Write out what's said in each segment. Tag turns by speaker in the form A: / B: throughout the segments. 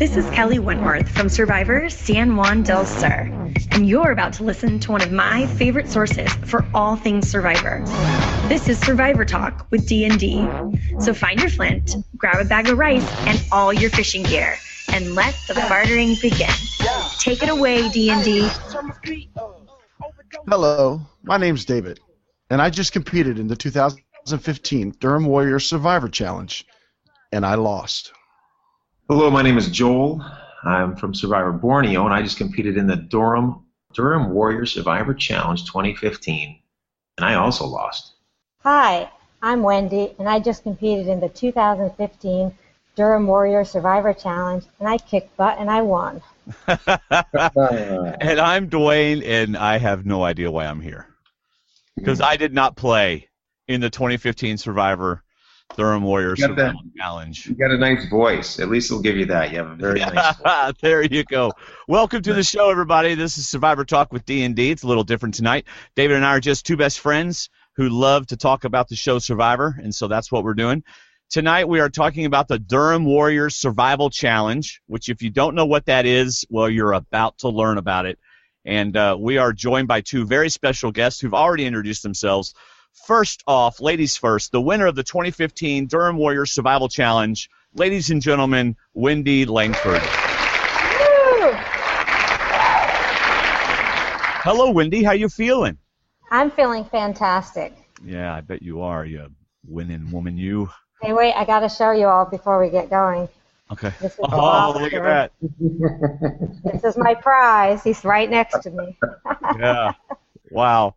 A: This is Kelly Wentworth from Survivor San Juan del Sur, and you're about to listen to one of my favorite sources for all things Survivor. This is Survivor Talk with D&D. So find your flint, grab a bag of rice, and all your fishing gear, and let the bartering begin. Take it away, D&D.
B: Hello, my name's David, and I just competed in the 2015 Durham Warriors Survivor Challenge, and I lost.
C: Hello, my name is Joel. I'm from Survivor Borneo, and I just competed in the Durham Warriors Survivor Challenge 2015, and I also lost.
D: Hi, I'm Wendy, and I just competed in the 2015 Durham Warriors Survivor Challenge, and I kicked butt and I won.
E: And I'm Dwaine, and I have no idea why I'm here. Because I did not play in the 2015 Survivor Durham Warriors Survivor Challenge.
C: You got a nice voice. At least it'll give you that. You have a very nice voice.
E: There you go. Welcome to the show, everybody. This is Survivor Talk with D&D. It's a little different tonight. David and I are just two best friends who love to talk about the show Survivor, and so that's what we're doing. Tonight we are talking about the Durham Warriors Survival Challenge, which if you don't know what that is, well, you're about to learn about it. And we are joined by two very special guests who've already introduced themselves. First off, ladies first, the winner of the 2015 Durham Warriors Survival Challenge, ladies and gentlemen, Wendy Langford. Hello, Wendy. How you feeling?
D: I'm feeling fantastic.
E: Yeah, I bet you are, you winning woman, you.
D: Hey, wait, I got to show you all before we get going.
E: Okay.
D: This is
E: look at that.
D: This is my prize. He's right next to me.
E: Yeah. Wow.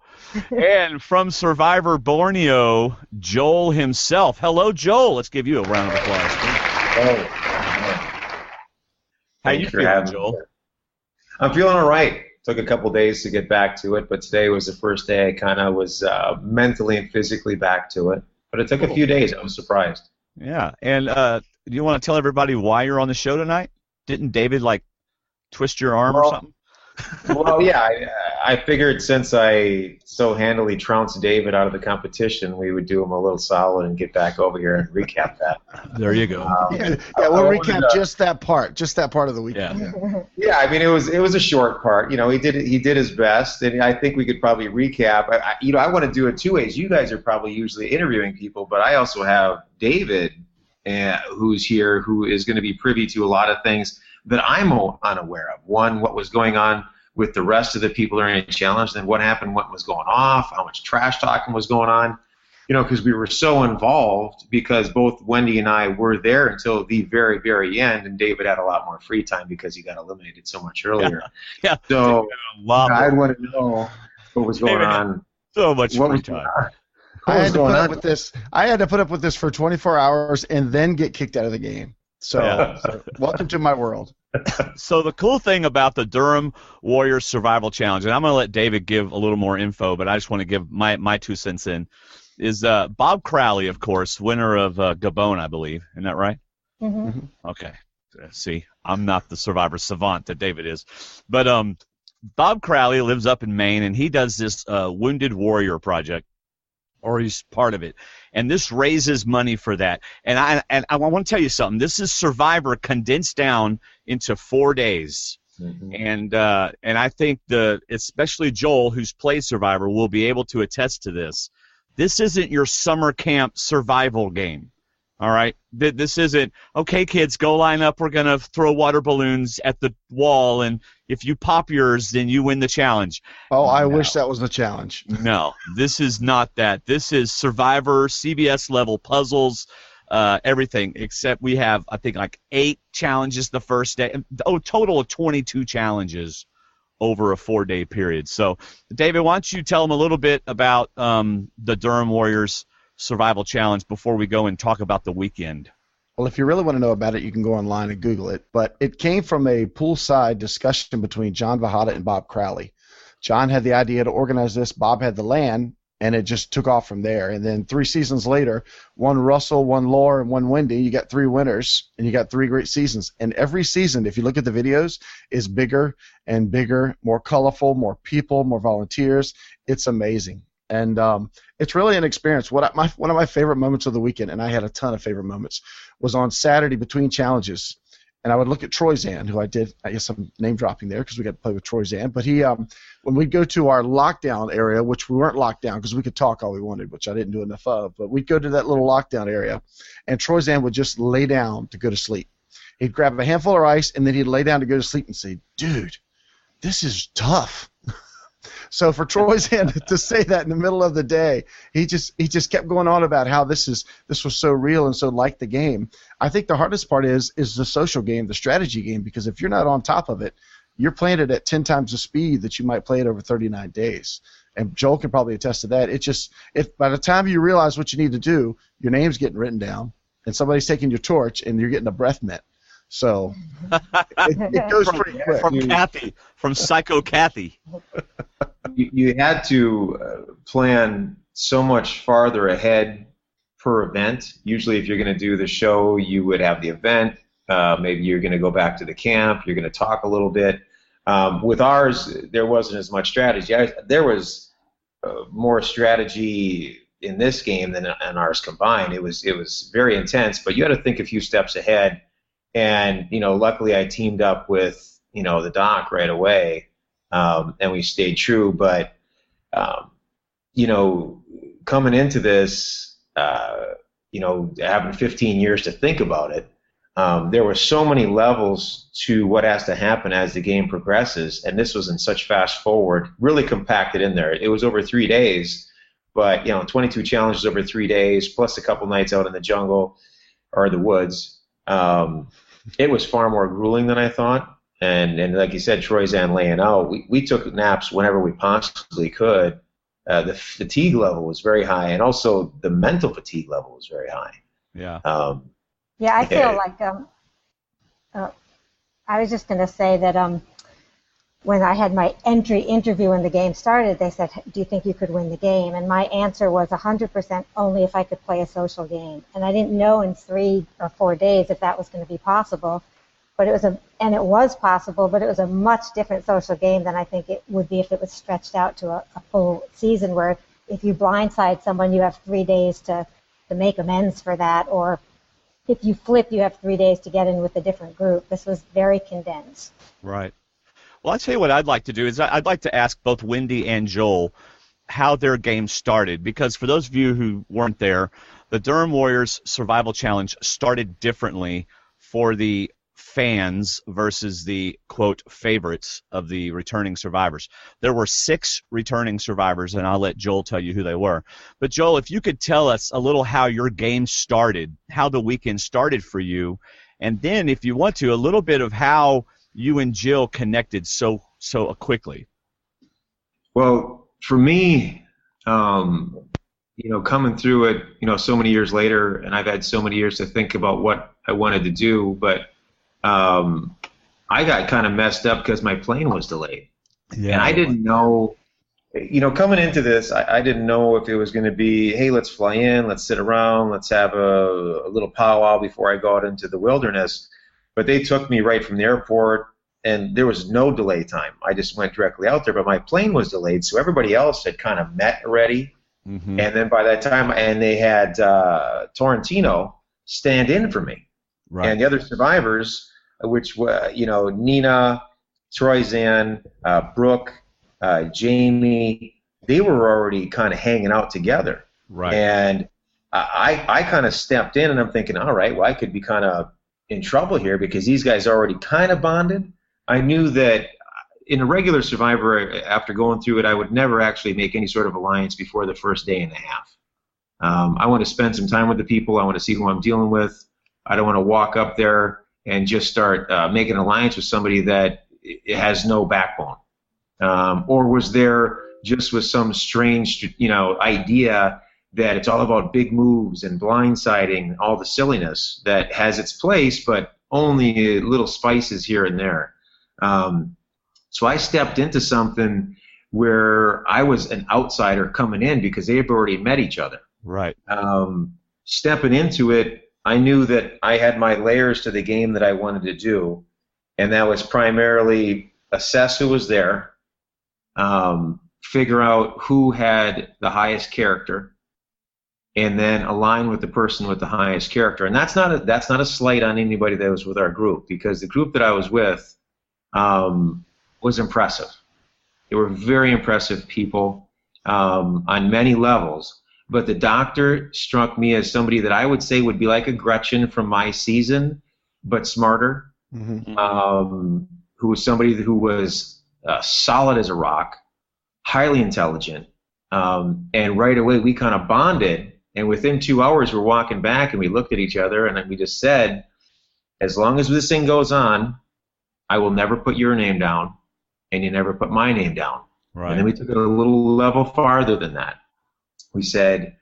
E: And from Survivor Borneo, Joel himself. Hello, Joel. Let's give you a round of applause. How you feeling, Joel?
C: I'm feeling all right. Took a couple days to get back to it, but today was the first day I kind of was mentally and physically back to it. But it took a few days. I was surprised.
E: Yeah. And do you want to tell everybody why you're on the show tonight? Didn't David, like, twist your arm or something?
C: Well, yeah, I figured since I so handily trounced David out of the competition, we would do him a little solid and get back over here and recap that.
E: There you go.
B: We'll recap just that part of the weekend.
C: Yeah, I mean, it was a short part. You know, he did his best, and I think we could probably recap. I want to do it two ways. You guys are probably usually interviewing people, but I also have David, who's here, who is going to be privy to a lot of things that I'm unaware of. One, what was going on with the rest of the people during the challenge, then what happened, what was going off, how much trash talking was going on, you know, because we were so involved because both Wendy and I were there until the very, very end, and David had a lot more free time because he got eliminated so much earlier.
E: Yeah.
C: So I want to know what was going on.
E: So much free time.
B: I had to put up with this for 24 hours and then get kicked out of the game. So welcome to my world.
E: So the cool thing about the Durham Warriors Survival Challenge, and I'm going to let David give a little more info, but I just want to give my 2 cents in, is Bob Crowley, of course, winner of Gabon, I believe. Isn't that right?
D: Mm-hmm.
E: Okay. See, I'm not the Survivor savant that David is. But Bob Crowley lives up in Maine, and he does this Wounded Warrior project, or he's part of it, and this raises money for that. And I want to tell you something. This is Survivor condensed down into 4 days, and I think especially Joel, who's played Survivor, will be able to attest to this. This isn't your summer camp survival game. All right, this isn't, okay, kids, go line up. We're going to throw water balloons at the wall, and if you pop yours, then you win the challenge.
B: Oh, I wish that was the challenge.
E: No, this is not that. This is Survivor, CBS-level puzzles, everything, except we have, I think, like 8 challenges the first day. A total of 22 challenges over a 4-day period. So, David, why don't you tell them a little bit about the Durham Warriors Survival Challenge before we go and talk about the weekend?
B: Well, if you really want to know about it, you can go online and Google it. But it came from a poolside discussion between John Vahada and Bob Crowley. John had the idea to organize this. Bob had the land, and it just took off from there. And then 3 seasons later, one Russell, one Laura, and one Wendy, you got 3 winners, and you got 3 great seasons. And every season, if you look at the videos, is bigger and bigger, more colorful, more people, more volunteers. It's amazing. And it's really an experience. One of my favorite moments of the weekend, and I had a ton of favorite moments, was on Saturday between challenges. and I would look at Troy Zan, who I guess I'm name dropping there because we got to play with Troy Zan, but he, when we'd go to our lockdown area, which we weren't locked down because we could talk all we wanted, which I didn't do enough of, but we'd go to that little lockdown area, and Troy Zan would just lay down to go to sleep. He'd grab a handful of rice, and then he'd lay down to go to sleep and say, dude, this is tough. So for Troy Zan to say that in the middle of the day, he just kept going on about how this was so real and so like the game. I think the hardest part is the social game, the strategy game, because if you're not on top of it, you're playing it at 10 times the speed that you might play it over 39 days. And Joel can probably attest to that. If by the time you realize what you need to do, your name's getting written down, and somebody's taking your torch, and you're getting a breath mint. So it goes pretty quick.
E: From Kathy, from Psycho Kathy.
C: You had to plan so much farther ahead per event. Usually if you're going to do the show, you would have the event. Maybe you're going to go back to the camp. You're going to talk a little bit. With ours, there wasn't as much strategy. There was more strategy in this game than in ours combined. It was very intense, but you had to think a few steps ahead. And, luckily I teamed up with, the doc right away, and we stayed true. But, coming into this, having 15 years to think about it, there were so many levels to what has to happen as the game progresses, and this was in such fast forward, really compacted in there. It was over 3 days, but, 22 challenges over 3 days, plus a couple nights out in the jungle or the woods. It was far more grueling than I thought, and like you said, Troy Zan laying out, we took naps whenever we possibly could. The fatigue level was very high, and also the mental fatigue level was very high.
E: Yeah.
D: I feel like I was just going to say that when I had my entry interview when the game started, they said, do you think you could win the game? And my answer was 100% only if I could play a social game. And I didn't know in 3 or 4 days if that was going to be possible. But it was possible, but it was a much different social game than I think it would be if it was stretched out to a full season, where if you blindside someone, you have 3 days to make amends for that, or if you flip, you have 3 days to get in with a different group. This was very condensed.
E: Right. Well, I'll tell you what I'd like to do is I'd like to ask both Wendy and Joel how their game started, because for those of you who weren't there, the Durham Warriors Survival Challenge started differently for the fans versus the, quote, favorites of the returning survivors. There were 6 returning survivors, and I'll let Joel tell you who they were. But Joel, if you could tell us a little how your game started, how the weekend started for you, and then, if you want to, a little bit of how you and Jill connected so quickly.
C: Well, for me, coming through it, so many years later, and I've had so many years to think about what I wanted to do, but I got kind of messed up because my plane was delayed. Yeah. And I didn't know, coming into this, I didn't know if it was going to be, hey, let's fly in, let's sit around, let's have a little powwow before I go out into the wilderness. But they took me right from the airport, and there was no delay time. I just went directly out there, but my plane was delayed, so everybody else had kind of met already. Mm-hmm. And then by that time, and they had Torrentino stand in for me. Right. And the other survivors, which were, Nina, Troy Zan, Brooke, Jamie, they were already kind of hanging out together. Right. And I kind of stepped in, and I'm thinking, all right, well, I could be kind of in trouble here because these guys already kind of bonded. I knew that in a regular Survivor, after going through it, I would never actually make any sort of alliance before the first day and a half. I want to spend some time with the people. I want to see who I'm dealing with. I don't want to walk up there and just start making an alliance with somebody that has no backbone, or was there just with some strange, idea that it's all about big moves and blindsiding, all the silliness that has its place, but only little spices here and there. So I stepped into something where I was an outsider coming in because they've already met each other.
E: Right.
C: Stepping into it, I knew that I had my layers to the game that I wanted to do, and that was primarily assess who was there, figure out who had the highest character, and then align with the person with the highest character. And that's not a slight on anybody that was with our group, because the group that I was with was impressive. They were very impressive people on many levels. But the doctor struck me as somebody that I would say would be like a Gretchen from my season, but smarter. Who was somebody who was solid as a rock, highly intelligent, and right away we kind of bonded. And within 2 hours, we're walking back, and we looked at each other, and we just said, as long as this thing goes on, I will never put your name down, and you never put my name down. Right. And then we took it a little level farther than that. We said,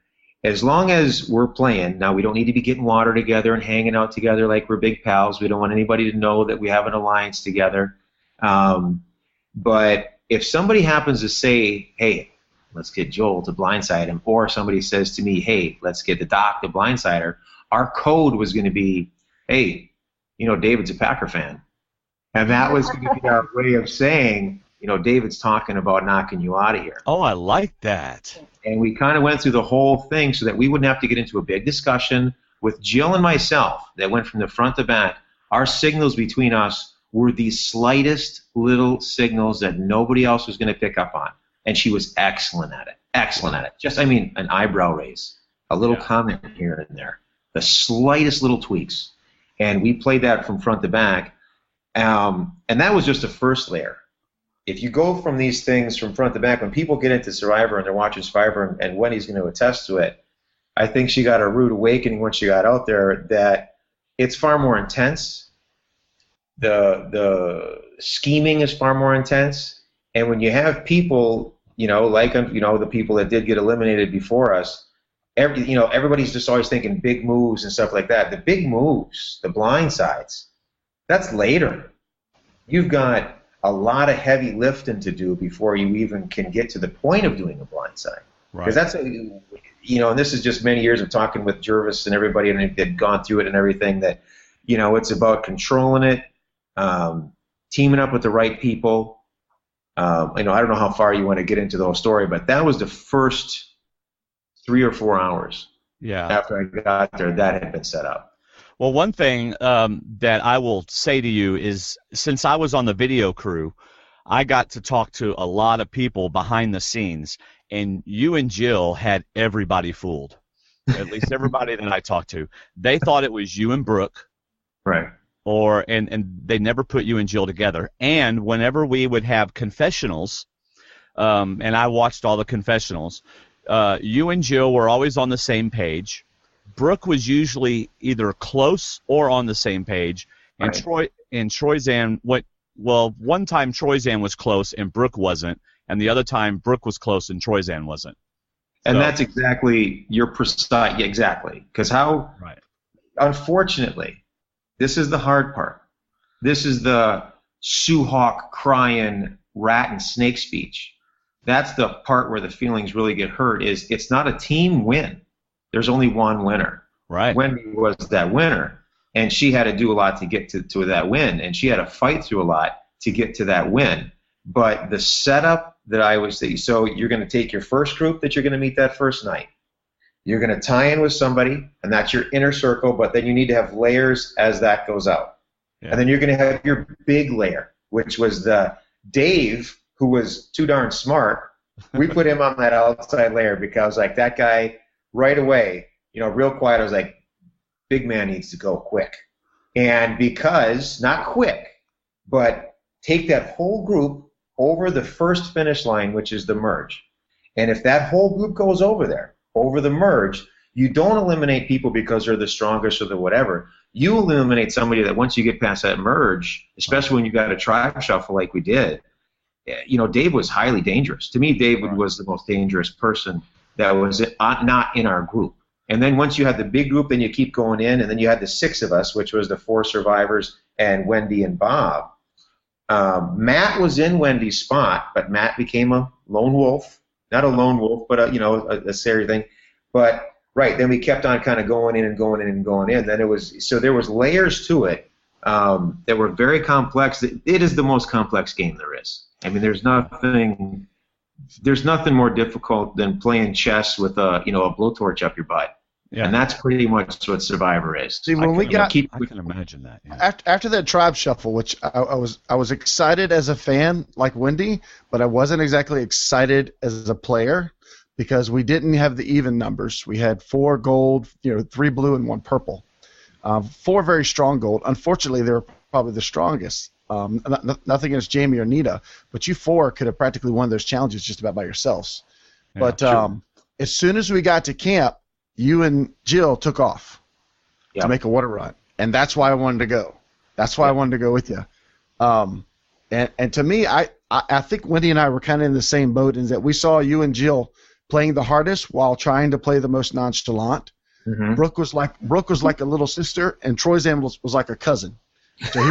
C: as long as we're playing, now we don't need to be getting water together and hanging out together like we're big pals. We don't want anybody to know that we have an alliance together. But if somebody happens to say, hey, let's get Joel to blindside him, or somebody says to me, hey, let's get the doc to blindside her, our code was going to be, hey, you know, David's a Packer fan. And that was going to be our way of saying, you know, David's talking about knocking you out of here.
E: Oh, I like that.
C: And we kind of went through the whole thing so that we wouldn't have to get into a big discussion with Jill and myself that went from the front to back. Our signals between us were the slightest little signals that nobody else was going to pick up on. And she was excellent at it. Excellent at it. Just, I mean, an eyebrow raise, a little comment here and there, the slightest little tweaks. And we played that from front to back. And that was just the first layer. If you go from these things from front to back, when people get into Survivor and they're watching Survivor, and Wendy's going to attest to it, I think she got a rude awakening when she got out there that it's far more intense. The scheming is far more intense. And when you have people, you know, like, you know, the people that did get eliminated before us, everybody's just always thinking big moves and stuff like that. The big moves, the blindsides, that's later. You've got a lot of heavy lifting to do before you even can get to the point of doing a blindside. Because that's, you know, and this is just many years of talking with Jervis and everybody and they've gone through it and everything, that, you know, it's about controlling it, teaming up with the right people. You know, I don't know how far you want to get into the whole story, but that was the first 3 or 4 hours after I got there that had been set up.
E: Well, one thing that I will say to you is, since I was on the video crew, I got to talk to a lot of people behind the scenes, and you and Jill had everybody fooled, at least everybody that I talked to. They thought it was you and Brooke.
C: Right.
E: And they never put you and Jill together. And whenever we would have confessionals, and I watched all the confessionals, you and Jill were always on the same page. Brooke was usually either close or on the same page, and Troyzan, one time Troyzan was close and Brooke wasn't, and the other time Brooke was close and Troyzan wasn't.
C: And that's exactly your precise, exactly, because unfortunately, this is the hard part. This is the Sue Hawk crying rat and snake speech. That's the part where the feelings really get hurt. Is it's not a team win. There's only one winner.
E: Right.
C: Wendy was that winner, and she had to do a lot to get to that win, and she had to fight through a lot to get to that win. But the setup that I always say, so you're going to take your first group that you're going to meet that first night. You're going to tie in with somebody, and that's your inner circle, but then you need to have layers as that goes out. Yeah. And then you're going to have your big layer, which was the Dave, who was too darn smart. We put him on that outside layer because, like, that guy, right away, you know, real quiet, I was like, big man needs to go quick. And because, not quick, but take that whole group over the first finish line, which is the merge. And if that whole group goes over there, over the merge, you don't eliminate people because they're the strongest or the whatever. You eliminate somebody that once you get past that merge, especially when you got a tribe shuffle like we did, you know, Dave was highly dangerous. To me, David was the most dangerous person that was not in our group. And then once you had the big group, then you keep going in, and then you had the 6 of us, which was the 4 survivors and Wendy and Bob. Matt was in Wendy's spot, but Matt became a lone wolf. Not a lone wolf, but a scary thing. But then we kept on kind of going in and going in and going in. Then there was layers to it that were very complex. It is the most complex game there is. I mean, there's nothing there's nothing more difficult than playing chess with a blowtorch up your butt.
E: Yeah.
C: And that's pretty much what Survivor is.
B: See, when
E: I can imagine that. Yeah.
B: After that tribe shuffle, which I was excited as a fan, like Wendy, but I wasn't exactly excited as a player because we didn't have the even numbers. We had 4 gold, 3 blue, and 1 purple. 4 very strong gold. Unfortunately, they were probably the strongest. Nothing against Jamie or Nita, but you 4 could have practically won those challenges just about by yourselves.
E: Yeah,
B: but
E: sure.
B: As soon as we got to camp, you and Jill took off to make a water run, and that's why I wanted to go. That's why I wanted to go with you. And to me, I think Wendy and I were kind of in the same boat in that we saw you and Jill playing the hardest while trying to play the most nonchalant.
C: Mm-hmm.
B: Brooke was like a little sister, and Troyzan was like a cousin. So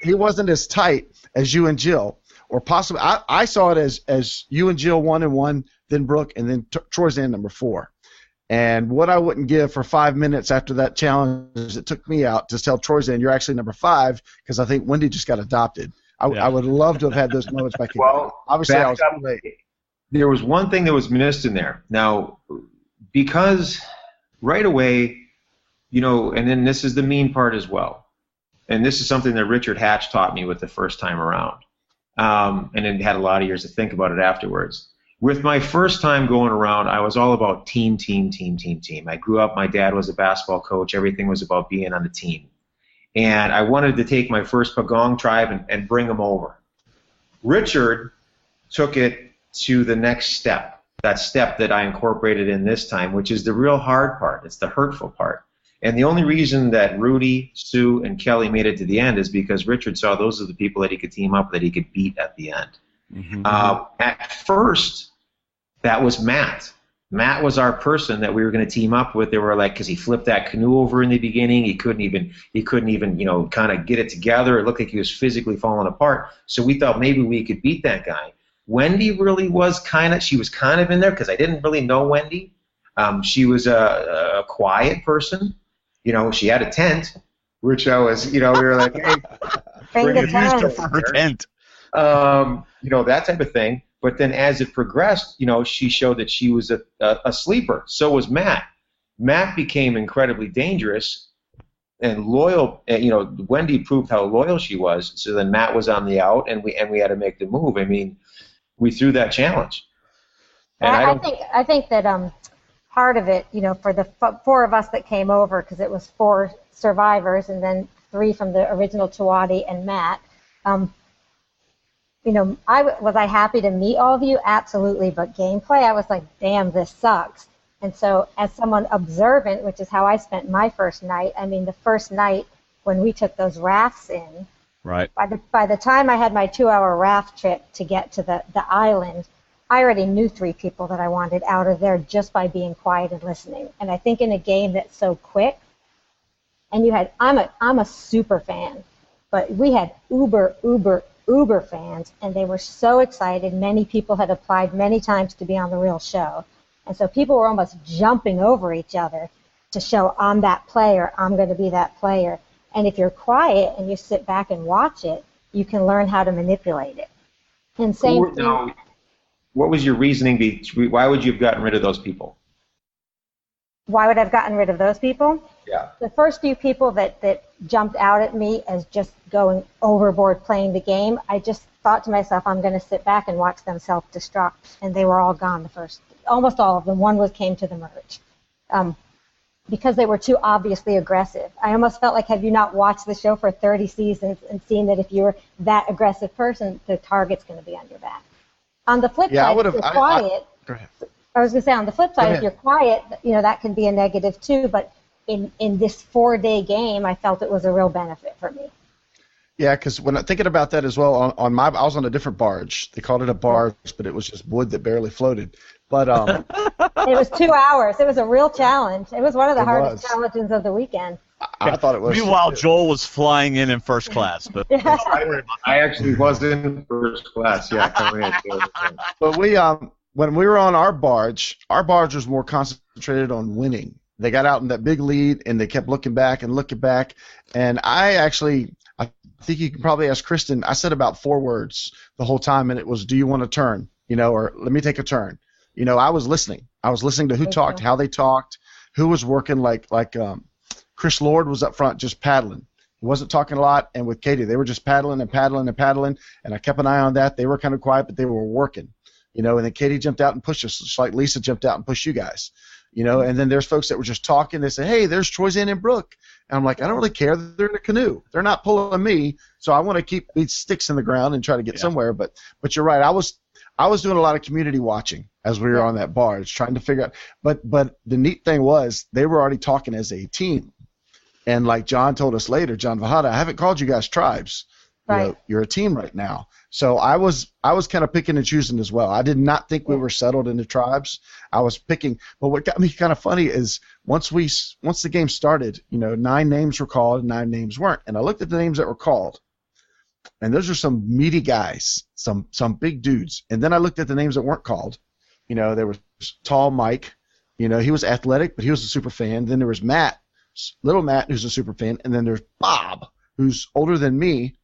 B: he wasn't as tight as you and Jill, or possibly I saw it as you and Jill 1 and 1, then Brooke, and then Troyzan number 4. And what I wouldn't give for 5 minutes after that challenge that took me out to tell Troyzan you're actually number 5 because I think Wendy just got adopted. I would love to have had those moments back.
C: Well,
B: obviously I was late.
C: There was one thing that was missed in there. Now, because right away, and then this is the mean part as well. And this is something that Richard Hatch taught me with the first time around. And then had a lot of years to think about it afterwards. With my first time going around, I was all about team. I grew up, my dad was a basketball coach. Everything was about being on the team. And I wanted to take my first Pagong tribe and bring them over. Richard took it to the next step, that step that I incorporated in this time, which is the real hard part. It's the hurtful part. And the only reason that Rudy, Sue, and Kelly made it to the end is because Richard saw those are the people that he could team up, that he could beat at the end.
E: Mm-hmm.
C: At first, that was Matt. Matt was our person that we were going to team up with. They were like, because he flipped that canoe over in the beginning, he couldn't even, kind of get it together. It looked like he was physically falling apart. So we thought maybe we could beat that guy. Wendy really was she was kind of in there because I didn't really know Wendy. She was a quiet person. She had a tent, which I was, we were like, hey,
D: Bring the
E: Used her
D: tent.
E: for her tent.
C: that type of thing. But then as it progressed, she showed that she was a sleeper. So was Matt. Matt became incredibly dangerous and loyal. Wendy proved how loyal she was. So then Matt was on the out, and we had to make the move. I mean, we threw that challenge. And
D: I think that part of it, for the 4 of us that came over, because it was 4 survivors and then 3 from the original Tawadi and Matt. Was I happy to meet all of you? Absolutely. But gameplay, I was like, damn, this sucks. And so as someone observant, which is how I spent my first night, the first night when we took those rafts in,
E: Right.
D: by the time I had my 2-hour raft trip to get to the island, I already knew 3 people that I wanted out of there just by being quiet and listening. And I think in a game that's so quick, and I'm a super fan, but we had uber fans, and they were so excited. Many people had applied many times to be on the real show, and so people were almost jumping over each other to show I'm that player, I'm going to be that player. And if you're quiet and you sit back and watch it, you can learn how to manipulate it. And same thing.
C: Now, what was your reasoning? Why would you have gotten rid of those people?
D: Why would I have gotten rid of those people?
C: Yeah.
D: The first few people that jumped out at me as just going overboard playing the game, I just thought to myself, I'm going to sit back and watch them self-destruct. And they were all gone almost all of them. One came to the merge. Because they were too obviously aggressive. I almost felt like, have you not watched the show for 30 seasons and seen that if you're that aggressive person, the target's going to be on your back? On the flip side, if you're quiet,
B: Go ahead.
D: I was going to say, on the flip side, if you're quiet, that can be a negative too. But in this 4-day game, I felt it was a real benefit for me.
B: Yeah, because when I'm thinking about that as well, I was on a different barge. They called it a barge, but it was just wood that barely floated. But
D: it was 2 hours. It was a real challenge. It was one of the hardest challenges of the weekend.
B: I thought it was.
E: Meanwhile, Joel was flying in first class, but
C: I actually was in first class. Yeah, coming in.
B: But when we were on our barge was more concentrated on winning. They got out in that big lead, and they kept looking back. And I think you can probably ask Kristen. I said about 4 words the whole time, and it was, "Do you want to turn?" or let me take a turn. I was listening. I was listening to who talked, how they talked, who was working. Like Chris Lord was up front just paddling. He wasn't talking a lot, and with Katie, they were just paddling and paddling and paddling, and I kept an eye on that. They were kind of quiet, but they were working. And then Katie jumped out and pushed us, just like Lisa jumped out and pushed you guys. And then there's folks that were just talking. They say, hey, there's Troy's and Brooke. And I'm like, I don't really care. They're in a canoe. They're not pulling me, so I want to keep these sticks in the ground and try to get somewhere. But you're right. I was doing a lot of community watching as we were on that barge, trying to figure out. But the neat thing was they were already talking as a team. And like John told us later, John Vahada, I haven't called you guys tribes.
D: Right.
B: You're a team right now. So I was kind of picking and choosing as well. I did not think we were settled into tribes. I was picking. But what got me kind of funny is once the game started, 9 names were called and 9 names weren't. And I looked at the names that were called, and those are some meaty guys, some big dudes. And then I looked at the names that weren't called. There was tall Mike. He was athletic, but he was a super fan. Then there was Matt, little Matt, who's a super fan. And then there's Bob, who's older than me.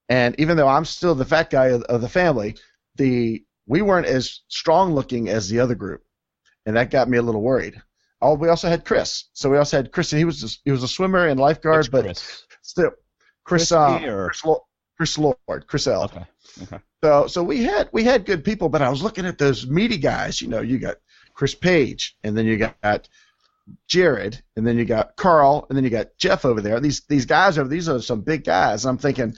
B: And even though I'm still the fat guy of the family, we weren't as strong looking as the other group, and that got me a little worried. Oh, we also had Chris. So we also had Chris, and he was a swimmer and lifeguard, but
E: Chris?
B: Still Chris Lord, Chris L.
E: Okay.
B: So we had good people, but I was looking at those meaty guys. You got Chris Page, and then you got Jared, and then you got Carl, and then you got Jeff over there. These guys these are some big guys. And I'm thinking,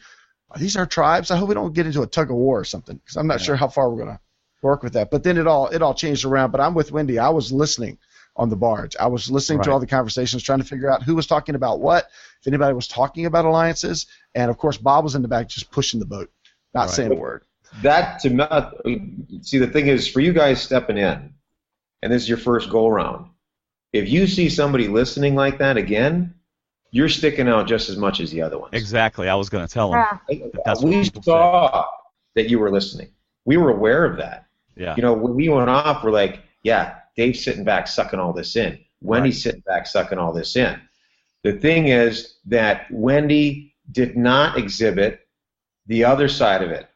B: are these our tribes? I hope we don't get into a tug of war or something, because I'm not sure how far we're going to work with that. But then it all changed around. But I'm with Wendy. I was listening on the barge. I was listening to all the conversations, trying to figure out who was talking about what, if anybody was talking about alliances, and of course Bob was in the back just pushing the boat, not saying a word.
C: That to me, see, the thing is, for you guys stepping in, and this is your first go around, if you see somebody listening like that again, you're sticking out just as much as the other ones.
E: Exactly. I was going to tell them.
C: We saw that you were listening. We were aware of that.
E: Yeah.
C: When we went off, we're like, yeah, Dave's sitting back sucking all this in. Wendy's sitting back sucking all this in. The thing is that Wendy did not exhibit the other side of it,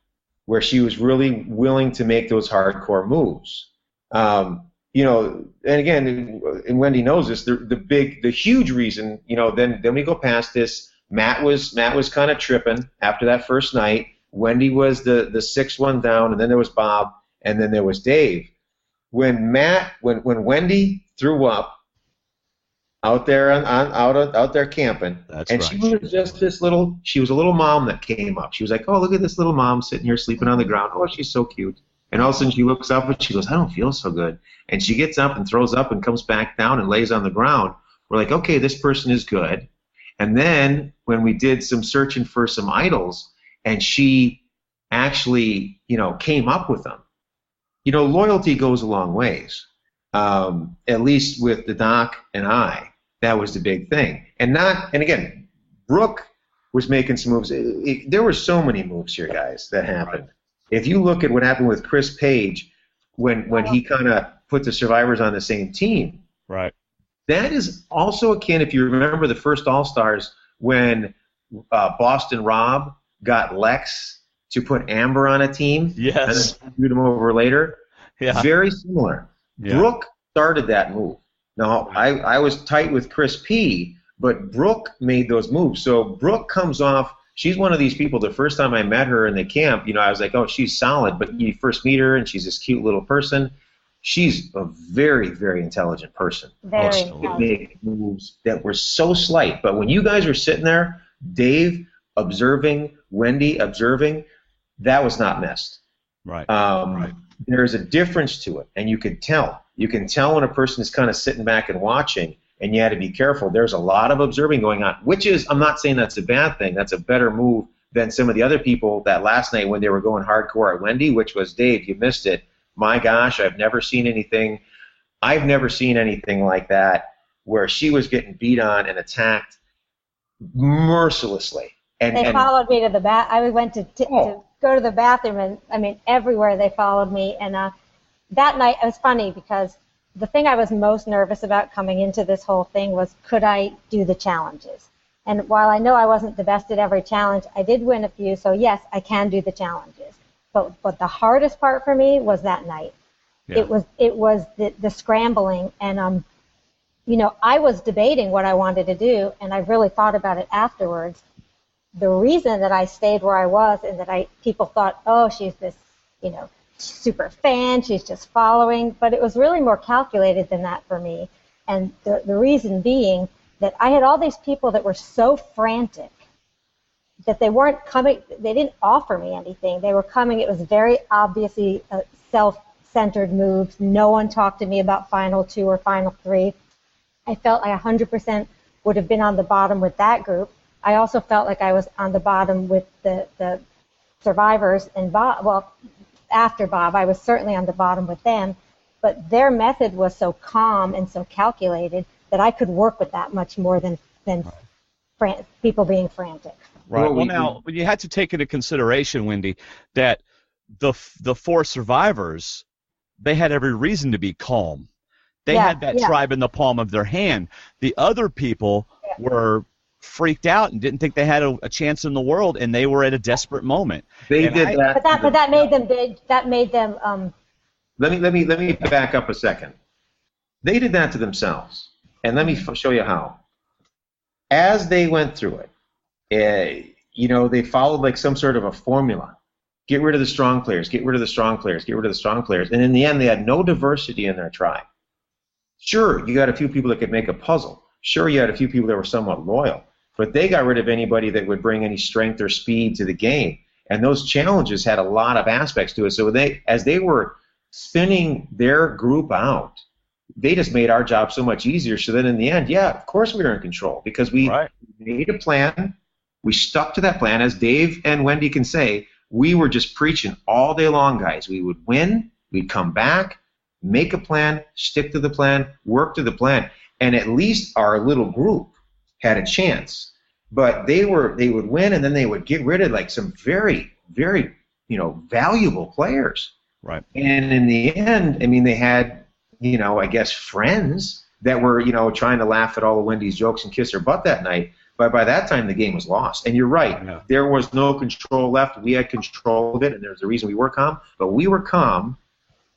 C: where she was really willing to make those hardcore moves. And again, and Wendy knows this, the huge reason, then we go past this, Matt was kind of tripping after that first night. Wendy was the 6th one down, and then there was Bob, and then there was Dave. When Wendy threw up out there out there camping, she was just she was a little mom that came up. She was like, oh, look at this little mom sitting here sleeping on the ground. Oh, she's so cute. And all of a sudden she looks up and she goes, I don't feel so good. And she gets up and throws up and comes back down and lays on the ground. We're like, okay, this person is good. And then when we did some searching for some idols, and she actually, came up with them. Loyalty goes a long ways. At least with the doc and I, that was the big thing. And again, Brooke was making some moves. There were so many moves here, guys, that happened. Right. If you look at what happened with Chris Page when he kind of put the survivors on the same team,
E: right?
C: That is also akin, if you remember the first All-Stars, when Boston Rob got Lex to put Amber on a team.
E: Yes.
C: And then shoot him over later.
E: Yeah.
C: Very similar. Yeah. Brooke started that move. Now, I was tight with Chris P., but Brooke made those moves. So Brooke comes off. She's one of these people, the first time I met her in the camp, I was like, oh, she's solid. But you first meet her, and she's this cute little person. She's a very, very intelligent person.
D: Very
C: make moves that were so slight. But when you guys were sitting there, Dave observing, Wendy observing, that was not missed.
E: Right.
C: There's a difference to it, and you can tell. You can tell when a person is kind of sitting back and watching, and you had to be careful. There's a lot of observing going on, which is, I'm not saying that's a bad thing. That's a better move than some of the other people that last night when they were going hardcore at Wendy, which was, Dave, you missed it. My gosh, I've never seen anything like that where she was getting beat on and attacked mercilessly. And
D: they followed me to the bath. I went to go to the bathroom, and everywhere they followed me. And that night, it was funny because the thing I was most nervous about coming into this whole thing was, could I do the challenges? And while I know I wasn't the best at every challenge, I did win a few, so yes, I can do the challenges. But the hardest part for me was that night.
E: Yeah.
D: It was the scrambling, and I was debating what I wanted to do, and I really thought about it afterwards. The reason that I stayed where I was and that people thought, oh, she's this, super fan, she's just following, but it was really more calculated than that for me. And the reason being that I had all these people that were so frantic that they weren't coming, they didn't offer me anything. They were coming, it was very obviously self-centered moves. No one talked to me about Final 2 or Final 3. I felt I 100% would have been on the bottom with that group. I also felt like I was on the bottom with the survivors and Bob. Well, after Bob, I was certainly on the bottom with them, but their method was so calm and so calculated that I could work with that much more than people being frantic.
E: Right. Well, now you had to take into consideration, Wendy, that the 4 survivors, they had every reason to be calm. They had that tribe in the palm of their hand. The other people were freaked out and didn't think they had a chance in the world, and they were at a desperate moment.
C: They did that.
D: But that made them big. That made them.
C: Let me back up a second. They did that to themselves, and let me show you how. As they went through it, they followed like some sort of a formula. Get rid of the strong players. Get rid of the strong players. Get rid of the strong players. And in the end, they had no diversity in their tribe. Sure, you got a few people that could make a puzzle. Sure, you had a few people that were somewhat loyal. But they got rid of anybody that would bring any strength or speed to the game. And those challenges had a lot of aspects to it. So as they were spinning their group out, they just made our job so much easier. So then in the end, of course we were in control because we made a plan. We stuck to that plan. As Dave and Wendy can say, we were just preaching all day long, guys. We would win. We'd come back, make a plan, stick to the plan, work to the plan. And at least our little group had a chance. But they would win, and then they would get rid of like some very, very, valuable players.
E: Right.
C: And in the end, I mean, they had, I guess friends that were, trying to laugh at all of Wendy's jokes and kiss her butt that night. But by that time, the game was lost. And you're right. There was no control left. We had control of it, and there's a reason we were calm. But we were calm.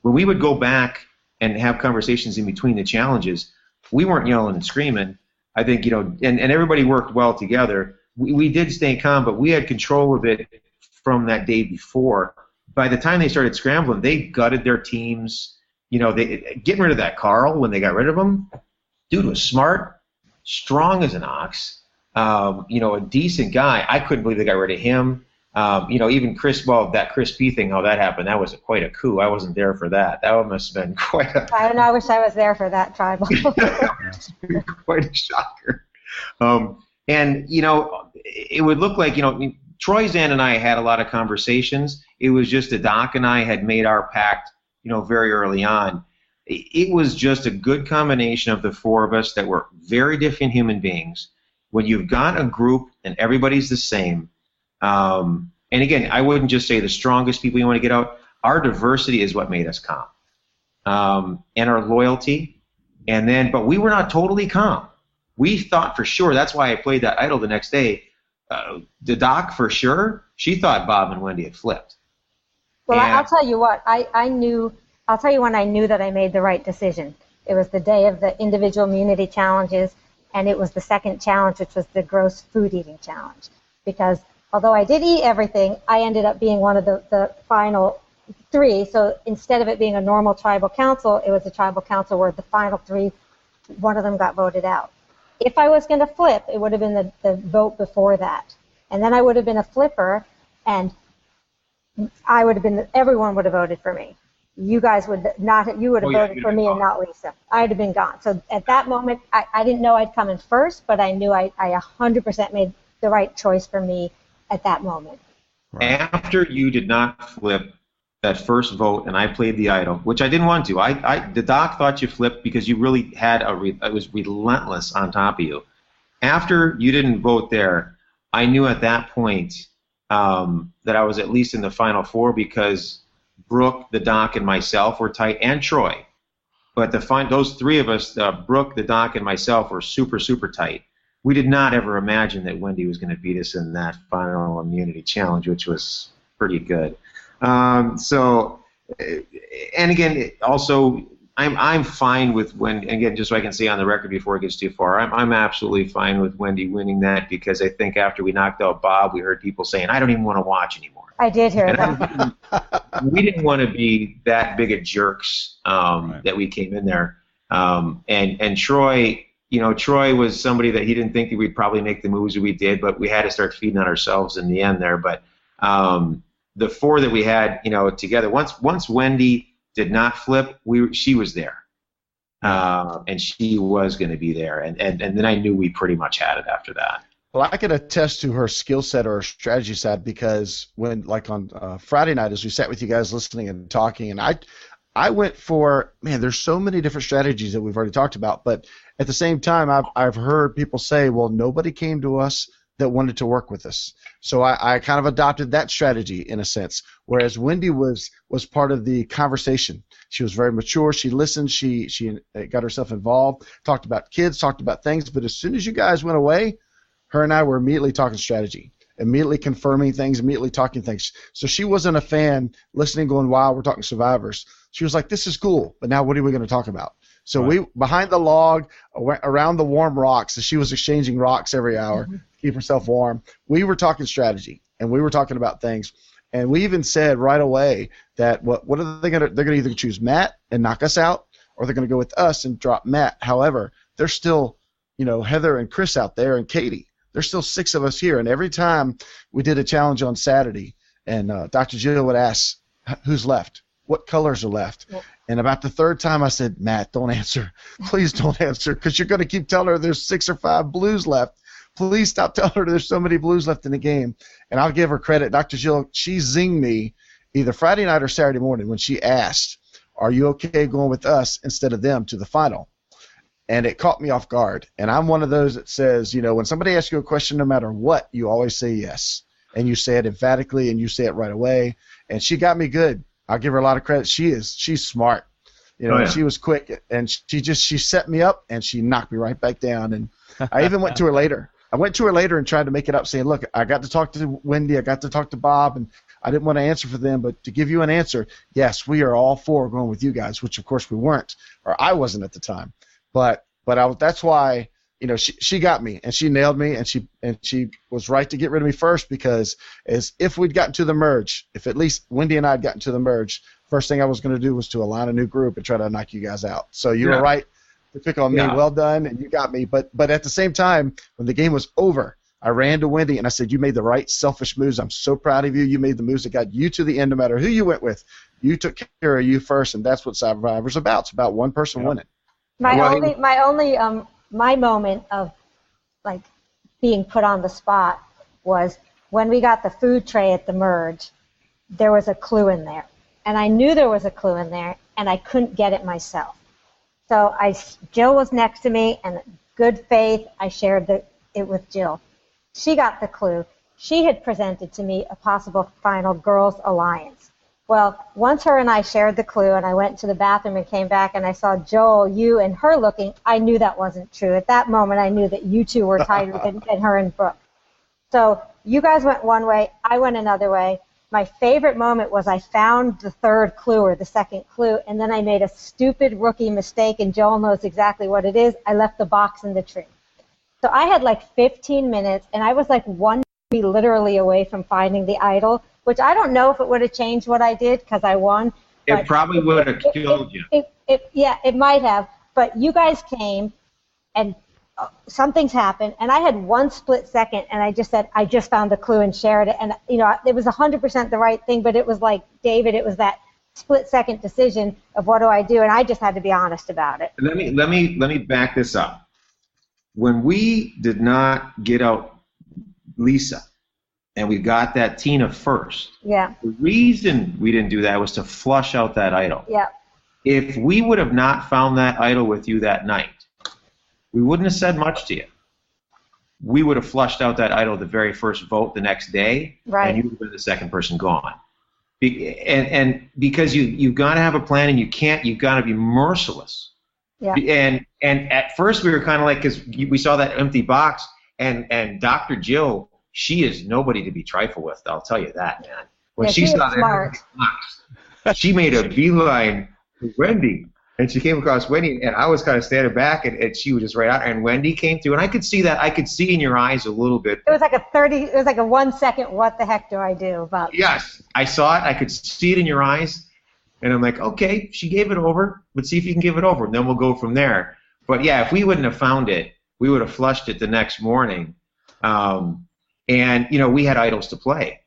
C: When we would go back and have conversations in between the challenges, we weren't yelling and screaming. I think, and everybody worked well together. We did stay calm, but we had control of it from that day before. By the time they started scrambling, they gutted their teams. Getting rid of that Carl when they got rid of him, dude was smart, strong as an ox, a decent guy. I couldn't believe they got rid of him. Even Chris, that Chris P thing, how that happened, that was quite a coup. I wasn't there for that. That must have been quite a...
D: I wish I was there for that tribal.
C: Quite a shocker. It would look like, Troy Zan and I had a lot of conversations. It was just that Doc and I had made our pact, very early on. It was just a good combination of the 4 of us that were very different human beings. When you've got a group and everybody's the same, and again, I wouldn't just say the strongest people you want to get out. Our diversity is what made us calm, and our loyalty. But we were not totally calm. We thought for sure. That's why I played that idol the next day. The Doc, for sure, she thought Bob and Wendy had flipped.
D: Well, I'll tell you what. I'll tell you when I knew that I made the right decision. It was the day of the individual immunity challenges, and it was the second challenge, which was the gross food eating challenge. Because although I did eat everything, I ended up being one of the final 3. So instead of it being a normal tribal council, it was a tribal council where the final 3, one of them got voted out. If I was going to flip, it would have been the vote before that. And then I would have been a flipper, and I would have been, everyone would have voted for me. You guys would not, you would have voted for me and not Lisa. I would have been gone. So at that moment, I didn't know I'd come in first, but I knew I 100% made the right choice for me at that moment.
C: Right. After you did not flip that first vote, and I played the idol, which I didn't want to. The Doc thought you flipped because you really had it was relentless on top of you. After you didn't vote there, I knew at that point that I was at least in the final 4 because Brooke, the Doc, and myself were tight, and Troy. But those 3 of us, Brooke, the Doc, and myself, were super, super tight. We did not ever imagine that Wendy was going to beat us in that final immunity challenge, which was pretty good. So, and again, also, I'm fine with when, again, just so I can say on the record before it gets too far, I'm absolutely fine with Wendy winning that, because I think after we knocked out Bob, we heard people saying, I don't even want to watch anymore.
D: I did hear that.
C: We didn't want to be that big of jerks that we came in there. And Troy, Troy was somebody that he didn't think that we'd probably make the moves that we did, but we had to start feeding on ourselves in the end there. But the four that we had, together, once Wendy did not flip, she was there. And she was going to be there. And then I knew we pretty much had it after that.
B: Well, I can attest to her skill set or her strategy side, because when, like on Friday night, as we sat with you guys listening and talking, and I went for, man, there's so many different strategies that we've already talked about, but at the same time, I've heard people say, well, nobody came to us that wanted to work with us. So I kind of adopted that strategy in a sense, whereas Wendy was part of the conversation. She was very mature. She listened. She got herself involved, talked about kids, talked about things, but as soon as you guys went away, her and I were immediately talking strategy, immediately confirming things, immediately talking things. So she wasn't a fan listening, going, wow, we're talking survivors. She was like, this is cool, but now what are we going to talk about? So we, behind the log, around the warm rocks, as she was exchanging rocks every hour to keep herself warm, we were talking strategy, and we were talking about things. And we even said right away that what are they going to, they're going to either choose Matt and knock us out, or they're going to go with us and drop Matt. However, there's still, Heather and Chris out there and Katie. There's still 6 of us here, and every time we did a challenge on Saturday, and Dr. Jill would ask, who's left? What colors are left? Yep. And about the 3rd time I said, Matt, don't answer. Please don't answer, because you're going to keep telling her there's 6 or 5 blues left. Please stop telling her there's so many blues left in the game. And I'll give her credit. Dr. Jill, she zinged me either Friday night or Saturday morning when she asked, are you okay going with us instead of them to the final? And it caught me off guard. And I'm one of those that says, when somebody asks you a question, no matter what, you always say yes. And you say it emphatically, and you say it right away. And she got me good. I'll give her a lot of credit. She's smart. She was quick, and she set me up, and she knocked me right back down. And I even went to her later. I went to her later and tried to make it up, saying, look, I got to talk to Wendy, I got to talk to Bob, and I didn't want to answer for them, but to give you an answer, yes, we are all 4 going with you guys, which, of course, we weren't, or I wasn't at the time. But that's why, she got me, and she nailed me, and she was right to get rid of me first, because as if we'd gotten to the merge, if at least Wendy and I had gotten to the merge, first thing I was going to do was to align a new group and try to knock you guys out. So you were right to pick on me. Well done, and you got me. But at the same time, when the game was over, I ran to Wendy and I said, you made the right selfish moves. I'm so proud of you. You made the moves that got you to the end no matter who you went with. You took care of you first, and that's what Survivor's about. It's about one person winning.
D: My moment of like being put on the spot was when we got the food tray at the merge. There was a clue in there, and I knew there was a clue in there, and I couldn't get it myself. So Jill was next to me, and good faith, I shared it with Jill. She got the clue. She had presented to me a possible final girls alliance. Well, once her and I shared the clue, and I went to the bathroom and came back, and I saw Joel, you, and her looking, I knew that wasn't true. At that moment, I knew that you two were tighter than her and Brooke. So you guys went one way, I went another way. My favorite moment was I found the 3rd clue or the 2nd clue, and then I made a stupid rookie mistake, and Joel knows exactly what it is. I left the box in the tree. So I had like 15 minutes, and I was like 1 tree literally away from finding the idol, which I don't know if it would have changed what I did because I won.
C: It probably would have killed you.
D: It might have. But you guys came, and something's happened, and I had 1 split second, and I just said, I just found the clue and shared it. And, it was 100% the right thing, but it was like, David, it was that split-second decision of what do I do, and I just had to be honest about it.
C: Let me back this up. When we did not get out Lisa, and we got that Tina first, the reason we didn't do that was to flush out that idol.
D: Yeah.
C: If we would have not found that idol with you that night, we wouldn't have said much to you. We would have flushed out that idol the very first vote the next day, and you would have been the 2nd person gone. And because you've got to have a plan, and you've got to be merciless. Yeah. And at first we were kind of like, because we saw that empty box, and Dr. Jill, she is nobody to be trifled with. I'll tell you that, man. When
D: Yeah,
C: she
D: she
C: saw
D: is
C: that,
D: smart.
C: she made a beeline to Wendy. And she came across Wendy, and I was kind of standing back, and she was just right out. And Wendy came through, and I could see that. I could see in your eyes a little bit.
D: It was like a 1 second, what the heck do I do? But
C: Yes, I saw it. I could see it in your eyes. And I'm like, okay, she gave it over. Let's see if you can give it over, and then we'll go from there. But, yeah, if we wouldn't have found it, we would have flushed it the next morning. And, we had idols to play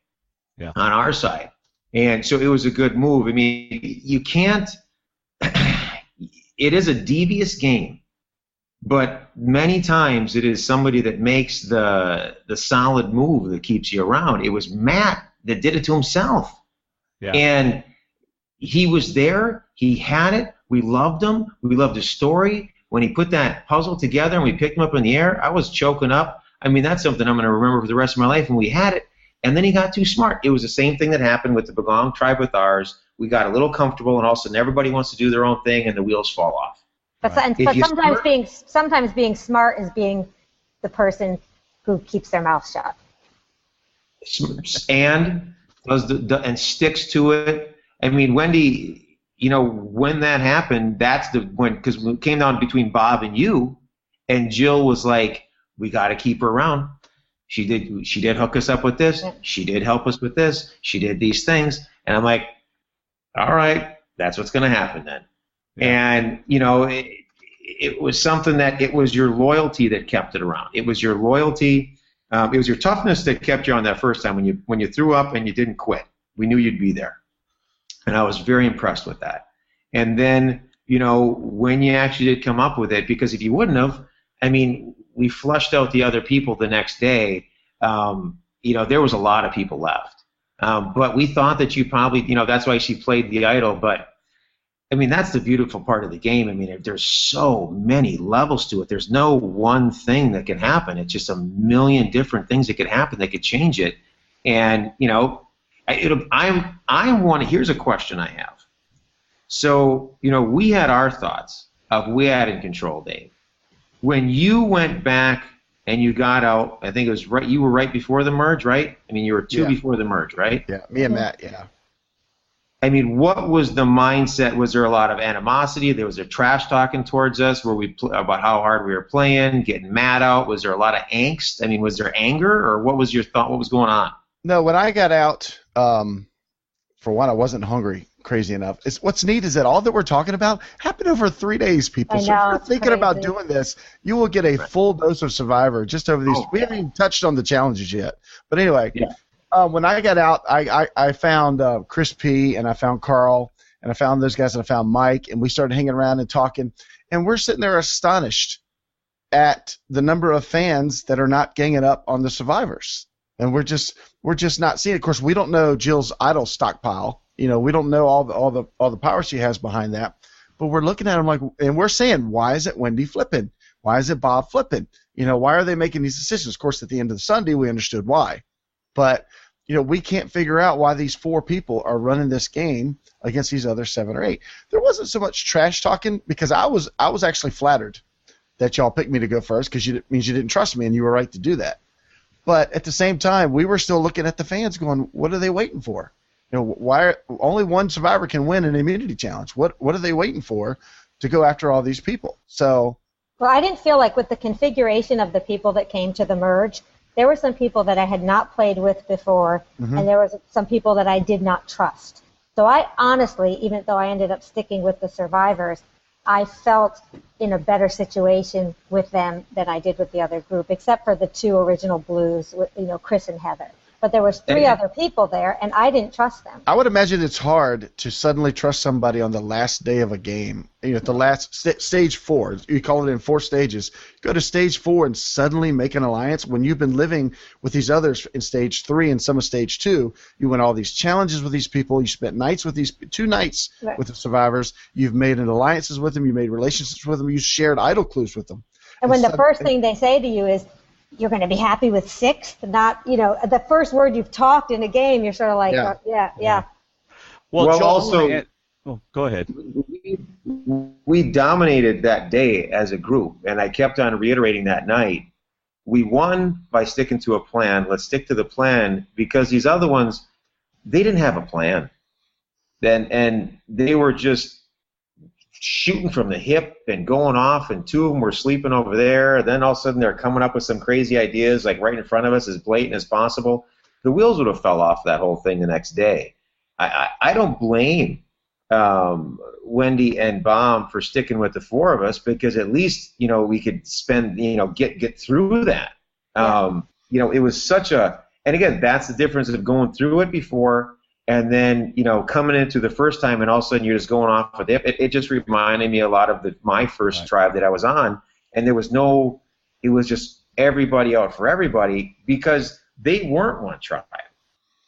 C: on our side. And so it was a good move. I mean, you can't – it is a devious game, but many times it is somebody that makes the solid move that keeps you around. It was Matt that did it to himself. Yeah. And he was there. He had it. We loved him. We loved his story. When he put that puzzle together and we picked him up in the air, I was choking up. I mean, that's something I'm going to remember for the rest of my life. And we had it. And then he got too smart. It was the same thing that happened with the Bagong tribe with ours. We got a little comfortable, and all of a sudden everybody wants to do their own thing, and the wheels fall off.
D: But sometimes being smart is being the person who keeps their mouth shut.
C: And and sticks to it. I mean, Wendy, when that happened, because it came down between Bob and you, and Jill was like, we got to keep her around. She did hook us up with this. Yeah. She did help us with this. She did these things. And I'm like, all right, that's what's going to happen then. Yeah. And, it was something that it was your loyalty that kept it around. It was your loyalty. It was your toughness that kept you on that first time when you threw up and you didn't quit. We knew you'd be there. And I was very impressed with that. And then, when you actually did come up with it, because if you wouldn't have, I mean, we flushed out the other people the next day. There was a lot of people left. But we thought that you probably, that's why she played the idol. But, I mean, that's the beautiful part of the game. I mean, there's so many levels to it. There's no one thing that can happen. It's just a million different things that could happen that could change it. And, here's a question I have. So, we had our thoughts of we had in control, Dave. When you went back and you got out, I think it was right. You were right before the merge, right? I mean, you were two before the merge, right?
B: Yeah, me and Matt, yeah.
C: I mean, what was the mindset? Was there a lot of animosity? There was a trash talking towards us about how hard we were playing, getting mad out? Was there a lot of angst? I mean, was there anger, or what was your thought? What was going on?
B: No, when I got out, for one, I wasn't hungry. Crazy enough. What's neat is that all that we're talking about happened over 3 days, people. So if you're thinking about doing this, you will get a full dose of Survivor just over these. We haven't even touched on the challenges yet. But anyway, when I got out, I found Chris P. and I found Carl and I found those guys and I found Mike, and we started hanging around and talking, and we're sitting there astonished at the number of fans that are not ganging up on the Survivors, and we're just not seeing it. Of course, we don't know Jill's idol stockpile. We don't know all the power she has behind that, but we're looking at them like, and we're saying, why is it Wendy flipping? Why is it Bob flipping? Why are they making these decisions? Of course, at the end of the Sunday, we understood why, but we can't figure out why these 4 people are running this game against these other 7 or 8. There wasn't so much trash talking because I was actually flattered that y'all picked me to go first because it means you didn't trust me and you were right to do that. But at the same time, we were still looking at the fans going, what are they waiting for? Why only one survivor can win an immunity challenge? What are they waiting for to go after all these people? So,
D: well, I didn't feel like with the configuration of the people that came to the merge, there were some people that I had not played with before, and there was some people that I did not trust. So I honestly, even though I ended up sticking with the survivors, I felt in a better situation with them than I did with the other group, except for the 2 original blues, Chris and Heather. But there was 3 other people there, and I didn't trust them.
B: I would imagine it's hard to suddenly trust somebody on the last day of a game. At the last stage 4, you call it in 4 stages. Go to stage 4 and suddenly make an alliance when you've been living with these others in stage 3 and some of stage 2. You went all these challenges with these people. You spent nights with these 2 nights with the survivors. You've made alliances with them. You made relationships with them. You shared idol clues with them.
D: And when the first thing they say to you is, you're going to be happy with 6th, not, the first word you've talked in a game, you're sort of like, yeah.
E: Well,
C: also,
E: go ahead.
C: We dominated that day as a group, and I kept on reiterating that night. We won by sticking to a plan. Let's stick to the plan, because these other ones, they didn't have a plan. And they were just shooting from the hip and going off, and two of them were sleeping over there. And then all of a sudden they're coming up with some crazy ideas, like right in front of us, as blatant as possible. The wheels would have fell off that whole thing the next day. I don't blame Wendy and Bob for sticking with the four of us, because at least, you know, we could spend, you know, get through that.
D: Yeah.
C: You know, it was such a, and again, that's the difference of going through it before and then, you know, coming into the first time and all of a sudden you're just going off with it. It just reminded me a lot of my first tribe that I was on, and there was no, it was just everybody out for everybody, because they weren't one tribe.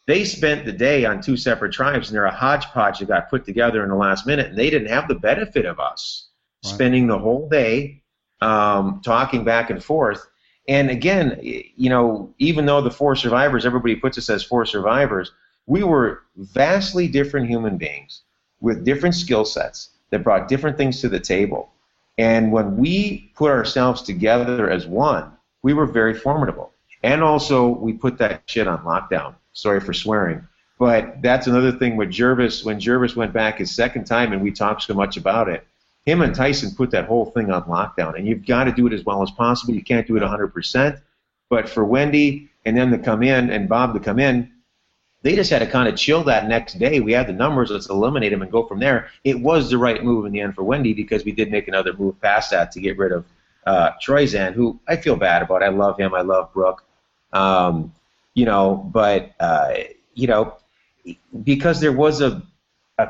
C: They spent the day on two separate tribes, and they're a hodgepodge that got put together in the last minute, and they didn't have the benefit of us spending the whole day talking back and forth. And again, you know, even though the four survivors, everybody puts us as four survivors, we were vastly different human beings with different skill sets that brought different things to the table. And when we put ourselves together as one, we were very formidable. And also, we put that shit on lockdown. Sorry for swearing. But that's another thing with Jervis. When Jervis went back his second time and we talked so much about it, him and Tyson put that whole thing on lockdown. And you've got to do it as well as possible. You can't do it 100%. But for Wendy and them to come in and Bob to come in, they just had to kind of chill that next day. We had the numbers. Let's eliminate them and go from there. It was the right move in the end for Wendy, because we did make another move past that to get rid of Troyzan, who I feel bad about. I love him. I love Brooke. You know, but, you know, because there was a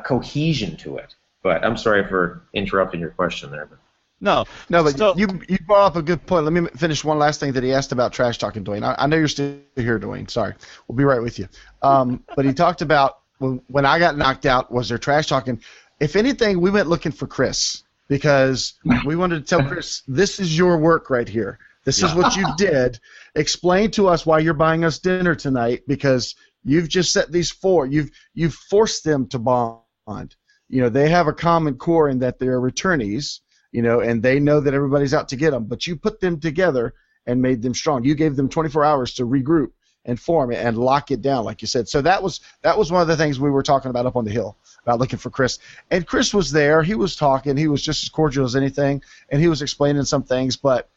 C: cohesion to it. But I'm sorry for interrupting your question there. But.
B: No, but so, you brought up a good point. Let me finish one last thing that he asked about trash talking, Dwaine. I know you're still here, Dwaine. Sorry. We'll be right with you. But he talked about when I got knocked out, was there trash talking? If anything, we went looking for Chris, because we wanted to tell Chris, this is your work right here. This is what you did. Explain to us why you're buying us dinner tonight, because you've just set these four. You've forced them to bond. You know, they have a common core in that they're returnees, you know, and they know that everybody's out to get them. But you put them together and made them strong. You gave them 24 hours to regroup and form and lock it down, like you said. So that was one of the things we were talking about up on the hill, about looking for Chris. And Chris was there. He was talking. He was just as cordial as anything, and he was explaining some things. But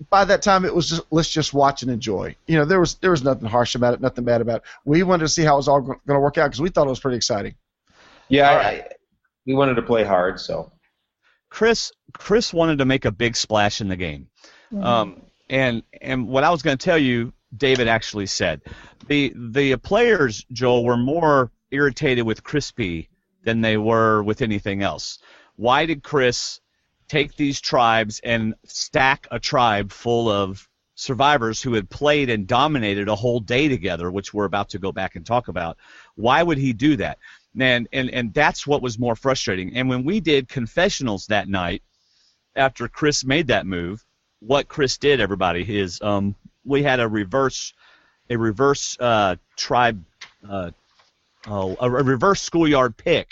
B: by that time, it was just, let's just watch and enjoy. You know, there was nothing harsh about it, nothing bad about it. We wanted to see how it was all going to work out, because we thought it was pretty exciting.
C: Yeah, we wanted to play hard, so.
E: Chris wanted to make a big splash in the game. Mm-hmm. And what I was going to tell you, David actually said. The players, Joel, were more irritated with Crispy than they were with anything else. Why did Chris take these tribes and stack a tribe full of survivors who had played and dominated a whole day together, which we're about to go back and talk about? Why would he do that? And that's what was more frustrating. And when we did confessionals that night, after Chris made that move, what Chris did, everybody, is we had a reverse tribe, a reverse schoolyard pick,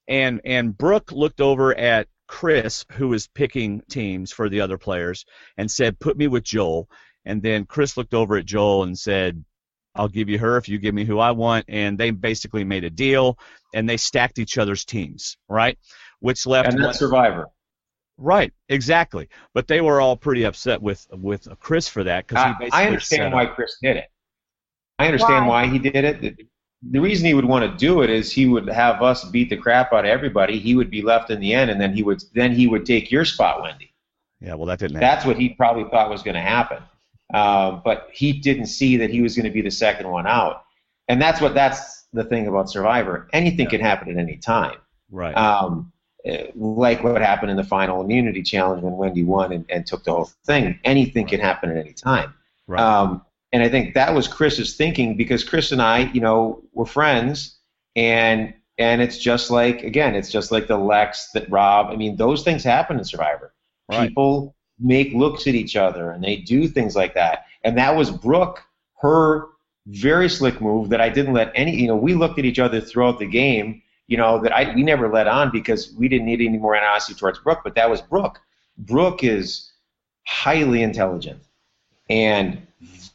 E: and Brooke looked over at Chris, who was picking teams for the other players, and said, "Put me with Joel." And then Chris looked over at Joel and said, "I'll give you her if you give me who I want." And they basically made a deal, and they stacked each other's teams, right? Which left
C: and that's Survivor.
E: Right, exactly. But they were all pretty upset with Chris for that, because he basically
C: I understand why Chris did it. I understand why he did it. The reason he would want to do it is he would have us beat the crap out of everybody. He would be left in the end, and then he would take your spot, Wendy.
E: Yeah, well, that didn't happen.
C: That's what he probably thought was going to happen. But he didn't see that he was going to be the second one out. And that's the thing about Survivor. Anything can happen at any time.
E: Right.
C: Like what happened in the final immunity challenge when Wendy won and took the whole thing. Anything can happen at any time.
E: Right.
C: And I think that was Chris's thinking, because Chris and I, were friends, and it's just like, again, it's just like the Lex, that Rob. I mean, those things happen in Survivor. Right. People make looks at each other, and they do things like that. And that was Brooke, her very slick move that I didn't let any, we looked at each other throughout the game, that we never let on because we didn't need any more animosity towards Brooke, but that was Brooke. Brooke is highly intelligent and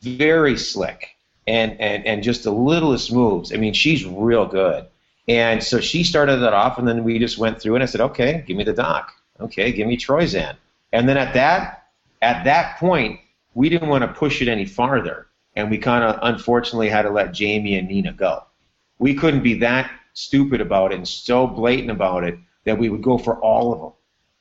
C: very slick and just the littlest moves. I mean, she's real good. And so she started that off, and then we just went through, and I said, okay, give me the doc. Okay, give me Troyzan. And then at that point, we didn't want to push it any farther, and we kind of unfortunately had to let Jamie and Nina go. We couldn't be that stupid about it and so blatant about it that we would go for all of them.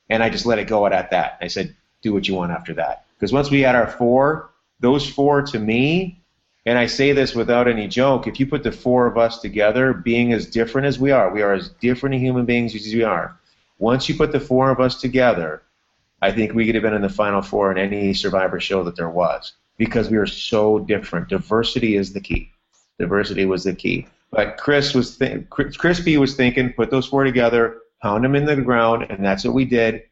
C: And I just let it go at that. I said, do what you want after that. Because once we had our 4, those 4 to me, and I say this without any joke, if you put the 4 of us together, being as different as we are as different human beings as we are. Once you put the 4 of us together, I think we could have been in the Final 4 in any Survivor show that there was, because we are so different. Diversity is the key. Diversity was the key. But Chris B was thinking, put those 4 together, pound them in the ground, and that's what we did.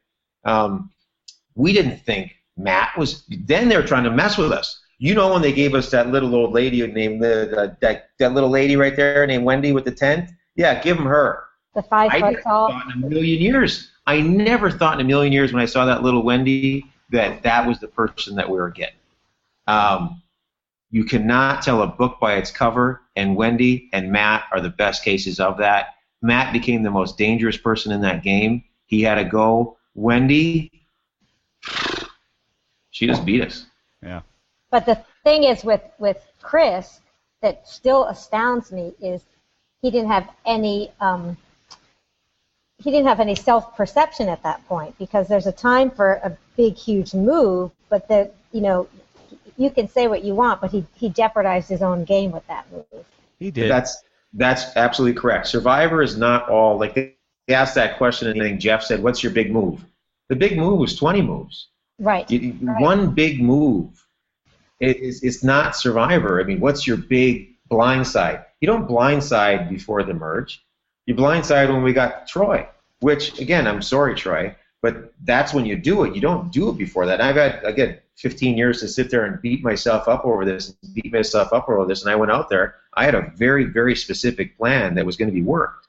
C: We didn't think Matt was. Then they were trying to mess with us. You know, when they gave us that little old lady named that little lady right there named Wendy with the tent? Yeah, give them her.
D: The 5 foot tall.
C: I never thought in a million years. I never thought in a million years when I saw that little Wendy that was the person that we were getting. You cannot tell a book by its cover, and Wendy and Matt are the best cases of that. Matt became the most dangerous person in that game. He had to go. Wendy, she just beat us.
E: Yeah.
D: But the thing is with Chris that still astounds me is he didn't have any self-perception at that point, because there's a time for a big, huge move, but that, you know, you can say what you want, but he jeopardized his own game with that move.
E: He did.
C: That's absolutely correct. Survivor is not all, like they asked that question, and I think Jeff said, what's your big move? The big move was 20 moves.
D: Right.
C: One big move. It's not Survivor. I mean, what's your big blindside? You don't blindside before the merge. You blindside when we got Troy, which, again, I'm sorry, Troy, but that's when you do it. You don't do it before that. I've had, again, 15 years to sit there and beat myself up over this, and I went out there. I had a very, very specific plan that was going to be worked.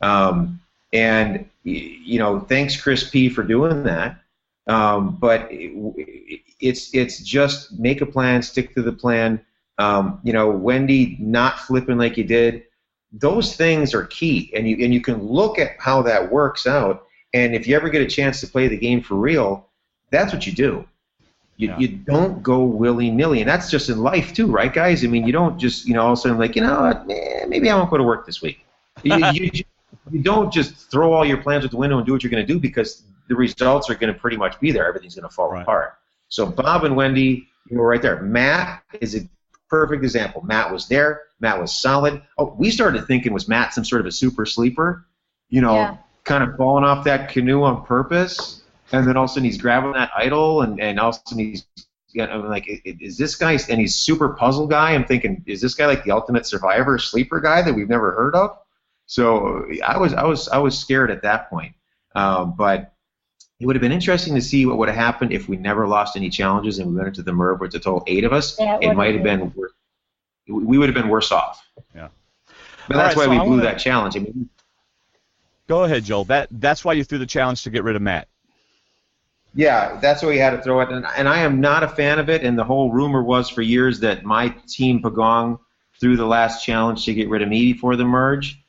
C: And, you know, thanks, Chris P., for doing that. But it's just make a plan, stick to the plan. You know, Wendy not flipping like you did. Those things are key, and you can look at how that works out. And if you ever get a chance to play the game for real, that's what you do. You don't go willy-nilly, and that's just in life too, right, guys? I mean, you don't just, you know, all of a sudden like, you know what, maybe I won't go to work this week. You don't just throw all your plans out the window and do what you're going to do, because the results are going to pretty much be there. Everything's going to fall apart. So Bob and Wendy, you were right there. Matt is a perfect example. Matt was there. Matt was solid. Oh, we started thinking, was Matt some sort of a super sleeper? You know, kind of falling off that canoe on purpose, and then all of a sudden he's grabbing that idol, and all of a sudden he's, you know, I'm like, is this guy, and he's super puzzle guy. I'm thinking, is this guy like the ultimate survivor sleeper guy that we've never heard of? So I was scared at that point. But it would have been interesting to see what would have happened if we never lost any challenges and we went into the MERV with a total 8 of us. Yeah, it might have been worse. We would have been worse off.
E: Yeah.
C: But that's why we blew that challenge. I mean,
E: go ahead, Joel. That's why you threw the challenge to get rid of Matt.
C: Yeah, that's why you had to throw it. And I am not a fan of it, and the whole rumor was for years that my team Pagong threw the last challenge to get rid of me before the merge,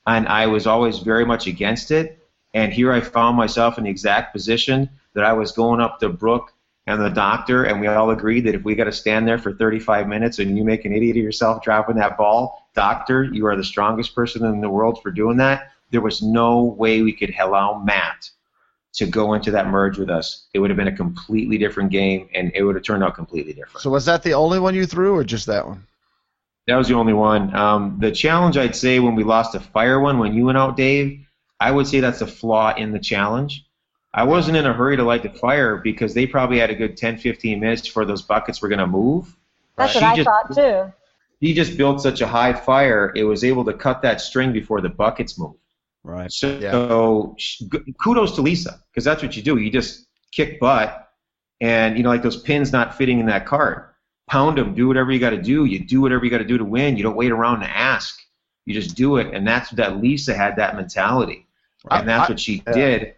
C: and I was always very much against it. And here I found myself in the exact position that I was going up to Brooke and the doctor, and we all agreed that if we got to stand there for 35 minutes and you make an idiot of yourself dropping that ball, doctor, you are the strongest person in the world for doing that. There was no way we could allow Matt to go into that merge with us. It would have been a completely different game, and it would have turned out completely different.
B: So was that the only one you threw, or just that one?
C: That was the only one. The challenge, I'd say, when we lost the fire one, when you went out, Dave, I would say that's a flaw in the challenge. I wasn't in a hurry to light the fire because they probably had a good 10, 15 minutes before those buckets were going to move.
D: That's what I thought, too.
C: He just built such a high fire, it was able to cut that string before the buckets moved.
E: Right.
C: So kudos to Lisa, because that's what you do. You just kick butt, and, you know, like those pins not fitting in that cart. Pound them, do whatever you got to do. You do whatever you got to do to win. You don't wait around to ask. You just do it, and that's that Lisa had that mentality. And that's what she did.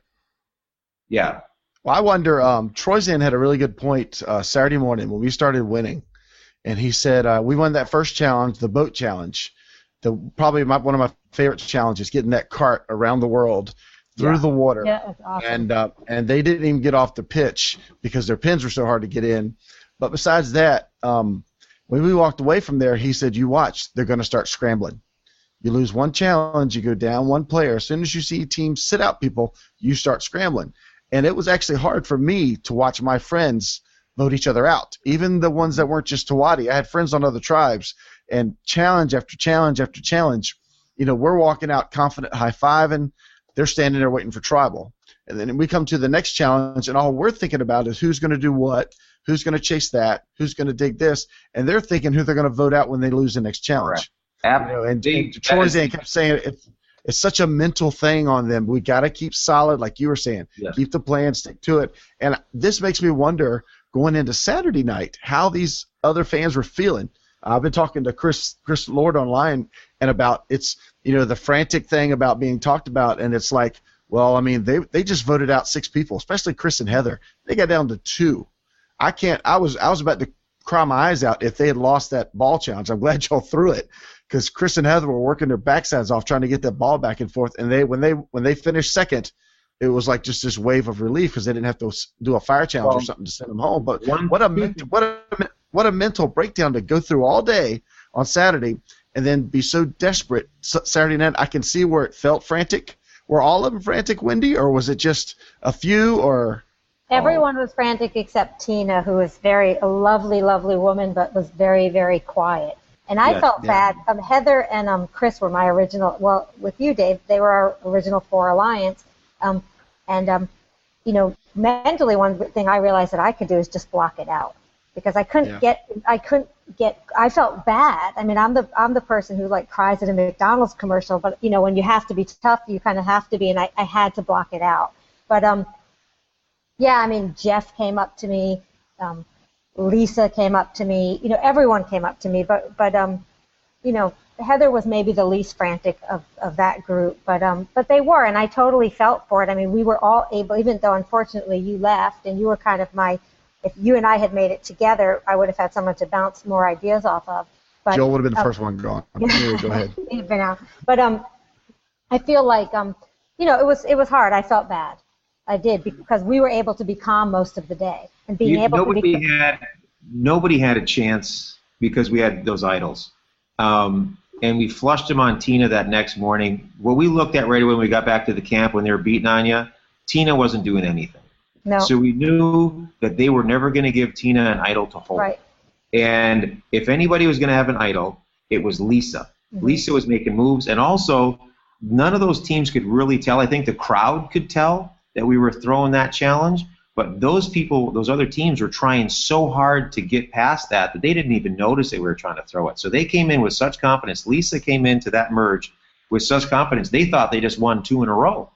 C: Yeah.
B: Well, I wonder, Troyzan had a really good point Saturday morning when we started winning. and he said we won that first challenge, the boat challenge, probably one of my favorite challenges, getting that cart around the world through the water.
D: Yeah, that's awesome.
B: And they didn't even get off the pitch because their pins were so hard to get in. But besides that, when we walked away from there, he said, "You watch, they're going to start scrambling. You lose one challenge, you go down one player. As soon as you see teams sit out people, you start scrambling." And it was actually hard for me to watch my friends vote each other out, even the ones that weren't just Tawadi. I had friends on other tribes, and challenge after challenge after challenge, we're walking out confident, high-fiving. They're standing there waiting for tribal. And then we come to the next challenge, and all we're thinking about is who's going to do what, who's going to chase that, who's going to dig this, and they're thinking who they're going to vote out when they lose the next challenge. And Troy Zane kept saying it's such a mental thing on them. We got to keep solid, like you were saying.
C: Yes.
B: Keep the plan, stick to it. And this makes me wonder, going into Saturday night, how these other fans were feeling. I've been talking to Chris Lord online and about it's the frantic thing about being talked about, and it's like, well, I mean, they just voted out 6 people, especially Chris and Heather. They got down to 2. I was about to cry my eyes out if they had lost that ball challenge. I'm glad y'all threw it, because Chris and Heather were working their backsides off trying to get that ball back and forth, and when they finished second, it was like just this wave of relief because they didn't have to do a fire challenge or something to send them home. But what a mental breakdown to go through all day on Saturday and then be so desperate Saturday night. I can see where it felt frantic. Were all of them frantic, Wendy, or was it just a few? Or
D: everyone was frantic except Tina, who was a lovely, lovely woman, but was very, very quiet. And I felt bad. Heather and Chris were my original. Well, with you, Dave, they were our original 4 alliance. Mentally, one thing I realized that I could do is just block it out, because I couldn't get. I felt bad. I mean, I'm the person who cries at a McDonald's commercial, but when you have to be tough, you kind of have to be, and I had to block it out. But I mean, Jeff came up to me, Lisa came up to me, everyone came up to me, but Heather was maybe the least frantic of that group, but they were, and I totally felt for it. I mean, we were all able, even though unfortunately you left, and you were kind of if you and I had made it together, I would have had someone to bounce more ideas off of. But
B: Joel would have been the first one gone. Go ahead.
D: But I feel like it was hard. I felt bad. I did, because we were able to be calm most of the day, and
C: nobody had a chance because we had those idols. And we flushed them on Tina that next morning. What we looked at right away when we got back to the camp when they were beating on you, Tina wasn't doing anything.
D: No.
C: So we knew that they were never going to give Tina an idol to hold.
D: Right.
C: And if anybody was going to have an idol, it was Lisa. Mm-hmm. Lisa was making moves, and also none of those teams could really tell. I think the crowd could tell that we were throwing that challenge, but those other teams were trying so hard to get past that they didn't even notice that we were trying to throw it. So they came in with such confidence. Lisa came into that merge with such confidence. They thought they just won 2 in a row.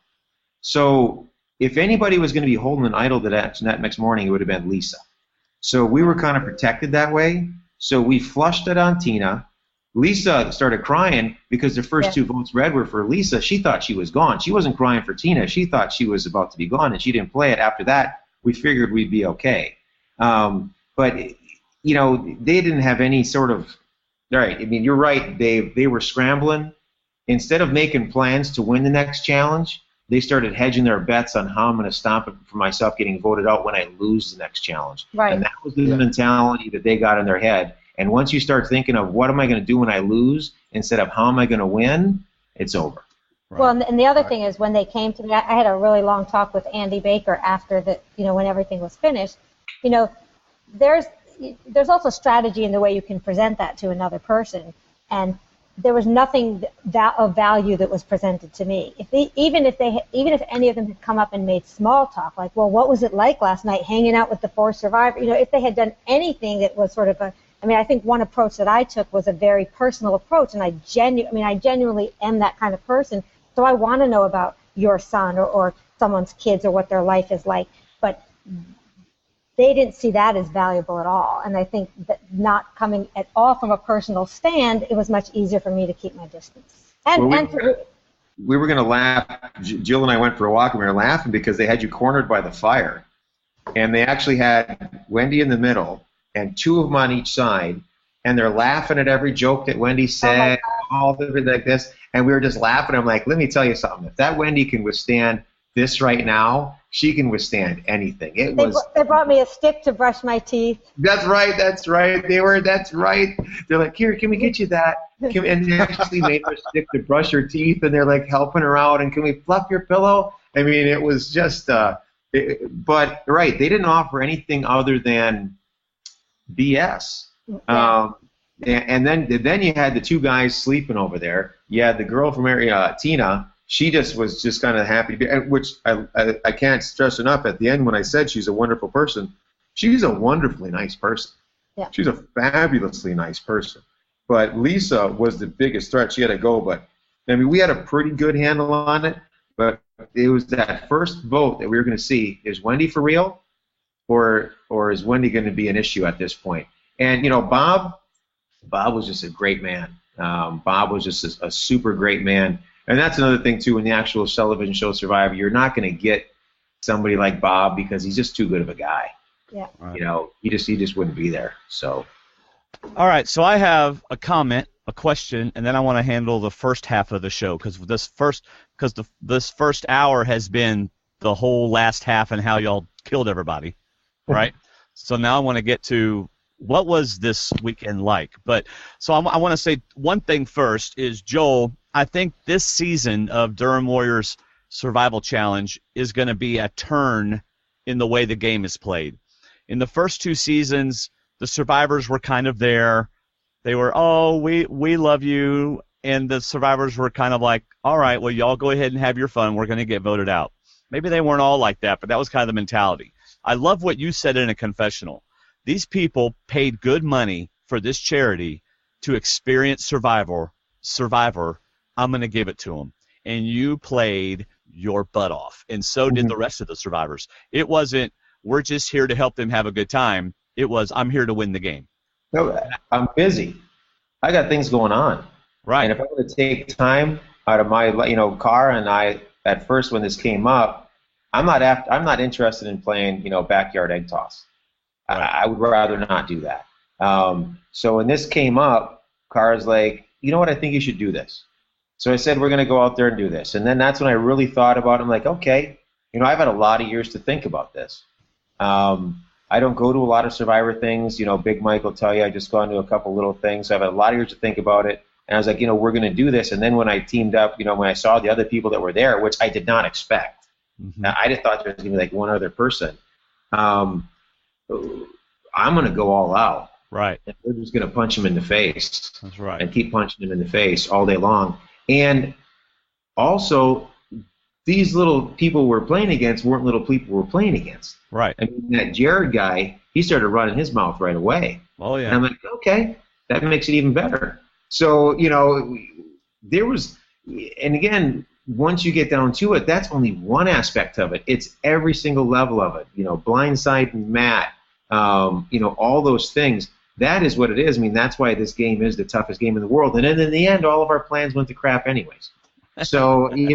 C: So if anybody was going to be holding an idol to that next morning, it would have been Lisa. So we were kind of protected that way. So we flushed it on Tina. Lisa started crying because the first 2 votes read were for Lisa. She thought she was gone. She wasn't crying for Tina. She thought she was about to be gone, and she didn't play it. After that, we figured we'd be okay. But, they didn't have any sort of – all right, I mean, you're right, Dave. They were scrambling. Instead of making plans to win the next challenge, they started hedging their bets on how I'm going to stop it for myself getting voted out when I lose the next challenge.
D: Right.
C: And that was the mentality that they got in their head. And once you start thinking of what am I going to do when I lose instead of how am I going to win, it's over.
D: Right. Well, and the other thing is when they came to me, I had a really long talk with Andy Baker after when everything was finished. There's also strategy in the way you can present that to another person, and there was nothing of value that was presented to me. Even if any of them had come up and made small talk, like, well, what was it like last night hanging out with the 4 survivors? If they had done anything that was sort of I think one approach that I took was a very personal approach, and I genuinely am that kind of person. So I want to know about your son or someone's kids or what their life is like, but they didn't see that as valuable at all. And I think that not coming at all from a personal stand, it was much easier for me to keep my distance.
C: We were going to laugh. Jill and I went for a walk, and we were laughing because they had you cornered by the fire. And they actually had Wendy in the middle and 2 of them on each side. and they're laughing at every joke that Wendy said, all of it like this, and we were just laughing. I'm like, let me tell you something. If that Wendy can withstand this right now, she can withstand anything.
D: They brought me a stick to brush my teeth.
C: That's right. That's right. That's right. They're like, here, can we get you that? And they actually made her stick to brush her teeth, and they're like helping her out. And can we fluff your pillow? I mean, it was just. But right, they didn't offer anything other than BS.
D: Yeah.
C: And then you had the two guys sleeping over there. You had the girl from area, Tina. She was just kind of happy to be, which I can't stress enough. At the end, when I said she's a wonderful person, she's a wonderfully nice person.
D: Yeah.
C: She's a fabulously nice person. But Lisa was the biggest threat. She had to go, but I mean, we had a pretty good handle on it. But it was that first vote that we were going to see: is Wendy for real, or is Wendy going to be an issue at this point? And you know, Bob was just a great man. Bob was just a super great man. And that's another thing, too, in the actual television show Survivor, you're not going to get somebody like Bob because he's just too good of a guy.
D: Yeah.
C: You know, he just wouldn't be there. So.
E: All right, so I have a comment, a question, and then I want to handle the first half of the show because this first hour has been the whole last half and how y'all killed everybody, right? So now I want to get to what was this weekend like. But so I want to say one thing first is, Joel, I think this season of Durham Warriors Survival Challenge is going to be a turn in the way the game is played. In the first two seasons, the survivors were kind of there. They were, oh, we love you, and the survivors were kind of like, all right, well, y'all go ahead and have your fun. We're going to get voted out. Maybe they weren't all like that, but that was kind of the mentality. I love what you said in a confessional. These people paid good money for this charity to experience Survivor. I'm going to give it to them. And you played your butt off, and so did the rest of the survivors. It wasn't, we're just here to help them have a good time. It was, I'm here to win the game.
C: No, I'm busy. I got things going on.
E: Right.
C: And if I'm going to take time out of my, car, and at first when this came up, I'm not interested in playing, backyard egg toss. Right. I would rather not do that. So when this came up, Car's like, you know what, I think you should do this. So I said, we're going to go out there and do this. And then that's when I really thought about it. I'm like, okay, I've had a lot of years to think about this. I don't go to a lot of Survivor things. Big Mike will tell you I just gone to a couple little things. So I've had a lot of years to think about it. And I was like, we're going to do this. And then when I teamed up, when I saw the other people that were there, which I did not expect, I just thought there was going to be like one other person. I'm going to go all out.
E: Right.
C: And we're just going to punch him in the face.
E: That's right.
C: And keep punching him in the face all day long. And also, these little people we're playing against weren't little people we're playing against.
E: Right.
C: I mean, that Jared guy, he started running his mouth right away.
E: Oh, yeah.
C: And I'm like, okay, that makes it even better. So, there was, and again, once you get down to it, that's only one aspect of it. It's every single level of it. Blindside and Matt, all those things. That is what it is. I mean, that's why this game is the toughest game in the world. And then in the end, all of our plans went to crap anyways. So, it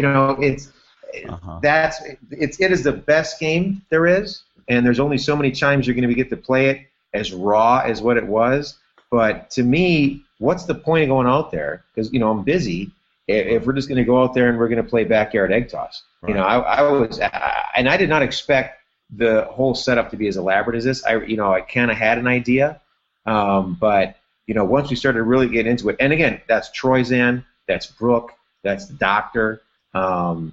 C: is the best game there is, and there's only so many times you're going to get to play it as raw as what it was. But to me, what's the point of going out there? Because, I'm busy. If we're just going to go out there and we're going to play backyard egg toss. Right. I did not expect the whole setup to be as elaborate as this. I kind of had an idea. But once we started really getting into it, and again, that's Troyzan, that's Brooke, that's the doctor. Again,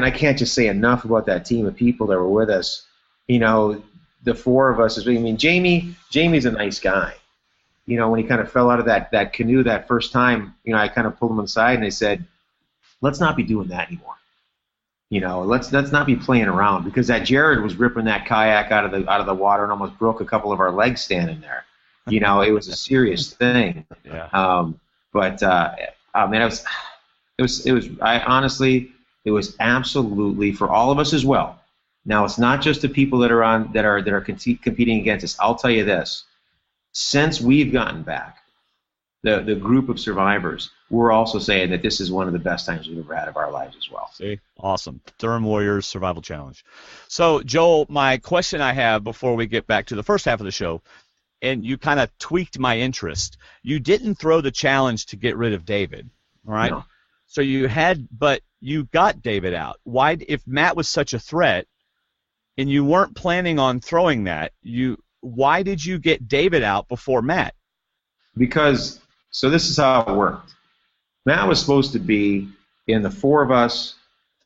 C: I can't just say enough about that team of people that were with us. The four of us. Jamie's a nice guy. When he kind of fell out of that canoe that first time, I kind of pulled him aside and I said, let's not be doing that anymore. Let's not be playing around, because that Jared was ripping that kayak out of the water and almost broke a couple of our legs standing there. It was a serious thing.
E: Yeah.
C: It was absolutely for all of us as well. Now, it's not just the people that are competing against us. I'll tell you this: since we've gotten back, the group of survivors, we're also saying that this is one of the best times we've ever had of our lives as well.
E: See? Awesome. Durham Warriors Survival Challenge. So, Joel, my question I have before we get back to the first half of the show and you kind of tweaked my interest. You didn't throw the challenge to get rid of David, all right?
C: No.
E: So but you got David out. Why, if Matt was such a threat, and you weren't planning on throwing that, why did you get David out before Matt?
C: Because, so this is how it worked. Matt was supposed to be in the 4 of us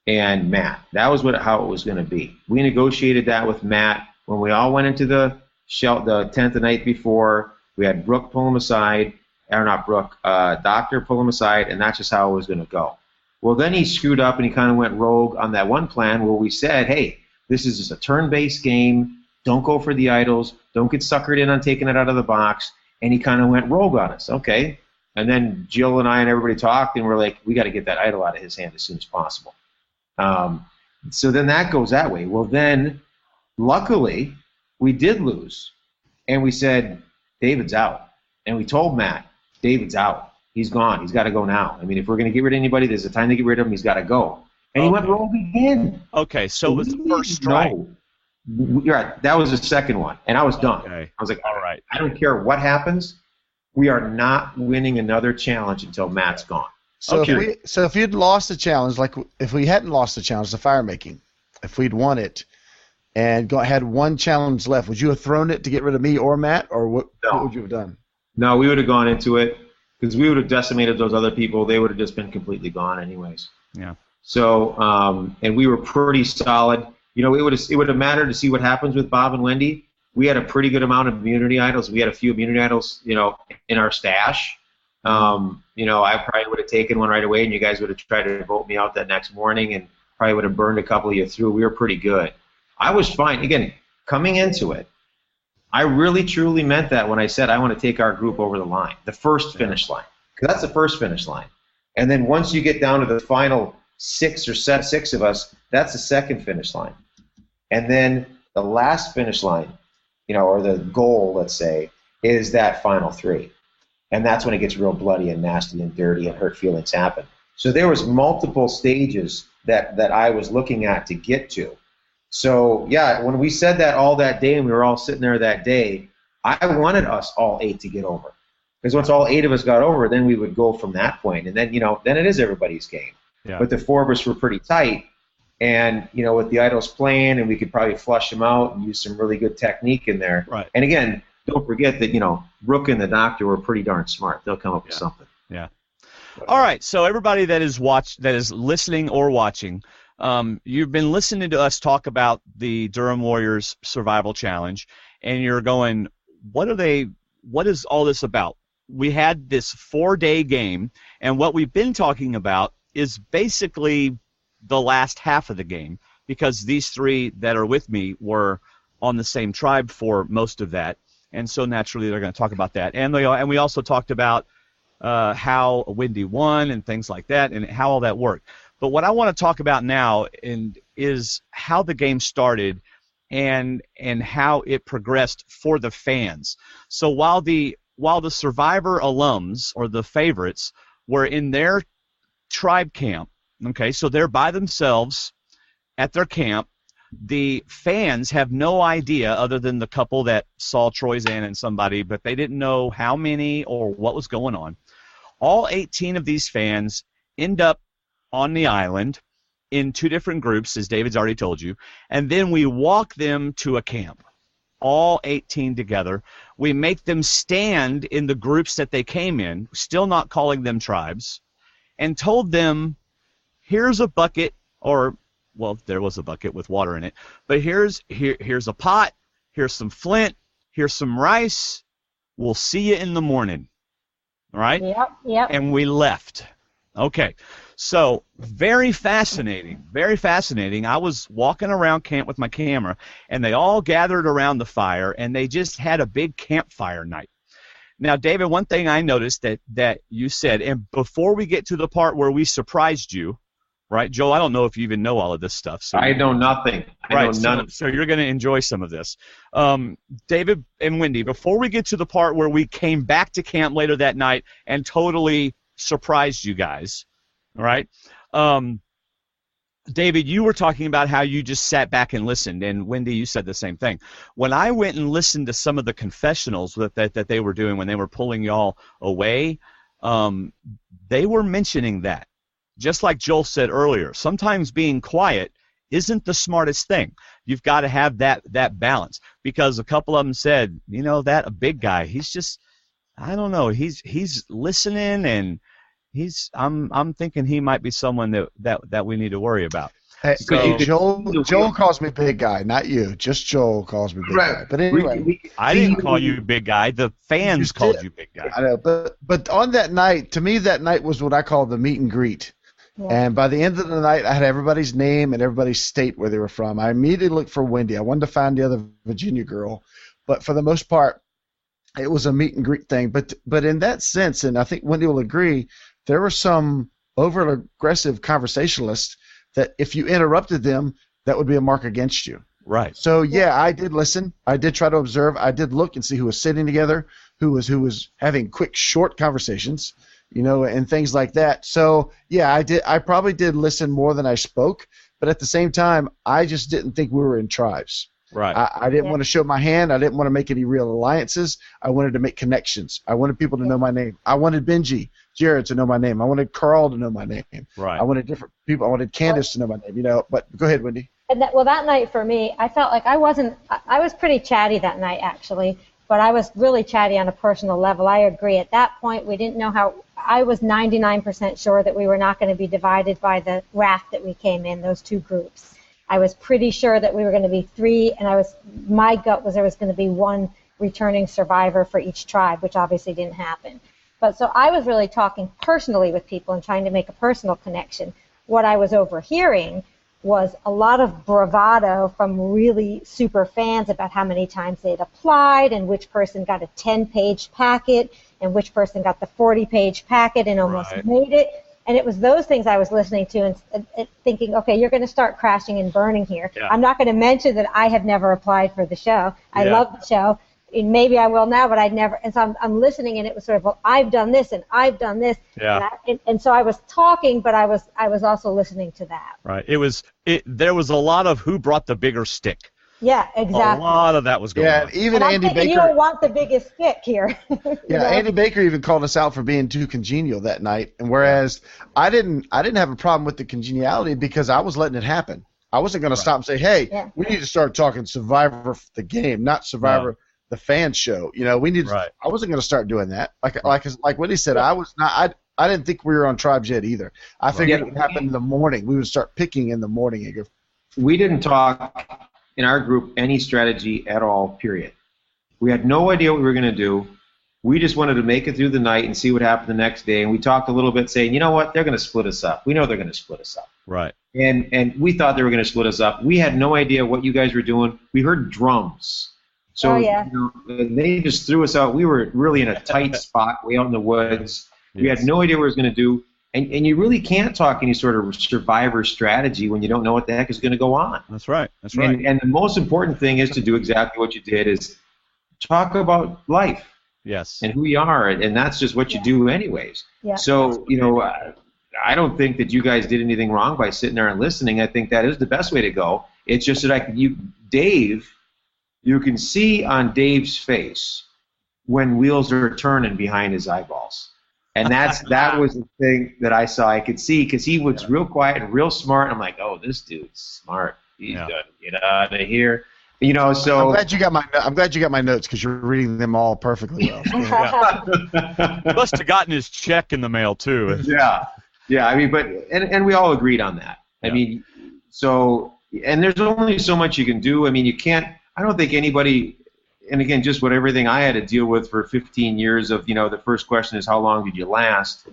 C: and Matt. That was how it was going to be. We negotiated that with Matt when we all went into the tent the night before. We had Brooke pull him aside, or not Brooke, Doctor pull him aside, and that's just how it was going to go. Well, then he screwed up and he kind of went rogue on that one plan where we said, hey, this is just a turn-based game. Don't go for the idols. Don't get suckered in on taking it out of the box. And he kind of went rogue on us. Okay. And then Jill and I and everybody talked, and we're like, we got to get that idol out of his hand as soon as possible. So then that goes that way. Well, then, luckily, we did lose. And we said, David's out. And we told Matt, David's out. He's gone. He's got to go now. I mean, if we're going to get rid of anybody, there's a time to get rid of him. He's got to go. And he went rogue again.
E: Okay, so it was the first strike.
C: No. You're right. That was the second one, and I was done.
E: Okay.
C: I was like,
E: all right.
C: I don't care what happens. We are not winning another challenge until Matt's gone.
B: So if you'd lost the challenge, like if we hadn't lost the challenge, the fire making, if we'd won it and had one challenge left, would you have thrown it to get rid of me or Matt, or what would you have done?
C: No, we would have gone into it because we would have decimated those other people. They would have just been completely gone anyways.
E: Yeah.
C: So, and we were pretty solid. You know, it would have mattered to see what happens with Bob and Wendy. We had a pretty good amount of immunity idols. We had a few immunity idols, you know, in our stash. You know, I probably would have taken one right away, and you guys would have tried to vote me out that next morning, and probably would have burned a couple of you through. We were pretty good. I was fine. Again, coming into it, I really truly meant that when I said I want to take our group over the line, the first finish line, because that's the first finish line. And then once you get down to the final 6 of us, that's the second finish line. And then the last finish line, you know, or the goal, let's say, is that final 3. And that's when it gets real bloody and nasty and dirty and hurt feelings happen. So there was multiple stages that I was looking at to get to. So, yeah, when we said that all that day and we were all sitting there that day, I wanted us all 8 to get over. Because once all 8 of us got over, then we would go from that point. And then, you know, then it is everybody's game.
E: Yeah.
C: But the 4 of us were pretty tight. And, you know, with the idols playing, and we could probably flush them out and use some really good technique in there.
E: Right.
C: And, again, don't forget that, you know, Brooke and the Doctor were pretty darn smart. They'll come up with something.
E: Yeah. All right. So everybody that is listening or watching, you've been listening to us talk about the Durham Warriors Survival Challenge, and you're going, what is all this about? We had this 4-day game, and what we've been talking about is basically the last half of the game, because these 3 that are with me were on the same tribe for most of that, and so naturally they're going to talk about that. And we also talked about how Wendy won and things like that, and how all that worked. But what I want to talk about now is how the game started and how it progressed for the fans. So while the Survivor alums, or the favorites, were in their tribe camp, okay, so they're by themselves at their camp, the fans have no idea, other than the couple that saw Troyzan and somebody, but they didn't know how many or what was going on. All 18 of these fans end up on the island in 2 different groups, as David's already told you, and then we walk them to a camp, all 18 together. We make them stand in the groups that they came in, still not calling them tribes, and told them, here's a bucket, or, well, there was a bucket with water in it, but here's a pot, here's some flint, here's some rice, we'll see you in the morning. All right?
D: Yep.
E: And we left. Okay. So, very fascinating, very fascinating. I was walking around camp with my camera, and they all gathered around the fire, and they just had a big campfire night. Now, David, one thing I noticed that you said, and before we get to the part where we surprised you, right, Joe, I don't know if you even know all of this stuff. So
C: I know nothing. I know none.
E: So you're going to enjoy some of this. David and Wendy, before we get to the part where we came back to camp later that night and totally surprised you guys, all right, David, you were talking about how you just sat back and listened, and Wendy, you said the same thing. When I went and listened to some of the confessionals that they were doing when they were pulling y'all away, they were mentioning that. Just like Joel said earlier, sometimes being quiet isn't the smartest thing. You've got to have that balance, because a couple of them said, that a big guy, he's just, I don't know, he's listening, and I'm thinking he might be someone that we need to worry about.
B: Hey,
E: So-
B: Joel calls me big guy, not you. Just Joel calls me big guy. But anyway,
E: I didn't call you big guy. The fans called
B: did.
E: you big guy.
B: I know, but on that night, to me, that night was what I call the meet and greet.
D: Yeah.
B: And by the end of the night, I had everybody's name and everybody's state where they were from. I immediately looked for Wendy. I wanted to find the other Virginia girl, but for the most part, it was a meet and greet thing. But in that sense, and I think Wendy will agree, there were some over aggressive conversationalists that if you interrupted them, that would be a mark against you.
E: Right.
B: So yeah, I did listen. I did try to observe. I did look and see who was sitting together, who was having quick, short conversations, and things like that. So yeah, I did. I probably did listen more than I spoke, but at the same time, I just didn't think we were in tribes.
E: Right.
B: I didn't want to show my hand. I didn't want to make any real alliances. I wanted to make connections. I wanted people to know my name. I wanted Benji, Jared to know my name. I wanted Carl to know my name.
E: Right.
B: I wanted different people. I wanted Candace to know my name. But go ahead, Wendy.
D: And that night for me, I felt like I was pretty chatty that night, actually, but I was really chatty on a personal level. I agree. At that point, we didn't know how. I was 99% sure that we were not going to be divided by the raft that we came in, those two groups. I was pretty sure that we were going to be three, and my gut was there was going to be one returning survivor for each tribe, which obviously didn't happen. But so I was really talking personally with people and trying to make a personal connection. What I was overhearing was a lot of bravado from really super fans about how many times they'd applied and which person got a 10-page packet and which person got the 40-page packet and almost made it. And it was those things I was listening to and thinking, okay, you're going to start crashing and burning here.
E: Yeah.
D: I'm not going to mention that I have never applied for the show. I love the show. And maybe I will now, but I'd never. And so I'm listening, and it was sort of, well, I've done this, and I've done this.
E: Yeah.
D: And so I was talking, but I was also listening to that.
E: Right. There was a lot of who brought the bigger stick.
D: Yeah, exactly.
E: A lot of that was going on.
B: Yeah, even
D: And I'm
B: Andy
D: thinking
B: Baker.
D: you don't want the biggest stick here.
B: Andy Baker even called us out for being too congenial that night. And whereas I didn't have a problem with the congeniality because I was letting it happen. I wasn't going to stop and say, hey, we need to start talking Survivor the game, not Survivor the fan show. We need.
E: Right.
B: I wasn't going to start doing that. Like Wendy said, I was not. I didn't think we were on tribes yet either. I figured it would happen in the morning. We would start picking in the morning.
C: We didn't talk in our group any strategy at all, period. We had no idea what we were going to do. We just wanted to make it through the night and see what happened the next day. And we talked a little bit saying, you know what, they're going to split us up. We know they're going to split us up.
E: Right.
C: And we thought they were going to split us up. We had no idea what you guys were doing. We heard drums. So they just threw us out. We were really in a tight spot way out in the woods. We had no idea what it was going to do. And you really can't talk any sort of survivor strategy when you don't know what the heck is going to go on.
E: That's right. That's right.
C: And the most important thing is to do exactly what you did, is talk about life.
E: Yes.
C: And who you are, and that's just what you do anyways.
D: Yeah.
C: So, I don't think that you guys did anything wrong by sitting there and listening. I think that is the best way to go. It's just that Dave, you can see on Dave's face when wheels are turning behind his eyeballs. And that was the thing that I saw. I could see because he was real quiet and real smart. I'm like, oh, this dude's smart. He's gonna get out of here. So
B: I'm glad you got my notes because you're reading them all perfectly well.
E: He must have gotten his check in the mail too.
C: Yeah. I mean, and we all agreed on that. I mean, so and there's only so much you can do. I mean, you can't. I don't think anybody. And again, just what everything I had to deal with for 15 years of, the first question is how long did you last?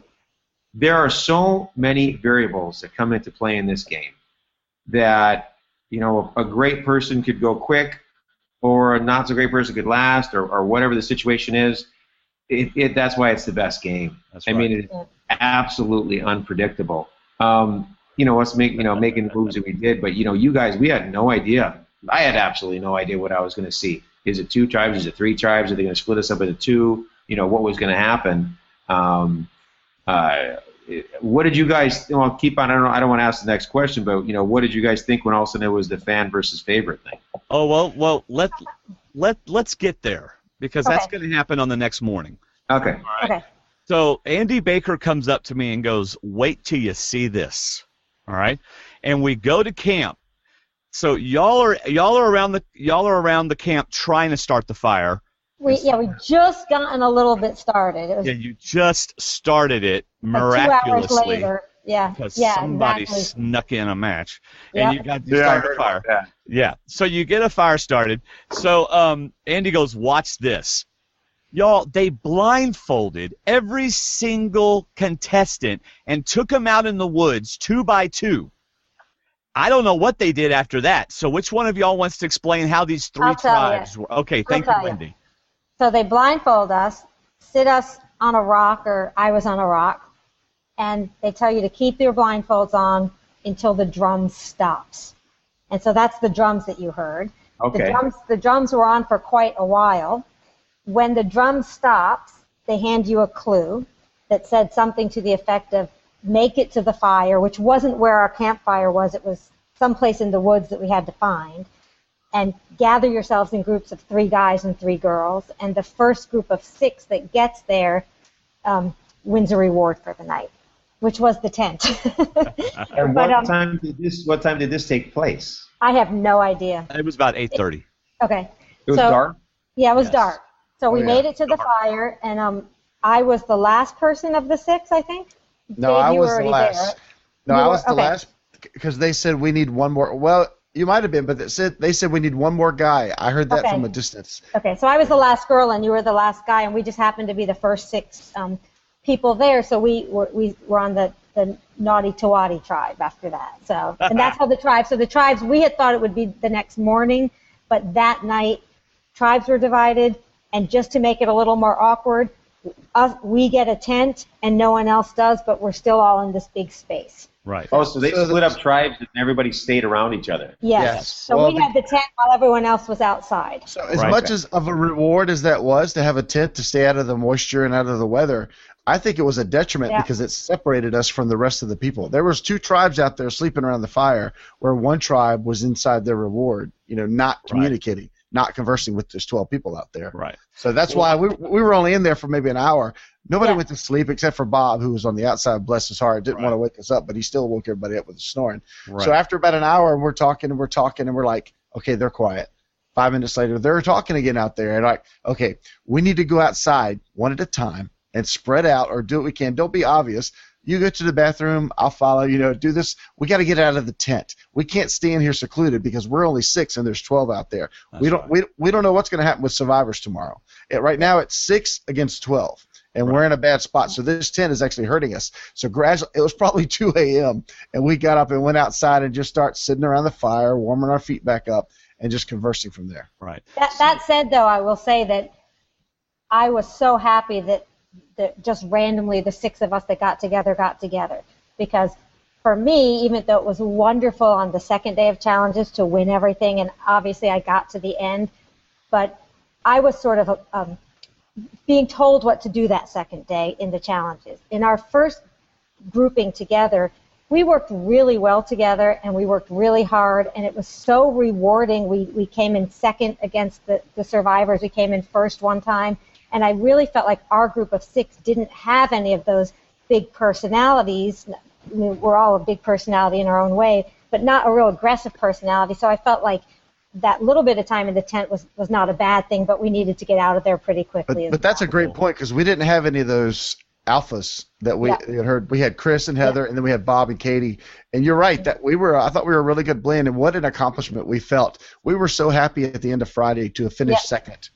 C: There are so many variables that come into play in this game that, a great person could go quick or a not so great person could last or whatever the situation is. That's why it's the best game.
E: That's right.
C: I mean, it's absolutely unpredictable. Us making the moves that we did, but, you guys, we had no idea. I had absolutely no idea what I was going to see. Is it 2 tribes? Is it 3 tribes? Are they going to split us up into 2? What was going to happen? what did you guys? Well, keep on. I don't want to ask the next question, but what did you guys think when all of a sudden it was the fan versus favorite thing?
E: Oh well, let's get there because that's going to happen on the next morning.
C: Okay.
E: All right.
D: Okay.
E: So Andy Baker comes up to me and goes, "Wait till you see this." All right, and we go to camp. So y'all are around the camp trying to start the fire.
D: We just gotten a little bit started. It was
E: you just started it
D: like
E: miraculously.
D: 2 hours later.
E: Because somebody snuck in a match, and you got to
C: I
E: start
C: heard
E: a fire.
C: about that.
E: Yeah, so you get a fire started. So Andy goes, "Watch this." Y'all, they blindfolded every single contestant and took them out in the woods 2 by 2. I don't know what they did after that. So which one of y'all wants to explain how these 3 tribes were? Okay, thank you, Wendy.
D: So they blindfold us, sit us on a rock, or I was on a rock, and they tell you to keep your blindfolds on until the drum stops. And so that's the drums that you heard.
C: Okay.
D: The drums were on for quite a while. When the drum stops, they hand you a clue that said something to the effect of make it to the fire, which wasn't where our campfire was. It was someplace in the woods that we had to find. And gather yourselves in groups of 3 guys and 3 girls. And the first group of 6 that gets there wins a reward for the night, which was the tent.
C: And what time did this take place?
D: I have no idea.
E: It was about 8:30.
D: Okay.
C: It was dark?
D: Yeah, it was dark. So we made it to the
C: Dark.
D: fire, and I was the last person of the 6, I think.
B: No,
D: Dave,
B: I
D: you
B: was
D: were
B: the
D: already
B: last.
D: there.
B: No, I was the
D: okay.
B: last because they said we need one more. Well, you might have been, but they said we need one more guy. I heard that from a distance.
D: Okay, so I was the last girl, and you were the last guy, and we just happened to be the first 6 people there. So we were on the Naughty Tawati tribe after that. So, and that's how the tribes. So the tribes, we had thought it would be the next morning, but that night tribes were divided, and just to make it a little more awkward, we get a tent and no one else does, but we're still all in this big space.
E: Right.
C: Oh, so they split up tribes and everybody stayed around each other.
D: Yes. So we had the tent while everyone else was outside.
B: So as much as of a reward as that was to have a tent to stay out of the moisture and out of the weather, I think it was a detriment because it separated us from the rest of the people. There was 2 tribes out there sleeping around the fire where one tribe was inside their reward, not communicating, not conversing with those 12 people out there.
E: Right.
B: So that's why we were only in there for maybe an hour. Nobody went to sleep except for Bob, who was on the outside, bless his heart, didn't want to wake us up, but he still woke everybody up with snoring. Right. So after about an hour, we're talking, and we're like, okay, they're quiet. 5 minutes later, they're talking again out there, and like, okay, we need to go outside one at a time and spread out or do what we can. Don't be obvious. You go to the bathroom, I'll follow, do this. We got to get out of the tent. We can't stay in here secluded because we're only 6 and there's 12 out there. We don't know what's going to happen with survivors tomorrow. Right now it's 6 against 12, and we're in a bad spot. So this tent is actually hurting us. So gradually, it was probably 2 a.m., and we got up and went outside and just start sitting around the fire, warming our feet back up, and just conversing from there.
E: Right.
D: That said, though, I will say that I was so happy that just randomly the 6 of us that got together, because for me, even though it was wonderful on the second day of challenges to win everything, and obviously I got to the end, but I was sort of being told what to do that second day in the challenges. In our first grouping together, we worked really well together, and we worked really hard, and it was so rewarding. We came in second against the survivors. We came in first one time. And I really felt like our group of 6 didn't have any of those big personalities. I mean, we're all a big personality in our own way, but not a real aggressive personality. So I felt like that little bit of time in the tent was not a bad thing, but we needed to get out of there pretty quickly.
B: But that's a great point because we didn't have any of those alphas that we had heard. We had Chris and Heather, and then we had Bob and Katie. And you're right that I thought we were a really good blend, and what an accomplishment we felt. We were so happy at the end of Friday to have finished second.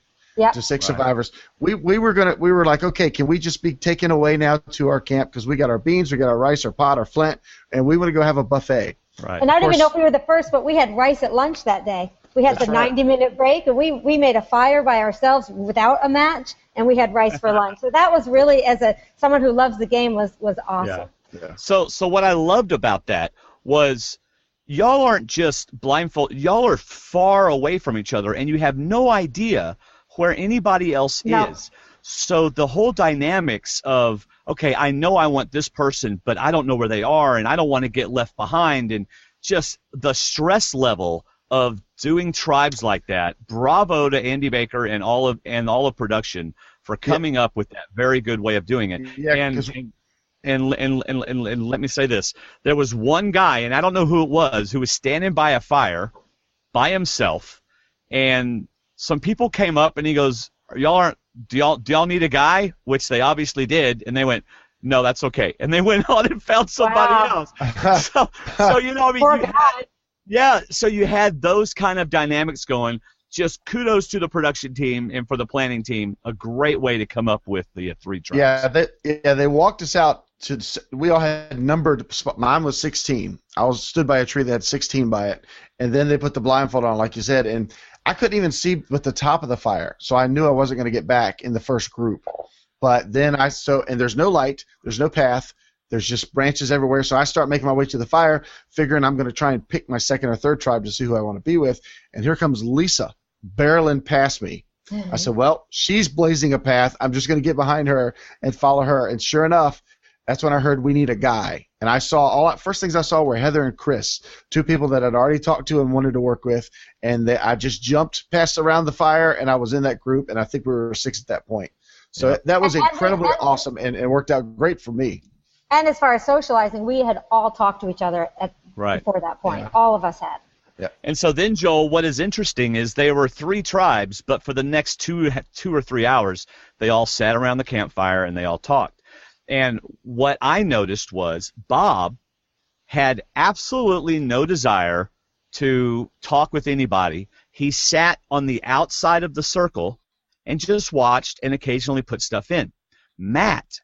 B: To 6 survivors. We were like, okay, can we just be taken away now to our camp because we got our beans, we got our rice, our pot, our flint, and we want to go have a buffet.
E: Right.
D: And I don't even know if we were the first, but we had rice at lunch that day. We had the 90-minute break, and we made a fire by ourselves without a match, and we had rice for lunch. So that was really, as someone who loves the game, was awesome.
E: Yeah. So what I loved about that was y'all aren't just blindfold. Y'all are far away from each other, and you have no idea where anybody else is. So the whole dynamics of, okay, I know I want this person, but I don't know where they are, and I don't want to get left behind, and just the stress level of doing tribes like that. Bravo to Andy Baker and all of production for coming up with that very good way of doing it.
B: Yeah,
E: and let me say this. There was one guy, and I don't know who it was, who was standing by a fire by himself, and some people came up and he goes, do y'all need a guy? Which they obviously did, and they went, no, that's okay. And they went on and found somebody else. So you know, I mean, so you had those kind of dynamics going. Just kudos to the production team and for the planning team. A great way to come up with the 3 tribes.
B: They walked us out. We all had numbered. Mine was 16. I was stood by a tree that had 16 by it, and then they put the blindfold on, like you said, and I couldn't even see with the top of the fire, so I knew I wasn't going to get back in the first group. But then and there's no light, there's no path, there's just branches everywhere. So I start making my way to the fire, figuring I'm going to try and pick my second or third tribe to see who I want to be with. And here comes Lisa barreling past me. I said, well, she's blazing a path. I'm just going to get behind her and follow her. And sure enough, that's when I heard we need a guy. And I saw first things I saw were Heather and Chris, 2 people that I'd already talked to and wanted to work with. And I just jumped past around the fire, and I was in that group, and I think we were 6 at that point. So that was incredibly awesome, and it worked out great for me.
D: And as far as socializing, we had all talked to each other before that point. Yeah. All of us had.
B: Yeah.
E: And so then, Joel, what is interesting is there were 3 tribes, but for the next 2 or 3 hours, they all sat around the campfire and they all talked. And what I noticed was Bob had absolutely no desire to talk with anybody. He sat on the outside of the circle and just watched and occasionally put stuff in. Matt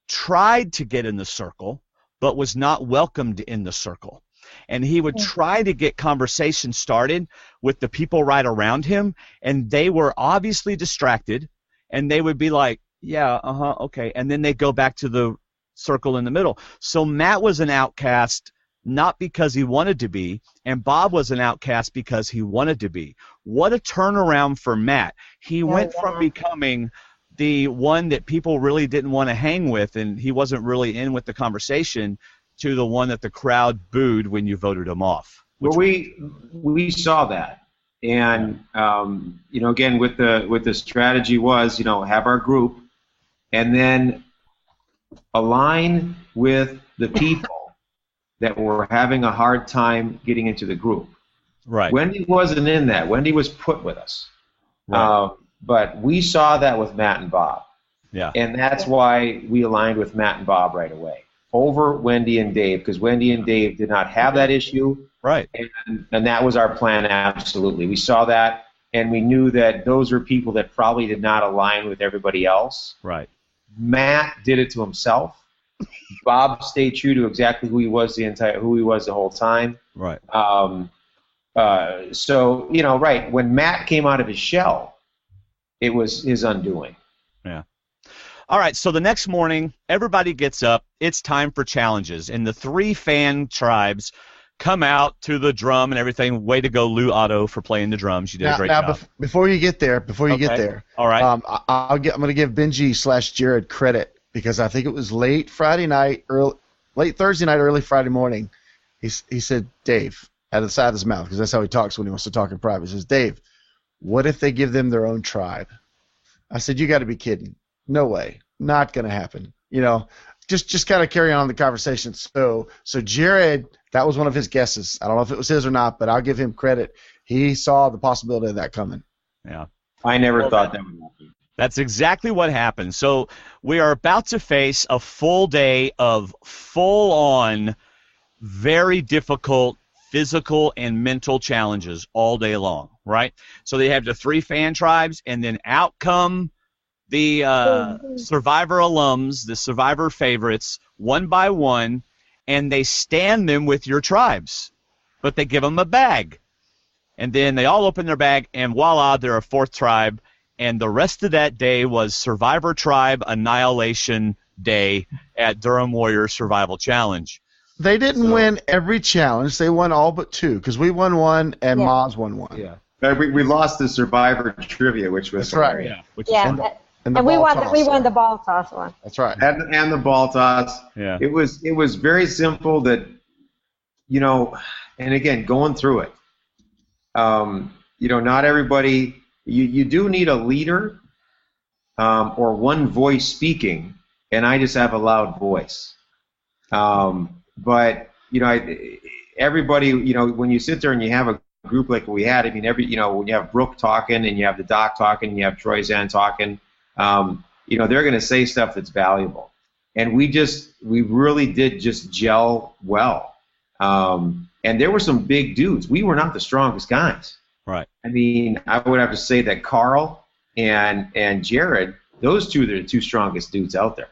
E: tried to get in the circle, but was not welcomed in the circle. And he would try to get conversation started with the people right around him, and they were obviously distracted, and they would be like, yeah, okay, and then they go back to the circle in the middle. So Matt was an outcast not because he wanted to be, and Bob was an outcast because he wanted to be. What a turnaround for Matt. He went from becoming the one that people really didn't want to hang with, and he wasn't really in with the conversation, to the one that the crowd booed when you voted him off.
C: Well, we saw that. And, again, with the strategy was, have our group, and then align with the people that were having a hard time getting into the group.
E: Right.
C: Wendy wasn't in that. Wendy was put with us.
E: Right.
C: But we saw that with Matt and Bob.
E: Yeah.
C: And that's why we aligned with Matt and Bob right away over Wendy and Dave, because Wendy and Dave did not have that issue.
E: Right.
C: And that was our plan, absolutely. We saw that, and we knew that those were people that probably did not align with everybody else.
E: Right.
C: Matt did it to himself. Bob stayed true to exactly who he was the whole time.
E: Right.
C: So, right, when Matt came out of his shell, it was his undoing.
E: Yeah. All right, so the next morning, everybody gets up. It's time for challenges, and the 3 fan tribes come out to the drum and everything. Way to go, Lou Otto, for playing the drums. You did a great job.
B: Before you get there,
E: all right,
B: I'm going to give Benji / Jared credit, because I think it was late Thursday night, early Friday morning. He said, Dave, out of the side of his mouth, because that's how he talks when he wants to talk in private. He says, Dave, what if they give them their own tribe? I said, you got to be kidding. No way. Not going to happen. Just kind of carry on the conversation. So Jared, that was one of his guesses. I don't know if it was his or not, but I'll give him credit. He saw the possibility of that coming.
E: Yeah.
C: I never thought that would happen.
E: That's exactly what happened. So we are about to face a full day of full-on, very difficult physical and mental challenges all day long, right? So they have the 3 fan tribes, and then out come the Survivor alums, the Survivor favorites, one by one, and they stand them with your tribes. But they give them a bag. And then they all open their bag, and voila, they're a 4th tribe. And the rest of that day was Survivor Tribe Annihilation Day at Durham Warrior Survival Challenge.
B: They didn't win every challenge. They won all but 2, because we won 1 and Maz won 1.
C: Yeah. We lost the Survivor Trivia, which was
B: right.
E: Yeah.
B: And
D: we won the ball toss one.
B: That's right.
C: And the ball toss.
E: Yeah.
C: It was very simple that, and again, going through it. Not everybody. You do need a leader, or one voice speaking, and I just have a loud voice. But everybody, when you sit there and you have a group like we had, when you have Brooke talking and you have the doc talking and you have Troy Zan talking, they're going to say stuff that's valuable. And we really did just gel well. And there were some big dudes. We were not the strongest guys.
E: Right.
C: I would have to say that Carl and Jared, those two are the two strongest dudes out there.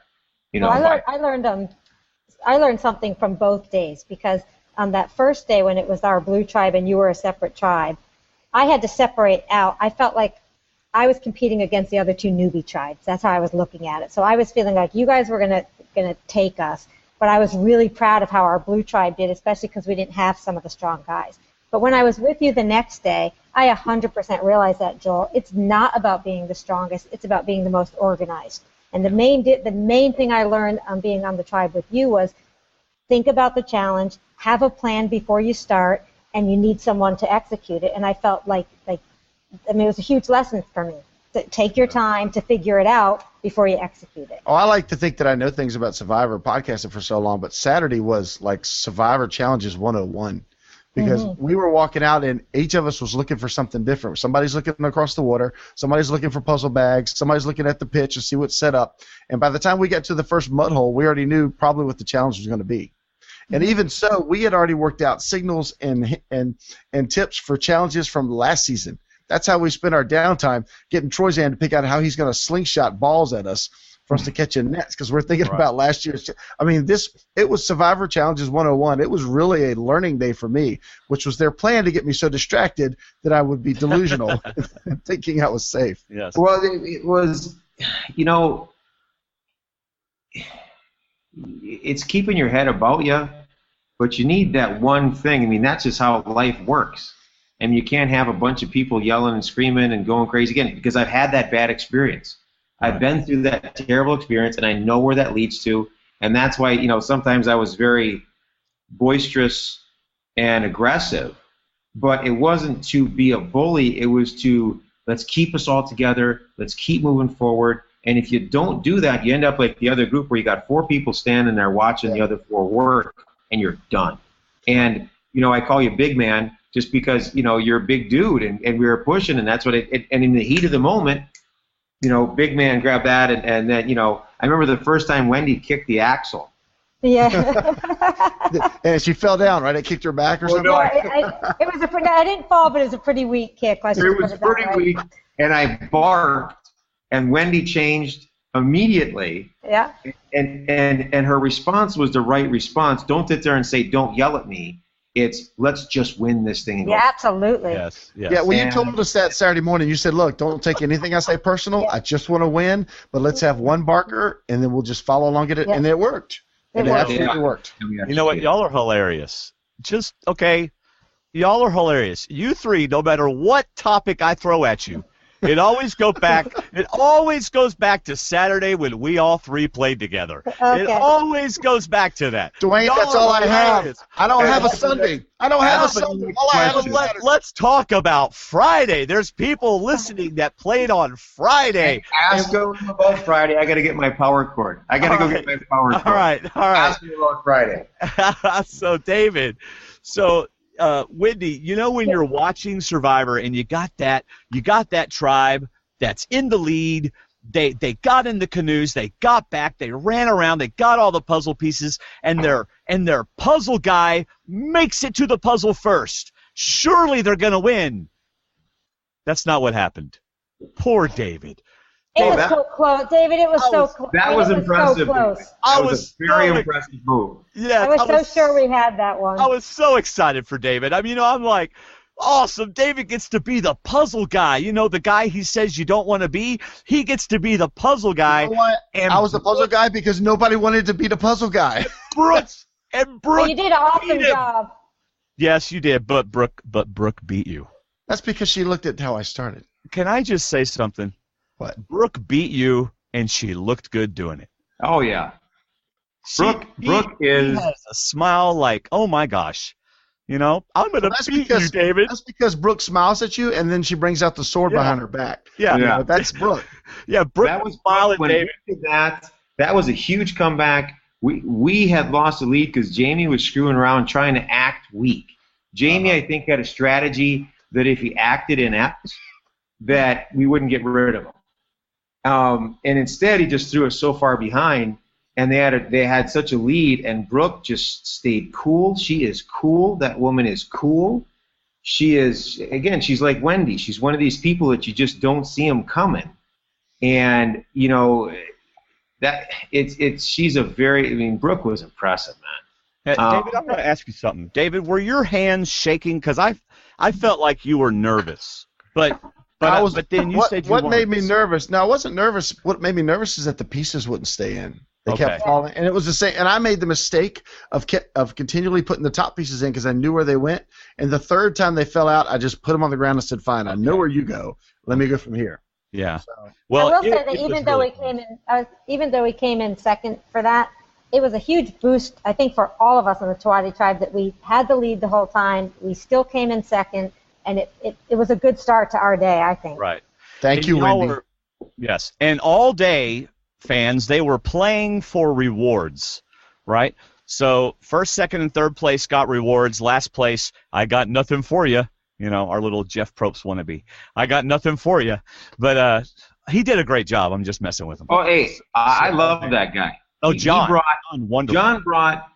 D: I learned something from both days, because on that first day when it was our blue tribe and you were a separate tribe, I had to separate out. I felt like I was competing against the other two newbie tribes. That's how I was looking at it. So I was feeling like you guys were gonna take us, but I was really proud of how our blue tribe did, especially because we didn't have some of the strong guys. But when I was with you the next day, I 100% realized that, Joel. It's not about being the strongest. It's about being the most organized. And the main thing I learned on being on the tribe with you was think about the challenge, have a plan before you start, and you need someone to execute it. And I felt like it was a huge lesson for me. To take your time to figure it out before you execute it.
B: Oh, I like to think that I know things about Survivor, podcasting for so long, but Saturday was like Survivor Challenges 101. Because we were walking out and each of us was looking for something different. Somebody's looking across the water. Somebody's looking for puzzle bags. Somebody's looking at the pitch to see what's set up. And by the time we got to the first mud hole, we already knew probably what the challenge was going to be. And even so, we had already worked out signals and tips for challenges from last season. That's how we spent our downtime, getting Troy Zan to pick out how he's going to slingshot balls at us for us to catch in nets, because we're thinking about last year's. It was Survivor Challenges 101. It was really a learning day for me, which was their plan to get me so distracted that I would be delusional, thinking I was safe.
E: Yes.
C: Well, it was, it's keeping your head about you, but you need that one thing. That's just how life works. And you can't have a bunch of people yelling and screaming and going crazy again, because I've had that bad experience. I've been through that terrible experience, and I know where that leads to, and that's why, sometimes I was very boisterous and aggressive, but it wasn't to be a bully. It was to, let's keep us all together, let's keep moving forward, and if you don't do that, you end up like the other group where you got 4 people standing there watching the other 4 work, and you're done. And, I call you big man just because, you're a big dude, and we were pushing, and that's what and in the heat of the moment, big man grabbed that, and then, I remember the first time Wendy kicked the axle.
D: Yeah.
B: And she fell down, right? It kicked her back or something?
D: No, I didn't fall, but it was a pretty weak kick.
C: It was pretty weak, and I barked, and Wendy changed immediately.
D: Yeah.
C: And her response was the right response. Don't sit there and say, don't yell at me. It's, let's just win this thing.
D: Yeah, absolutely.
E: Yes.
B: Yeah, when you told us that Saturday morning, you said, look, don't take anything I say personal. I just want to win, but let's have one barker, and then we'll just follow along at it. And it worked. It absolutely worked.
E: You know what? Y'all are hilarious. Y'all are hilarious. You three, no matter what topic I throw at you, it always goes back to Saturday when we all 3 played together.
D: Okay.
E: It always goes back to that.
B: Dwayne, that's all I have. I don't have a Sunday. All I have is Saturday.
E: Let's talk about Friday. There's people listening that played on Friday.
C: Ask them about Friday. I got to get my power cord. I got to go get my power cord.
E: All right.
C: Ask me about Friday.
E: So, David, Wendy, when you're watching Survivor and you got that tribe that's in the lead, they got in the canoes, they got back, they ran around, they got all the puzzle pieces, and their puzzle guy makes it to the puzzle first. Surely they're gonna win. That's not what happened. Poor David.
D: It was so close, David. It was so close.
C: That was impressive.
D: So close.
C: That was a very impressive move.
E: Yeah,
D: I was so sure we had that one.
E: I was so excited for David. I'm like, awesome. David gets to be the puzzle guy. The guy he says you don't want to be. He gets to be the puzzle guy.
B: You know what?
E: And
B: I was the puzzle guy because nobody wanted to be the puzzle guy.
E: Brooks
D: Well, you did an awesome job.
E: Yes, you did. But Brooke beat you.
B: That's because she looked at how I started.
E: Can I just say something?
B: What?
E: Brooke beat you, and she looked good doing it.
C: Oh yeah. Brooke
E: He has a smile like, oh my gosh, I'm gonna beat you, David.
B: That's because Brooke smiles at you, and then she brings out the sword behind her back.
E: Yeah.
B: That's Brooke.
E: Yeah, Brooke
C: that was
E: smiling,
C: when
E: David.
C: we did that was a huge comeback. We had lost the lead because Jamie was screwing around trying to act weak. Jamie, I think, had a strategy that if he acted inept, that we wouldn't get rid of him. And instead, he just threw us so far behind. And they had such a lead, and Brooke just stayed cool. She is cool. That woman is cool. She is, again, she's like Wendy. She's one of these people that you just don't see them coming. And she's a very. Brooke was impressive, man.
E: David, I'm going to ask you something. David, were your hands shaking? Because I felt like you were nervous, but then you said you weren't.
B: What made me nervous? No, I wasn't nervous. What made me nervous is that the pieces wouldn't stay in. They kept falling, and it was the same. And I made the mistake of continually putting the top pieces in because I knew where they went. And the third time they fell out, I just put them on the ground and said, "Fine, I know where you go. Let me go from here."
E: Yeah.
D: So, well, I will say that even though we came in second for that, it was a huge boost, I think, for all of us on the Tawadi tribe that we had the lead the whole time. We still came in second, and it was a good start to our day, I think.
E: Right.
B: Thank you, Wendy.
E: Yes, and all day, fans, they were playing for rewards, right? So first, second, and third place got rewards. Last place, I got nothing for you. Our little Jeff Probst wannabe. I got nothing for you. But he did a great job. I'm just messing with him.
C: Oh, hey, I love that guy.
E: Oh, John.
C: John brought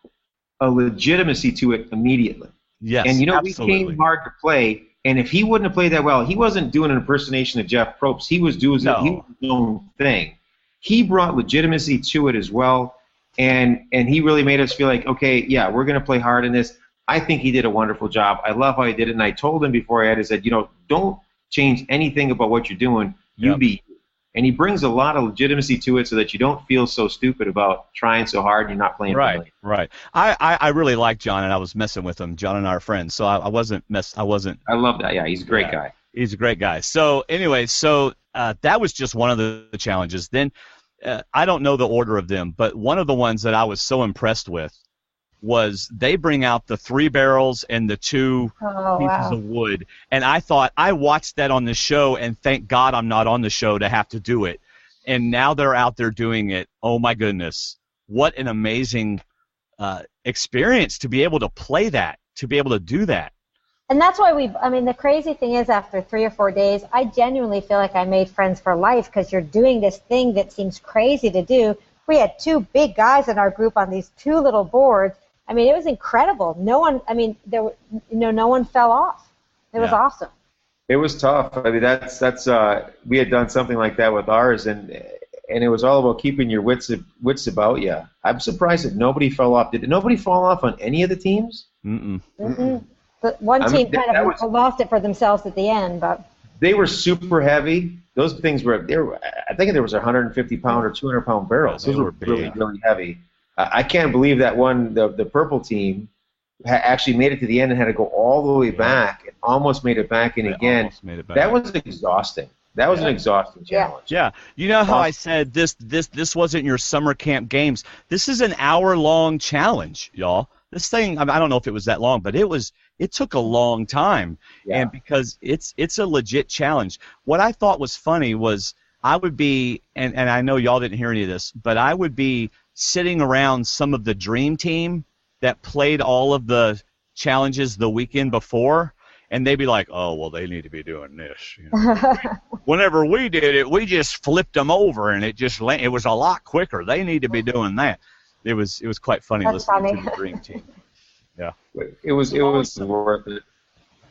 C: a legitimacy to it immediately.
E: Yes,
C: and
E: absolutely.
C: we came hard to play. And if he wouldn't have played that well, he wasn't doing an impersonation of Jeff Probst. He was doing his own thing. He brought legitimacy to it as well, and he really made us feel like, okay, yeah, we're going to play hard in this. I think he did a wonderful job. I love how he did it, and I told him before I said, don't change anything about what you're doing. You be you. And he brings a lot of legitimacy to it so that you don't feel so stupid about trying so hard and you're not playing.
E: Right. I really like John, and I was messing with him. John and I are friends, so I wasn't. I
C: love that. Yeah, he's a great guy.
E: He's a great guy. So anyway, that was just one of the challenges. Then I don't know the order of them, but one of the ones that I was so impressed with was they bring out the 3 barrels and the 2 pieces of wood. And I thought, I watched that on the show, and thank God I'm not on the show to have to do it. And now they're out there doing it. Oh, my goodness. What an amazing experience to be able to play that, to be able to do that.
D: And that's why the crazy thing is after 3 or 4 days, I genuinely feel like I made friends for life because you're doing this thing that seems crazy to do. We had 2 big guys in our group on these 2 little boards. It was incredible. No one, no one fell off. It was awesome.
C: It was tough. That's we had done something like that with ours, and it was all about keeping your wits about you. I'm surprised that nobody fell off. Did nobody fall off on any of the teams?
D: But one team kind of lost it for themselves at the end, but
C: they were super heavy. Those things were. I think there was 150-pound or 200-pound barrels. Those were really, really heavy. I can't believe that the purple team actually made it to the end and had to go all the way back and almost made it back in again. That was exhausting. That was an exhausting challenge.
E: Yeah. You know how I said this wasn't your summer camp games. This is an hour-long challenge, y'all. This thing, I don't know if it was that long, but it took a long time. Yeah. And because it's a legit challenge. What I thought was funny was I would be, and I know y'all didn't hear any of this, but I would be sitting around some of the dream team that played all of the challenges the weekend before, and they'd be like, oh, well, they need to be doing this. Whenever we did it, we just flipped them over, and it was a lot quicker. They need to be doing that. It was quite funny listening to the dream team. Yeah.
C: It was worth it.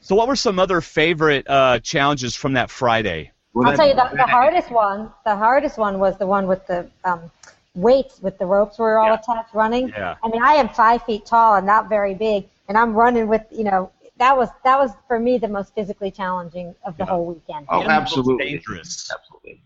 E: So what were some other favorite challenges from that Friday?
D: Well, I'll tell you, the hardest one. The hardest one was the one with the weights with the ropes were all attached running.
E: Yeah.
D: I am 5 feet tall and not very big, and I'm running with that was for me the most physically challenging of the whole weekend.
C: Oh, absolutely.
E: Dangerous. Absolutely.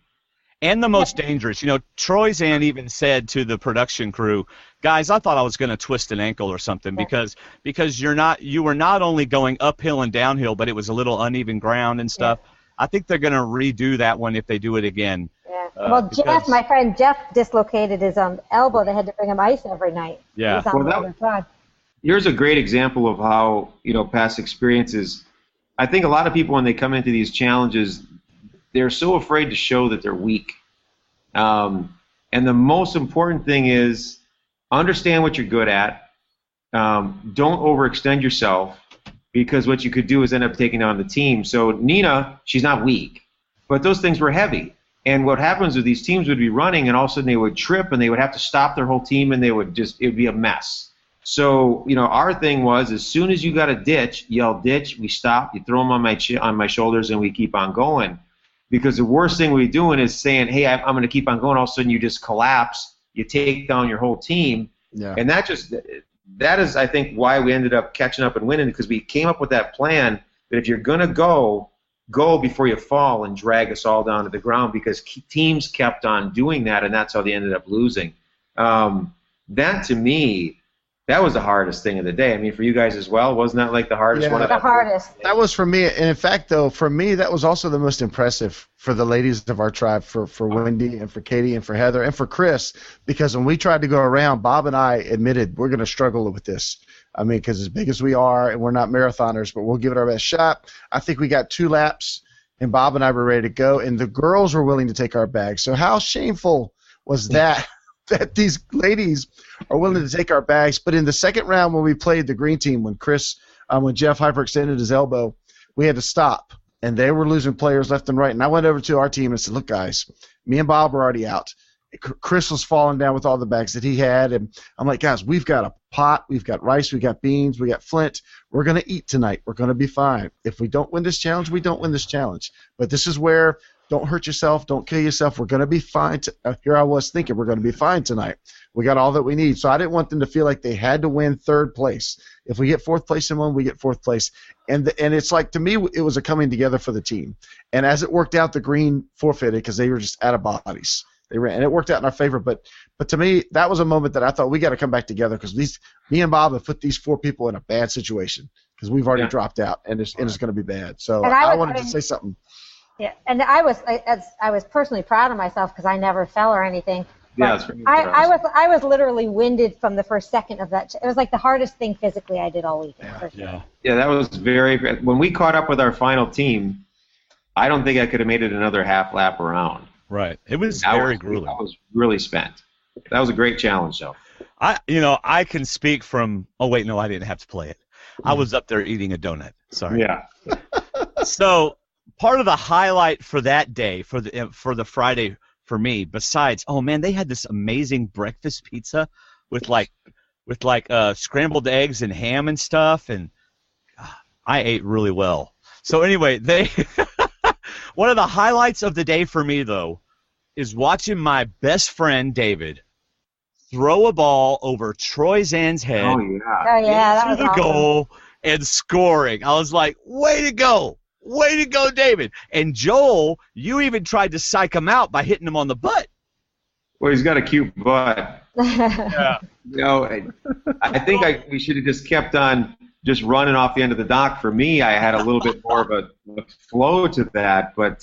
E: And the most dangerous. Troy's aunt even said to the production crew, guys, I thought I was going to twist an ankle or something because you were not only going uphill and downhill, but it was a little uneven ground and stuff. I think they're going to redo that one if they do it again.
D: Well, Jeff, my friend Jeff dislocated his elbow. They had to bring him ice every night.
E: Yeah.
D: He was on the other side.
C: Here's a great example of how, past experiences. I think a lot of people, when they come into these challenges, they're so afraid to show that they're weak. And the most important thing is understand what you're good at. Don't overextend yourself, because what you could do is end up taking on the team. So Nina, she's not weak, but those things were heavy. And what happens is these teams would be running, and all of a sudden they would trip, and they would have to stop their whole team, and it would be a mess. So, our thing was, as soon as you got a ditch, yell ditch, we stop, you throw them on my shoulders, and we keep on going. Because the worst thing we're doing is saying, hey, I'm going to keep on going. All of a sudden you just collapse, you take down your whole team.
B: Yeah.
C: And that is, I think, why we ended up catching up and winning, because we came up with that plan that if you're going to go before you fall and drag us all down to the ground, because teams kept on doing that, and that's how they ended up losing. That, to me, that was the hardest thing of the day. I mean, for you guys as well, wasn't that like the hardest one?
D: The hardest.
B: That was for me, and in fact, though, for me, that was also the most impressive for the ladies of our tribe, for Wendy and for Katie and for Heather and for Chris, because when we tried to go around, Bob and I admitted we're going to struggle with this. I mean, because as big as we are, and we're not marathoners, but we'll give it our best shot. I think we got 2 laps, and Bob and I were ready to go, and the girls were willing to take our bags. So how shameful was that? That these ladies are willing to take our bags. But in the second round, when we played the green team, when Jeff hyperextended his elbow, we had to stop, and they were losing players left and right. And I went over to our team and said, look, guys, me and Bob were already out. Chris was falling down with all the bags that he had, and I'm like, guys, we've got a pot, we've got rice, we've got beans, we got flint. We're going to eat tonight. We're going to be fine. If we don't win this challenge, we don't win this challenge. But this is where don't hurt yourself, don't kill yourself. We're going to be fine. Here I was thinking we're going to be fine tonight. We got all that we need. So I didn't want them to feel like they had to win 3rd place. If we get 4th place in one, we get 4th place. And it's like, to me, it was a coming together for the team. And as it worked out, the green forfeited because they were just out of bodies. They ran, and it worked out in our favor. But to me, that was a moment that I thought we got to come back together, because me and Bob have put these 4 people in a bad situation, because we've already dropped out, and it's going to be bad. So I wanted to say something.
D: Yeah, and I was personally proud of myself, because I never fell or anything.
C: Yeah,
D: I was literally winded from the first second of that. It was like the hardest thing physically I did all weekend.
C: Yeah, that was very. When we caught up with our final team, I don't think I could have made it another half lap around.
E: Right. It was very grueling.
C: I was really spent. That was a great challenge, though.
E: I can speak from. Oh wait, no, I didn't have to play it. I was up there eating a donut. Sorry.
C: Yeah.
E: So part of the highlight for that day, for the Friday for me, besides, oh man, they had this amazing breakfast pizza with scrambled eggs and ham and stuff, and I ate really well. So anyway, one of the highlights of the day for me, though, is watching my best friend David throw a ball over Troy Zan's head.
C: Oh yeah,
D: that was
E: the
D: awesome.
E: Goal and scoring. I was like, way to go, David. And Joel, you even tried to psych him out by hitting him on the butt.
C: Well, he's got a cute butt.
E: Yeah.
C: I think we should have just kept on just running off the end of the dock. For me, I had a little bit more of a flow to that, but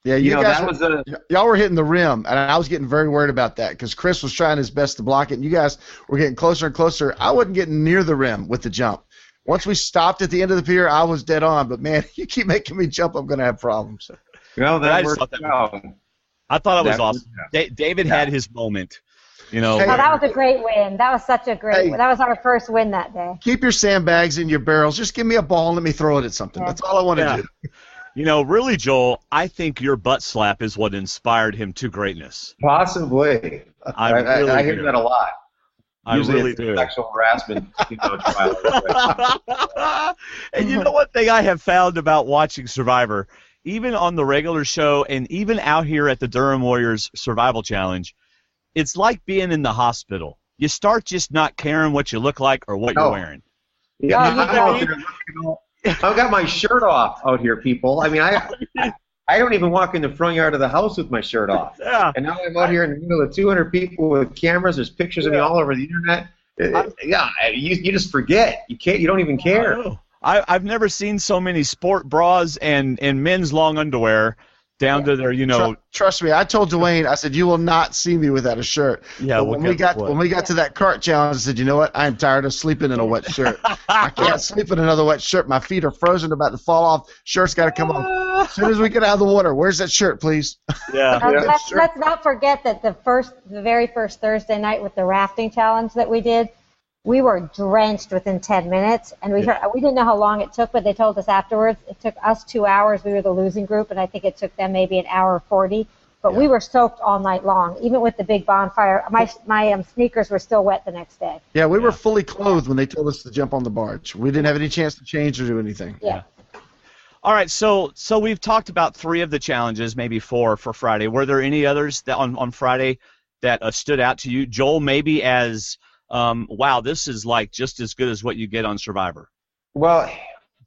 B: yeah, y'all were hitting the rim, and I was getting very worried about that, because Chris was trying his best to block it, and you guys were getting closer and closer. I wasn't getting near the rim with the jump. Once we stopped at the end of the pier, I was dead on, but man, you keep making me jump, I'm going to have problems.
C: Well, that worked out.
E: I thought it was awesome. David had his moment.
B: Hey,
D: that was a great win. That was such a great win. That was our first win that day.
B: Keep your sandbags in your barrels. Just give me a ball and let me throw it at something. That's all I want to do.
E: Really, Joel, I think your butt slap is what inspired him to greatness.
C: Possibly. I hear that a lot. Usually
E: really do.
C: Sexual harassment.
E: And you know what thing I have found about watching Survivor, even on the regular show and even out here at the Durham Warriors Survival Challenge, it's like being in the hospital. You start just not caring what you look like or what you're wearing.
C: Yeah, I've got my shirt off out here, people. I mean, I don't even walk in the front yard of the house with my shirt off.
E: Yeah.
C: And now I'm out here in the middle of 200 people with cameras. There's pictures of me all over the internet. You just forget. You don't even care.
E: I've never seen so many sport bras and men's long underwear down to their,
B: Trust me, I told Dwaine, I said, you will not see me without a shirt.
E: Yeah,
B: but when we got to that cart challenge, I said, you know what? I'm tired of sleeping in a wet shirt. I can't sleep in another wet shirt. My feet are frozen, about to fall off. Shirt's got to come off. As soon as we get out of the water, where's that shirt, please?
E: Yeah.
D: Let's not forget that the very first Thursday night with the rafting challenge that we did, we were drenched within 10 minutes, and we didn't know how long it took, but they told us afterwards it took us 2 hours. We were the losing group, and I think it took them maybe an hour 40. But we were soaked all night long, even with the big bonfire. My sneakers were still wet the next day.
B: Yeah, we were fully clothed when they told us to jump on the barge. We didn't have any chance to change or do anything.
D: Yeah.
E: All right, so we've talked about 3 of the challenges, maybe 4 for Friday. Were there any others that on Friday that stood out to you, Joel? Maybe as wow, this is like just as good as what you get on Survivor.
C: Well,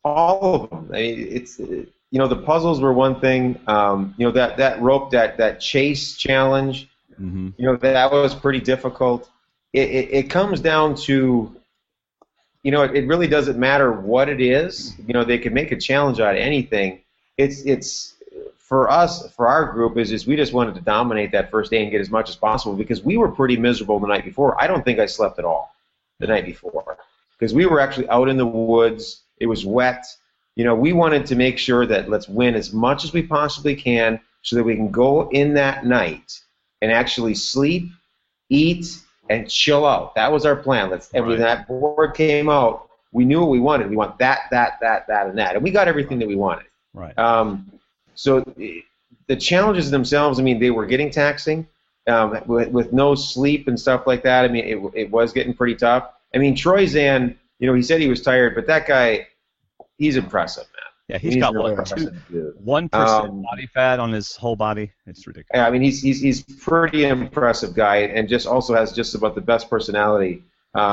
C: all of them. I mean, it's the puzzles were one thing. That rope, that chase challenge.
E: Mm-hmm.
C: That was pretty difficult. It comes down to, it really doesn't matter what it is. They can make a challenge out of anything. It's for us, for our group, is just we just wanted to dominate that first day and get as much as possible because we were pretty miserable the night before. I don't think I slept at all the night before because we were actually out in the woods. It was wet. We wanted to make sure that let's win as much as we possibly can so that we can go in that night and actually sleep, eat, and chill out. That was our plan. And when that board came out, we knew what we wanted. We want that, and that. And we got everything that we wanted.
E: Right.
C: So the challenges themselves, I mean, they were getting taxing with no sleep and stuff like that. I mean, it was getting pretty tough. I mean, Troy Zan, he said he was tired, but that guy, he's impressive, man.
E: Yeah, he's got
C: really
E: 1% body fat on his whole body. It's ridiculous.
C: Yeah, I mean, he's pretty impressive guy, and just also has just about the best personality.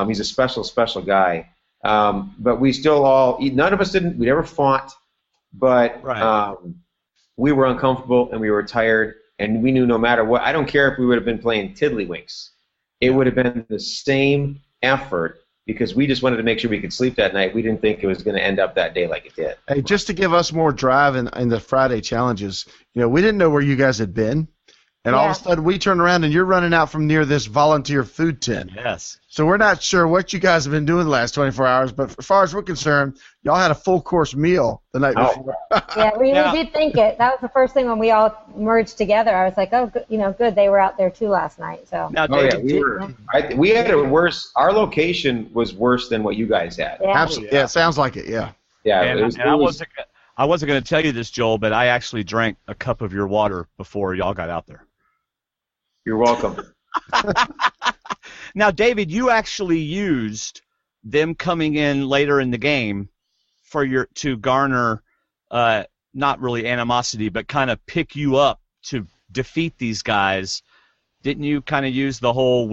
C: He's a special guy. But we still none of us we never fought, but we were uncomfortable and we were tired, and we knew no matter what, I don't care if we would have been playing tiddlywinks, it would have been the same effort because we just wanted to make sure we could sleep that night. We didn't think it was going to end up that day like it did.
B: Hey, just to give us more drive in the Friday challenges, we didn't know where you guys had been. And all of a sudden, we turn around and you're running out from near this volunteer food tent.
E: Yes.
B: So we're not sure what you guys have been doing the last 24 hours, but as far as we're concerned, y'all had a full-course meal the night before.
D: Yeah, we did think it. That was the first thing when we all merged together. I was like, oh, good, they were out there too last night. So.
E: Now, David,
C: we had it worse. Our location was worse than what you guys had.
D: Yeah.
B: Absolutely. Yeah, it sounds like it, yeah.
C: Yeah,
E: I wasn't going to tell you this, Joel, but I actually drank a cup of your water before y'all got out there.
C: You're welcome.
E: Now, David, you actually used them coming in later in the game to garner not really animosity, but kind of pick you up to defeat these guys. Didn't you kind of use the whole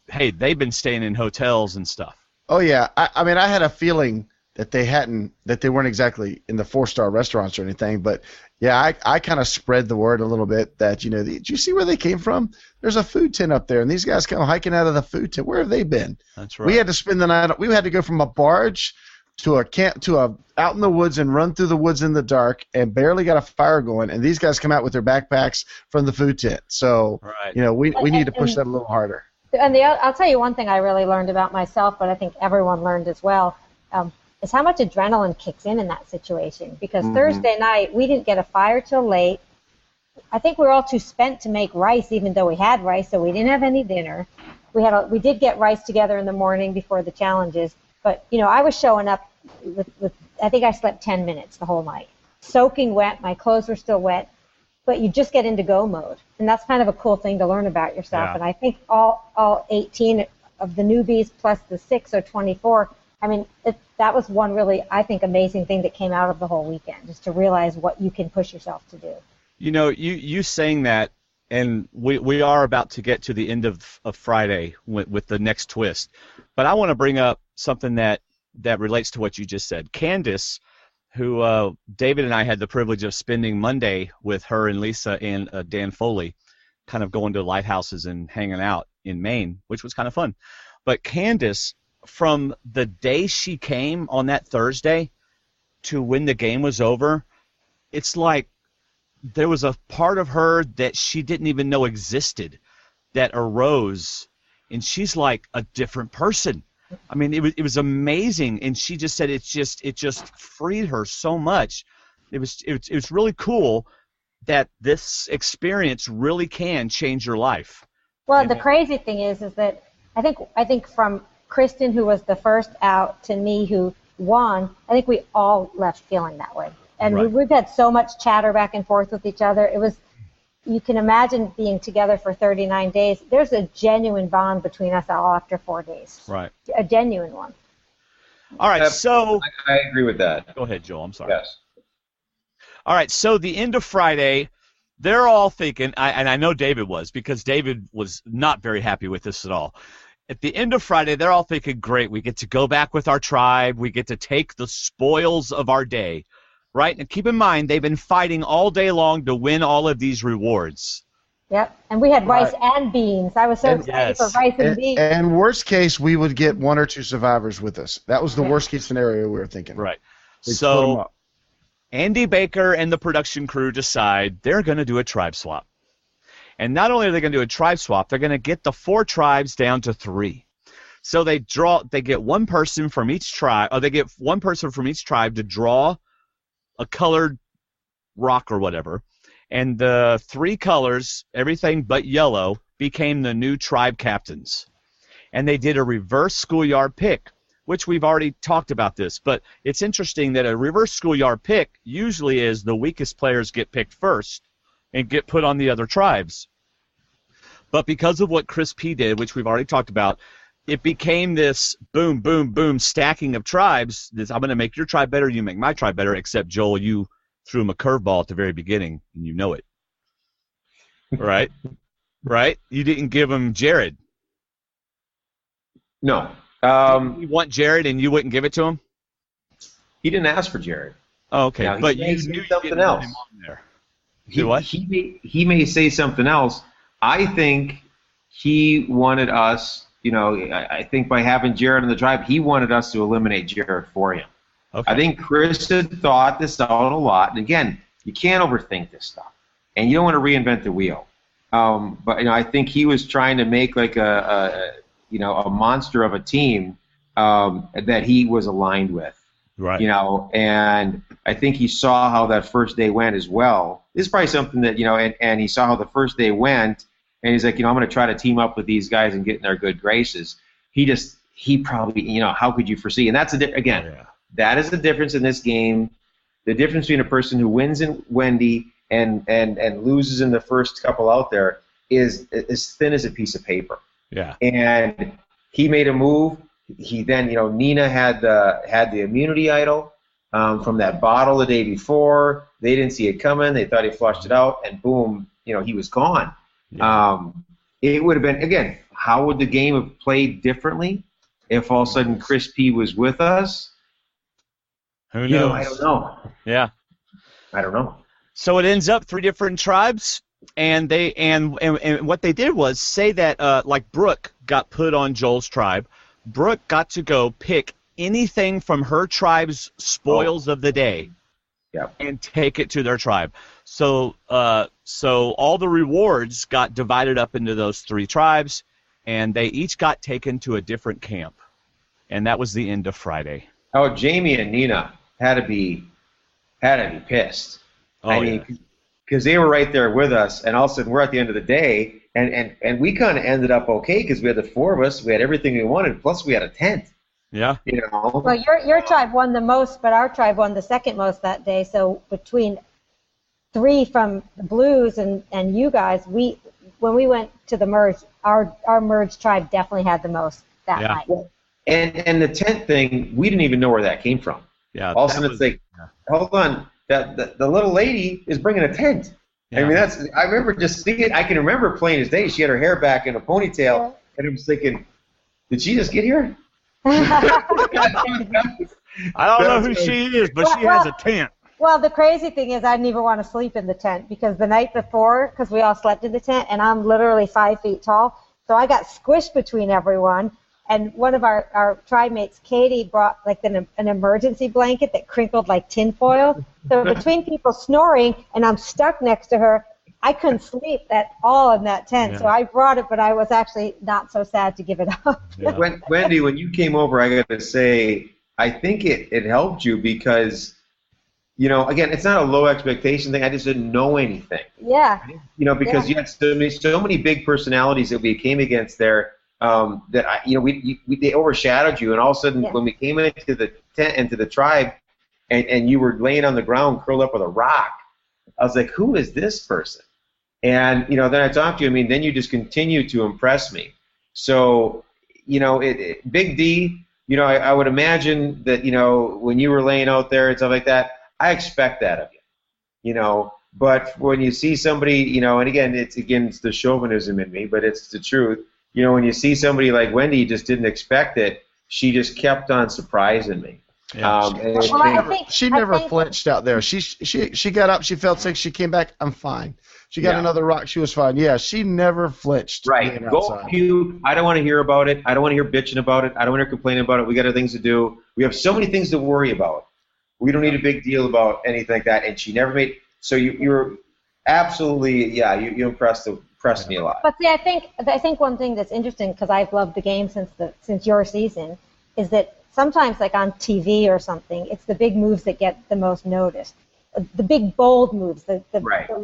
E: hey, they've been staying in hotels and stuff?
B: Oh yeah, I mean, I had a feeling that they weren't exactly in the 4-star restaurants or anything, but yeah, I kind of spread the word a little bit that, did you see where they came from? There's a food tent up there, and these guys come hiking out of the food tent. Where have they been?
E: That's right.
B: We had to spend the night. We had to go from a barge to a out in the woods and run through the woods in the dark and barely got a fire going, and these guys come out with their backpacks from the food tent. So, we need to push that a little harder.
D: And I'll tell you one thing I really learned about myself, but I think everyone learned as well, is how much adrenaline kicks in that situation. Because Thursday night, we didn't get a fire till late. I think we were all too spent to make rice, even though we had rice, so we didn't have any dinner. We did get rice together in the morning before the challenges, but I was showing up with I think I slept 10 minutes the whole night, soaking wet. My clothes were still wet, but you just get into go mode, and that's kind of a cool thing to learn about yourself. Yeah. And I think all 18 of the newbies plus the 6 or 24. I mean, that was one really, I think, amazing thing that came out of the whole weekend, just to realize what you can push yourself to do.
E: You saying that, and we are about to get to the end of Friday with the next twist, but I want to bring up something that relates to what you just said. Candace, who David and I had the privilege of spending Monday with her and Lisa and Dan Foley, kind of going to lighthouses and hanging out in Maine, which was kind of fun. But Candace, from the day she came on that Thursday to when the game was over, it's like there was a part of her that she didn't even know existed that arose, and she's like a different person. I mean, it was amazing, and she just said it just freed her so much. It was really cool that this experience really can change your life.
D: Well, the crazy thing is that I think from Kristen, who was the first out, to me, who won, I think we all left feeling that way. And
E: Right.
D: we've had so much chatter back and forth with each other. It was, you can imagine being together for 39 days. There's a genuine bond between us all after 4 days.
E: Right.
D: A genuine one.
E: All right, so
C: I agree with that.
E: go ahead, Joel. I'm sorry.
C: Yes.
E: All right, so the end of Friday, they're all thinking, and I know David was, because David was not very happy with this at all. At the end of Friday, they're all thinking, great, we get to go back with our tribe, we get to take the spoils of our day, right? And keep in mind, they've been fighting all day long to win all of these rewards.
D: Yep. And we had rice and beans. I was so excited for rice and beans.
B: And worst case, we would get 1 or 2 survivors with us. That was the worst case scenario we were thinking.
E: Right.
B: They'd split 'em
E: So
B: up.
E: Andy Baker and the production crew decide they're going to do a tribe swap. And not only are they going to do a tribe swap, they're going to get the 4 tribes down to 3. So they get one person from each tribe, or they get one person from each tribe to draw a colored rock or whatever. And the 3 colors, everything but yellow, became the new tribe captains. And they did a reverse schoolyard pick, which we've already talked about this, but it's interesting that a reverse schoolyard pick usually is the weakest players get picked first and get put on the other tribes. But because of what Chris P. did, which we've already talked about, it became this boom, boom, boom stacking of tribes. I'm going to make your tribe better, you make my tribe better, except, Joel, you threw him a curveball at the very beginning, and you know it. Right? Right? You didn't give him Jared.
C: No.
E: You want Jared and you wouldn't give it to him?
C: He didn't ask for Jared.
E: Oh, okay.
C: Now,
E: But
C: he may
E: you
C: say
E: knew
C: something
E: you didn't want
C: else.
E: him on there.
C: He,
E: what?
C: he may say something else. I think he wanted us, I think by having Jared in the tribe, he wanted us to eliminate Jared for him.
E: Okay.
C: I think Chris had thought this out a lot. And again, you can't overthink this stuff. And you don't want to reinvent the wheel. But I think he was trying to make like a monster of a team that he was aligned with.
E: Right.
C: And I think he saw how that first day went as well. This is probably something that, and he saw how the first day went, and he's like, I'm going to try to team up with these guys and get in their good graces. He probably, how could you foresee? And that's, that is the difference in this game. The difference between a person who wins in Wendy and loses in the first couple out there is as thin as a piece of paper.
E: Yeah.
C: And he made a move. He then, Nina had the immunity idol from that bottle the day before. They didn't see it coming. They thought he flushed it out, and boom, he was gone.
E: Yeah.
C: It would have been, again, how would the game have played differently if all of a sudden Chris P was with us?
E: Who knows?
C: I don't know.
E: Yeah.
C: I don't know.
E: So it ends up 3 different tribes, and they and what they did was say that like Brooke got put on Joel's tribe. Brooke got to go pick anything from her tribe's spoils of the day, and take it to their tribe. So all the rewards got divided up into those 3 tribes, and they each got taken to a different camp, and that was the end of Friday.
C: Oh, Jamie and Nina had to be pissed.
E: Oh,
C: I mean, because they were right there with us, and all of a sudden we're at the end of the day, and we kind of ended up okay because we had the 4 of us, we had everything we wanted, plus we had a tent.
E: Yeah.
D: Well, your tribe won the most, but our tribe won the second most that day. So between 3 from the Blues and you guys, when we went to the merge, our merged tribe definitely had the most that night.
C: And the tent thing, we didn't even know where that came from.
E: Yeah.
C: All of a sudden it's like, hold on, the little lady is bringing a tent. Yeah. I mean, I remember just seeing. I can remember plain as day. She had her hair back in a ponytail, and I was thinking, did she just get here?
E: I don't know who she is, but she has a tent.
D: Well, the crazy thing is I didn't even want to sleep in the tent because the night before, because we all slept in the tent, and I'm literally 5 feet tall, so I got squished between everyone, And one of our tribe mates, Katie, brought like an emergency blanket that crinkled like tinfoil. So between people snoring and I'm stuck next to her, I couldn't sleep at all in that tent.
E: Yeah.
D: So I brought it, but I was actually not so sad to give it up.
E: Yeah.
C: Wendy, when you came over, I got to say, I think it helped you because, you know, again, it's not a low expectation thing. I just didn't know anything.
D: Yeah.
C: You know, because you had so many big personalities that we came against there that they overshadowed you, and all of a sudden when we came into the tent, into the tribe, and you were laying on the ground curled up with a rock, I was like, who is this person? And you know, then I talked to you. I mean, then you just continue to impress me. So, you know, Big D. You know, I would imagine that, you know, when you were laying out there and stuff like that, I expect that of you. You know, but when you see somebody, you know, and again, it's the chauvinism in me, but it's the truth. You know, when you see somebody like Wendy, you just didn't expect it. She just kept on surprising me.
E: Yeah.
B: She never flinched out there. She got up. She felt sick. She came back. I'm fine. She got another rock. She was fine. Yeah, she never flinched.
C: Right. Go puke. I don't want to hear about it. I don't want to hear bitching about it. I don't want to hear complaining about it. We got other things to do. We have so many things to worry about. We don't need a big deal about anything like that. And she never made. So you were absolutely, you impressed me a lot.
D: But see, I think one thing that's interesting, because I've loved the game since your season, is that sometimes, like on TV or something, it's the big moves that get the most noticed. The big, bold moves, the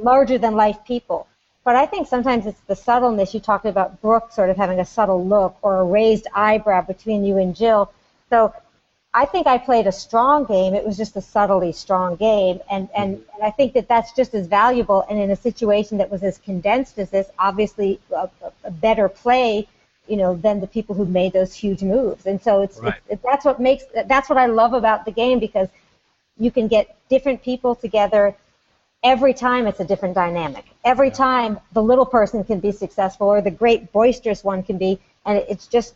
D: larger-than-life people. But I think sometimes it's the subtleness. You talked about Brooke sort of having a subtle look or a raised eyebrow between you and Jill. So I think I played a strong game. It was just a subtly strong game. And I think that that's just as valuable. And in a situation that was as condensed as this, obviously a better play, you know, than the people who made those huge moves. And so that's what I love about the game, because you can get different people together. Every time it's a different dynamic. Every time the little person can be successful, or the great boisterous one can be, and it's just,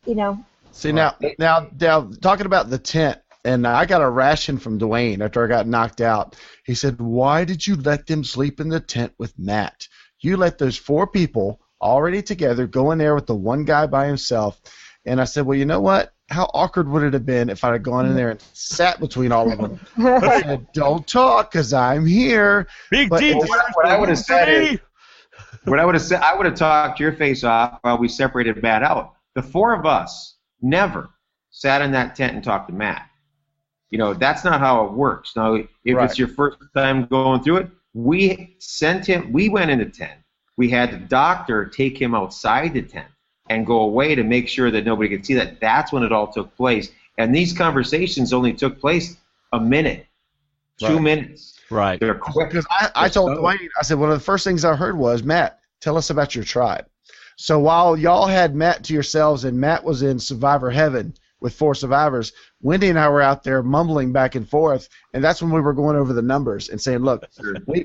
D: you know.
B: See, now talking about the tent, and I got a ration from Dwaine after I got knocked out. He said, why did you let them sleep in the tent with Matt? You let those 4 people already together go in there with the one guy by himself. And I said, well, you know what? How awkward would it have been if I had gone in there and sat between all of them? I said, don't talk, because I'm here.
E: Big
B: But
E: D.
C: What I would have said is, I would have talked your face off while we separated Matt out. The 4 of us never sat in that tent and talked to Matt. You know, that's not how it works. Now, if it's your first time going through it, we went in the tent. We had the doctor take him outside the tent and go away to make sure that nobody could see that. That's when it all took place. And these conversations only took place a minute, 2 minutes.
E: Right.
C: They're quick.
B: Because I told Dwaine, I said, one of the first things I heard was, Matt, tell us about your tribe. So while y'all had Matt to yourselves and Matt was in Survivor Heaven with 4 survivors, Wendy and I were out there mumbling back and forth, and that's when we were going over the numbers and saying, look,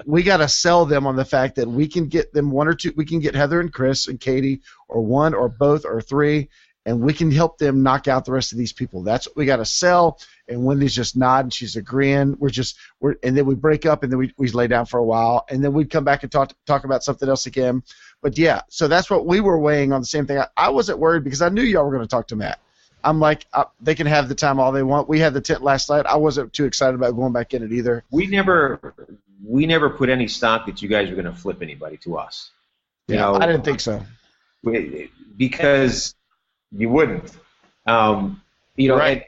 B: we got to sell them on the fact that we can get them 1 or 2, we can get Heather and Chris and Katie, or 1 or both or 3, and we can help them knock out the rest of these people. That's what we got to sell. And Wendy's just nodding, she's agreeing. And then we break up, and then we lay down for a while, and then we'd come back and talk about something else again. But yeah, so that's what we were weighing on the same thing. I wasn't worried because I knew y'all were going to talk to Matt. I'm like, they can have the time all they want. We had the tent last night. I wasn't too excited about going back in it either.
C: We never put any stock that you guys were going to flip anybody to us. You know,
B: I didn't think so.
C: Because you wouldn't. You know,
B: right.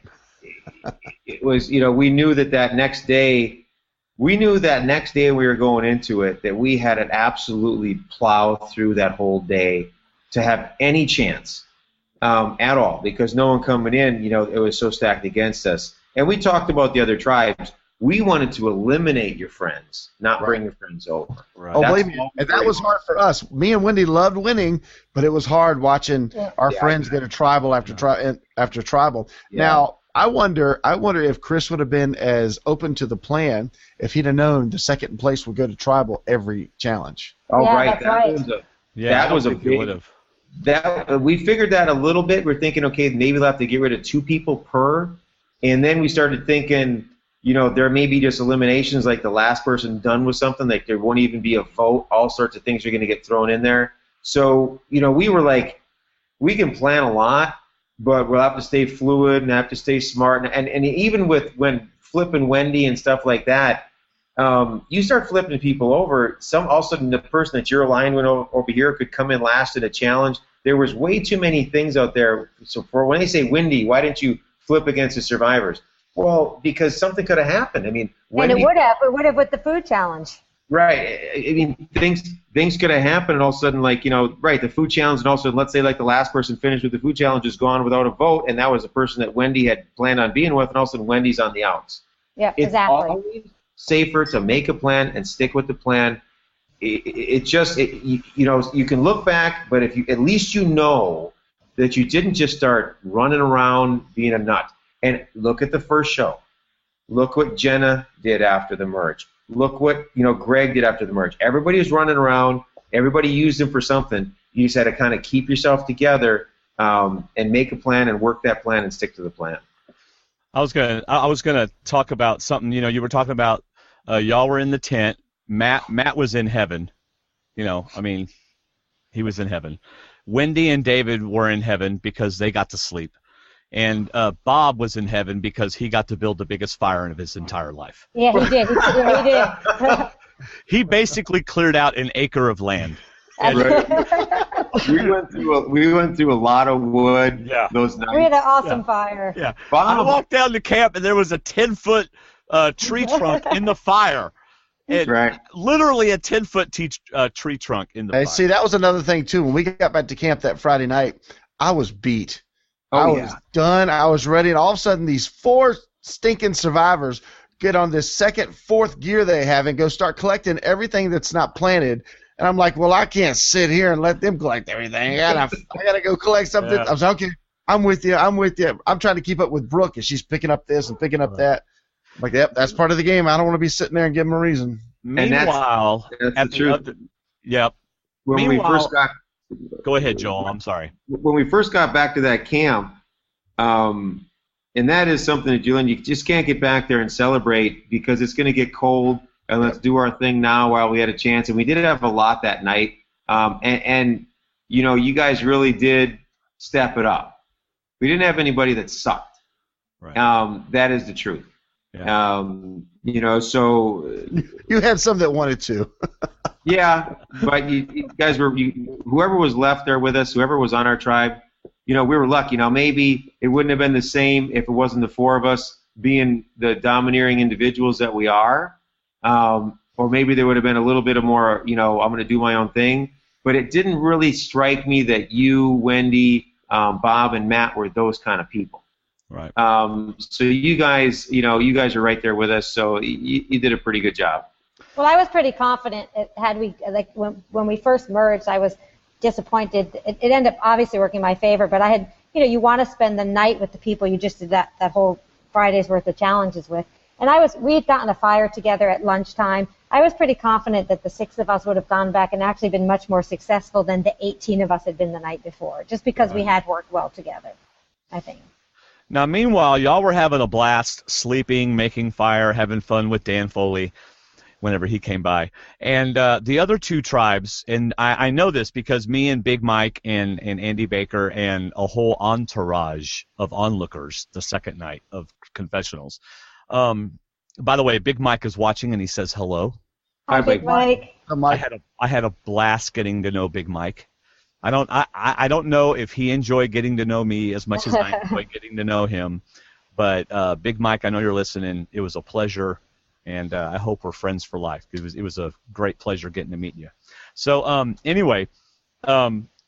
C: It was, you know, we knew that next day we were going into it, that we had to absolutely plow through that whole day to have any chance at all, because no one coming in, you know, it was so stacked against us. And we talked about the other tribes. We wanted to eliminate your friends, not bring your friends over.
B: Right. Oh, believe me, and that was hard for us. Me and Wendy loved winning, but it was hard watching our friends get a tribal after tribal. Yeah. Now, I wonder if Chris would have been as open to the plan if he'd have known the second place would go to tribal every challenge.
C: Oh,
D: yeah,
C: right.
D: That
C: was a big. We figured that a little bit. We're thinking, okay, maybe we'll have to get rid of 2 people per, and then we started thinking, you know, there may be just eliminations, like the last person done with something, like there won't even be a vote. All sorts of things are going to get thrown in there. So, you know, we were like, we can plan a lot, but we'll have to stay fluid and have to stay smart. And even with when flipping Wendy and stuff like that, you start flipping people over, all of a sudden the person that you're aligned with over here could come in last in a challenge. There was way too many things out there. So for when they say, Wendy, why didn't you flip against the survivors? Well, because something could have happened. I mean, Wendy,
D: and it would have with the food challenge.
C: Right. I mean, things could have happened, and all of a sudden, like, right, the food challenge, and also, let's say, like, the last person finished with the food challenge is gone without a vote, and that was the person that Wendy had planned on being with, and all of a sudden Wendy's on the outs.
D: Yeah,
C: it's
D: exactly.
C: It's always safer to make a plan and stick with the plan. You can look back, but if you at least that you didn't just start running around being a nut. And look at the first show. Look what Jenna did after the merge. Look what Greg did after the merge. Everybody was running around. Everybody used him for something. You just had to kind of keep yourself together and make a plan and work that plan and stick to the plan.
E: I was gonna talk about something. You were talking about y'all were in the tent. Matt was in heaven. He was in heaven. Wendy and David were in heaven because they got to sleep. And Bob was in heaven because he got to build the biggest fire of his entire life.
D: Yeah, he did. He did.
E: He basically cleared out an acre of land.
C: Right. we went through a lot of wood those nights.
D: We had an awesome fire.
E: Yeah. I walked down to camp and there was a 10-foot tree trunk in the fire.
C: Right.
E: Literally a 10-foot tree trunk in the fire.
B: See, that was another thing, too. When we got back to camp that Friday night, I was beat. I was done. I was ready. And all of a sudden, these 4 stinking survivors get on this second, fourth gear they have and go start collecting everything that's not planted. And I'm like, well, I can't sit here and let them collect everything. I gotta go collect something. I was like, okay, I'm with you. I'm trying to keep up with Brooke, and she's picking up this and picking up that. I'm like, yep, that's part of the game. I don't want to be sitting there and give them a reason.
E: Meanwhile,
C: that's the truth. When we first got.
E: Go ahead, Joel. I'm sorry.
C: When we first got back to that camp, and that is something that you just can't get back there and celebrate because it's going to get cold, and let's do our thing now while we had a chance. And we did have a lot that night, and you guys really did step it up. We didn't have anybody that sucked.
E: Right.
C: That is the truth.
E: Yeah.
C: So
B: you had some that wanted to.
C: Yeah, but you guys were whoever was left there with us, whoever was on our tribe, we were lucky. Maybe it wouldn't have been the same if it wasn't the 4 of us being the domineering individuals that we are, or maybe there would have been a little bit of more, I'm going to do my own thing. But it didn't really strike me that you, Wendy, Bob, and Matt were those kind of people.
E: Right.
C: So you guys, you guys are right there with us. So you did a pretty good job.
D: Well, I was pretty confident. When we first merged, I was disappointed. It ended up obviously working in my favor, but I had, you want to spend the night with the people you just did that whole Friday's worth of challenges with. And we had gotten a fire together at lunchtime. I was pretty confident that the 6 of us would have gone back and actually been much more successful than the 18 of us had been the night before, just because we had worked well together, I think.
E: Now, meanwhile, y'all were having a blast, sleeping, making fire, having fun with Dan Foley whenever he came by. And the other 2 tribes, and I know this because me and Big Mike and Andy Baker and a whole entourage of onlookers the second night of confessionals. By the way, Big Mike is watching and he says hello.
D: Hi, Big Mike.
E: I had a blast getting to know Big Mike. I don't know if he enjoyed getting to know me as much as I enjoyed getting to know him, but Big Mike, I know you're listening. It was a pleasure. And I hope we're friends for life. It was a great pleasure getting to meet you. So anyway,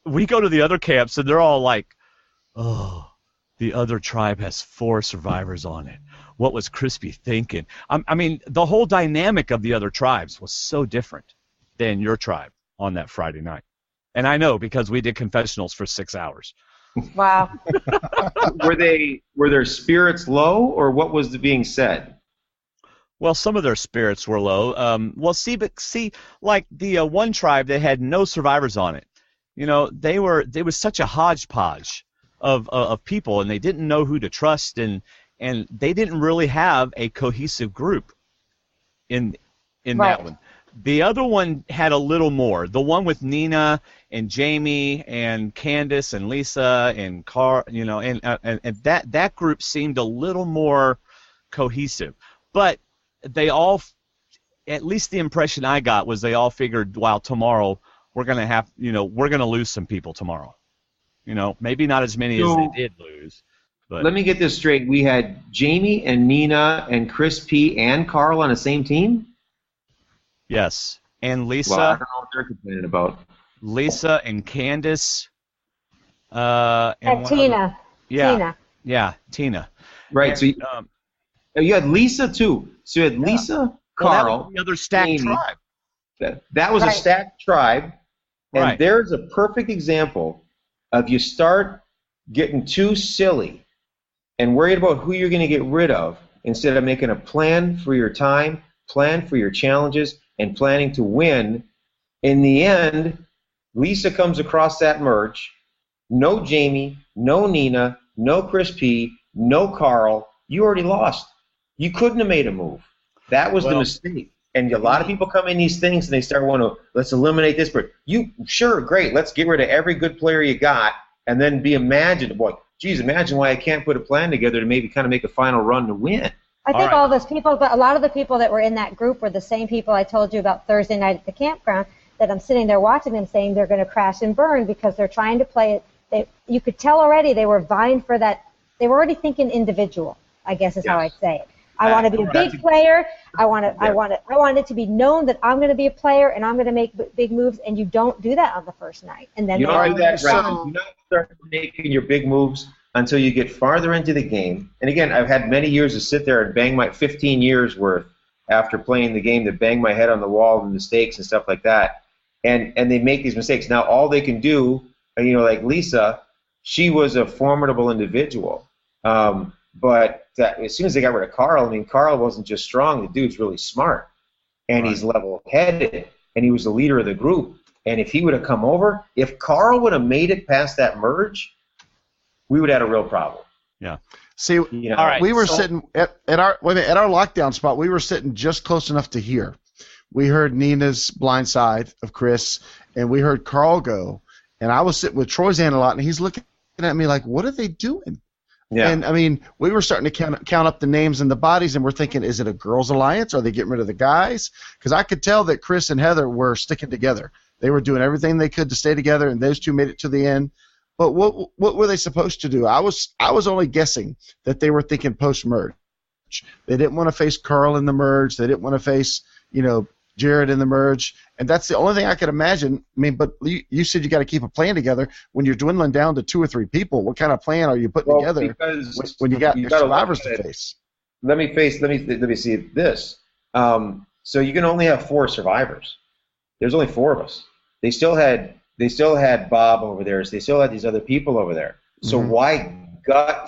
E: we go to the other camps, and they're all like, oh, the other tribe has 4 survivors on it. What was Crispy thinking? I mean, the whole dynamic of the other tribes was so different than your tribe on that Friday night. And I know because we did confessionals for 6 hours.
D: Wow.
C: Were their spirits low, or what was being said?
E: Well, some of their spirits were low. Like the one tribe that had no survivors on it. They was such a hodgepodge of people, and they didn't know who to trust, and they didn't really have a cohesive group in
D: right.
E: that one. The other one had a little more. The one with Nina and Jamie and Candace and Lisa and Carl, and that group seemed a little more cohesive. But they all, at least the impression I got was they all figured, wow, tomorrow we're going to have, we're going to lose some people tomorrow. Maybe not as many as they did lose. But
C: let me get this straight. We had Jamie and Nina and Chris P. and Carl on the same team?
E: Yes. And Lisa.
C: Well, I don't know what they're complaining about.
E: Lisa and Candace.
D: And Tina.
E: Yeah.
D: Tina.
E: Yeah, Tina.
C: Right.
E: And,
C: so you had Lisa, too. So you had Lisa, Carl.
E: Well, that was the other stacked
C: Jamie.
E: tribe.
C: That was a stacked tribe. And
E: Right.
C: there's a perfect example of you start getting too silly and worried about who you're going to get rid of instead of making a plan for your time, plan for your challenges, and planning to win. In the end, Lisa comes across that merge. No Jamie, no Nina, no Chris P, no Carl. You already lost. You couldn't have made a move. That was the mistake. And a lot of people come in these things and they start wanting to, let's eliminate this. But sure, great, let's get rid of every good player you got and then be imagined. Boy, geez, imagine why I can't put a plan together to maybe kind of make a final run to win.
D: I think all those people, but a lot of the people that were in that group were the same people I told you about Thursday night at the campground, that I'm sitting there watching them saying they're going to crash and burn because they're trying to play it. You could tell already they were vying for that. They were already thinking individual, I guess is how I'd say it. I want to be a big player. I want it to be known that I'm going to be a player and I'm going to make big moves, and you don't do that on the first night. And then
C: you don't do that, right? You do not start making your big moves until you get farther into the game. And again, I've had many years to sit there and bang my 15 years worth after playing the game to bang my head on the wall and mistakes and stuff like that. And they make these mistakes. Now all they can do, like Lisa, she was a formidable individual. But as soon as they got rid of Carl, Carl wasn't just strong. The dude's really smart. And he's level-headed. And he was the leader of the group. And if he would have come over, if Carl would have made it past that merge, we would have had a real problem.
E: Yeah.
B: See,
E: all right,
B: we were sitting at our lockdown spot. We were sitting just close enough to hear. We heard Nina's blind side of Chris, and we heard Carl go. And I was sitting with Troyzan a lot, and he's looking at me like, "What are they doing?" Yeah. And we were starting to count up the names and the bodies, and we're thinking, is it a girls' alliance? Are they getting rid of the guys? Because I could tell that Chris and Heather were sticking together. They were doing everything they could to stay together, and those two made it to the end. But what were they supposed to do? I was only guessing that they were thinking post-merge. They didn't want to face Carl in the merge. They didn't want to face, Jared in the merge. And that's the only thing I could imagine. But you said you got to keep a plan together when you're dwindling down to 2 or 3 people. What kind of plan are you putting together when you got your survivors to face?
C: Let me see this. So you can only have 4 survivors. There's only 4 of us. They still had Bob over there. They still had these other people over there. So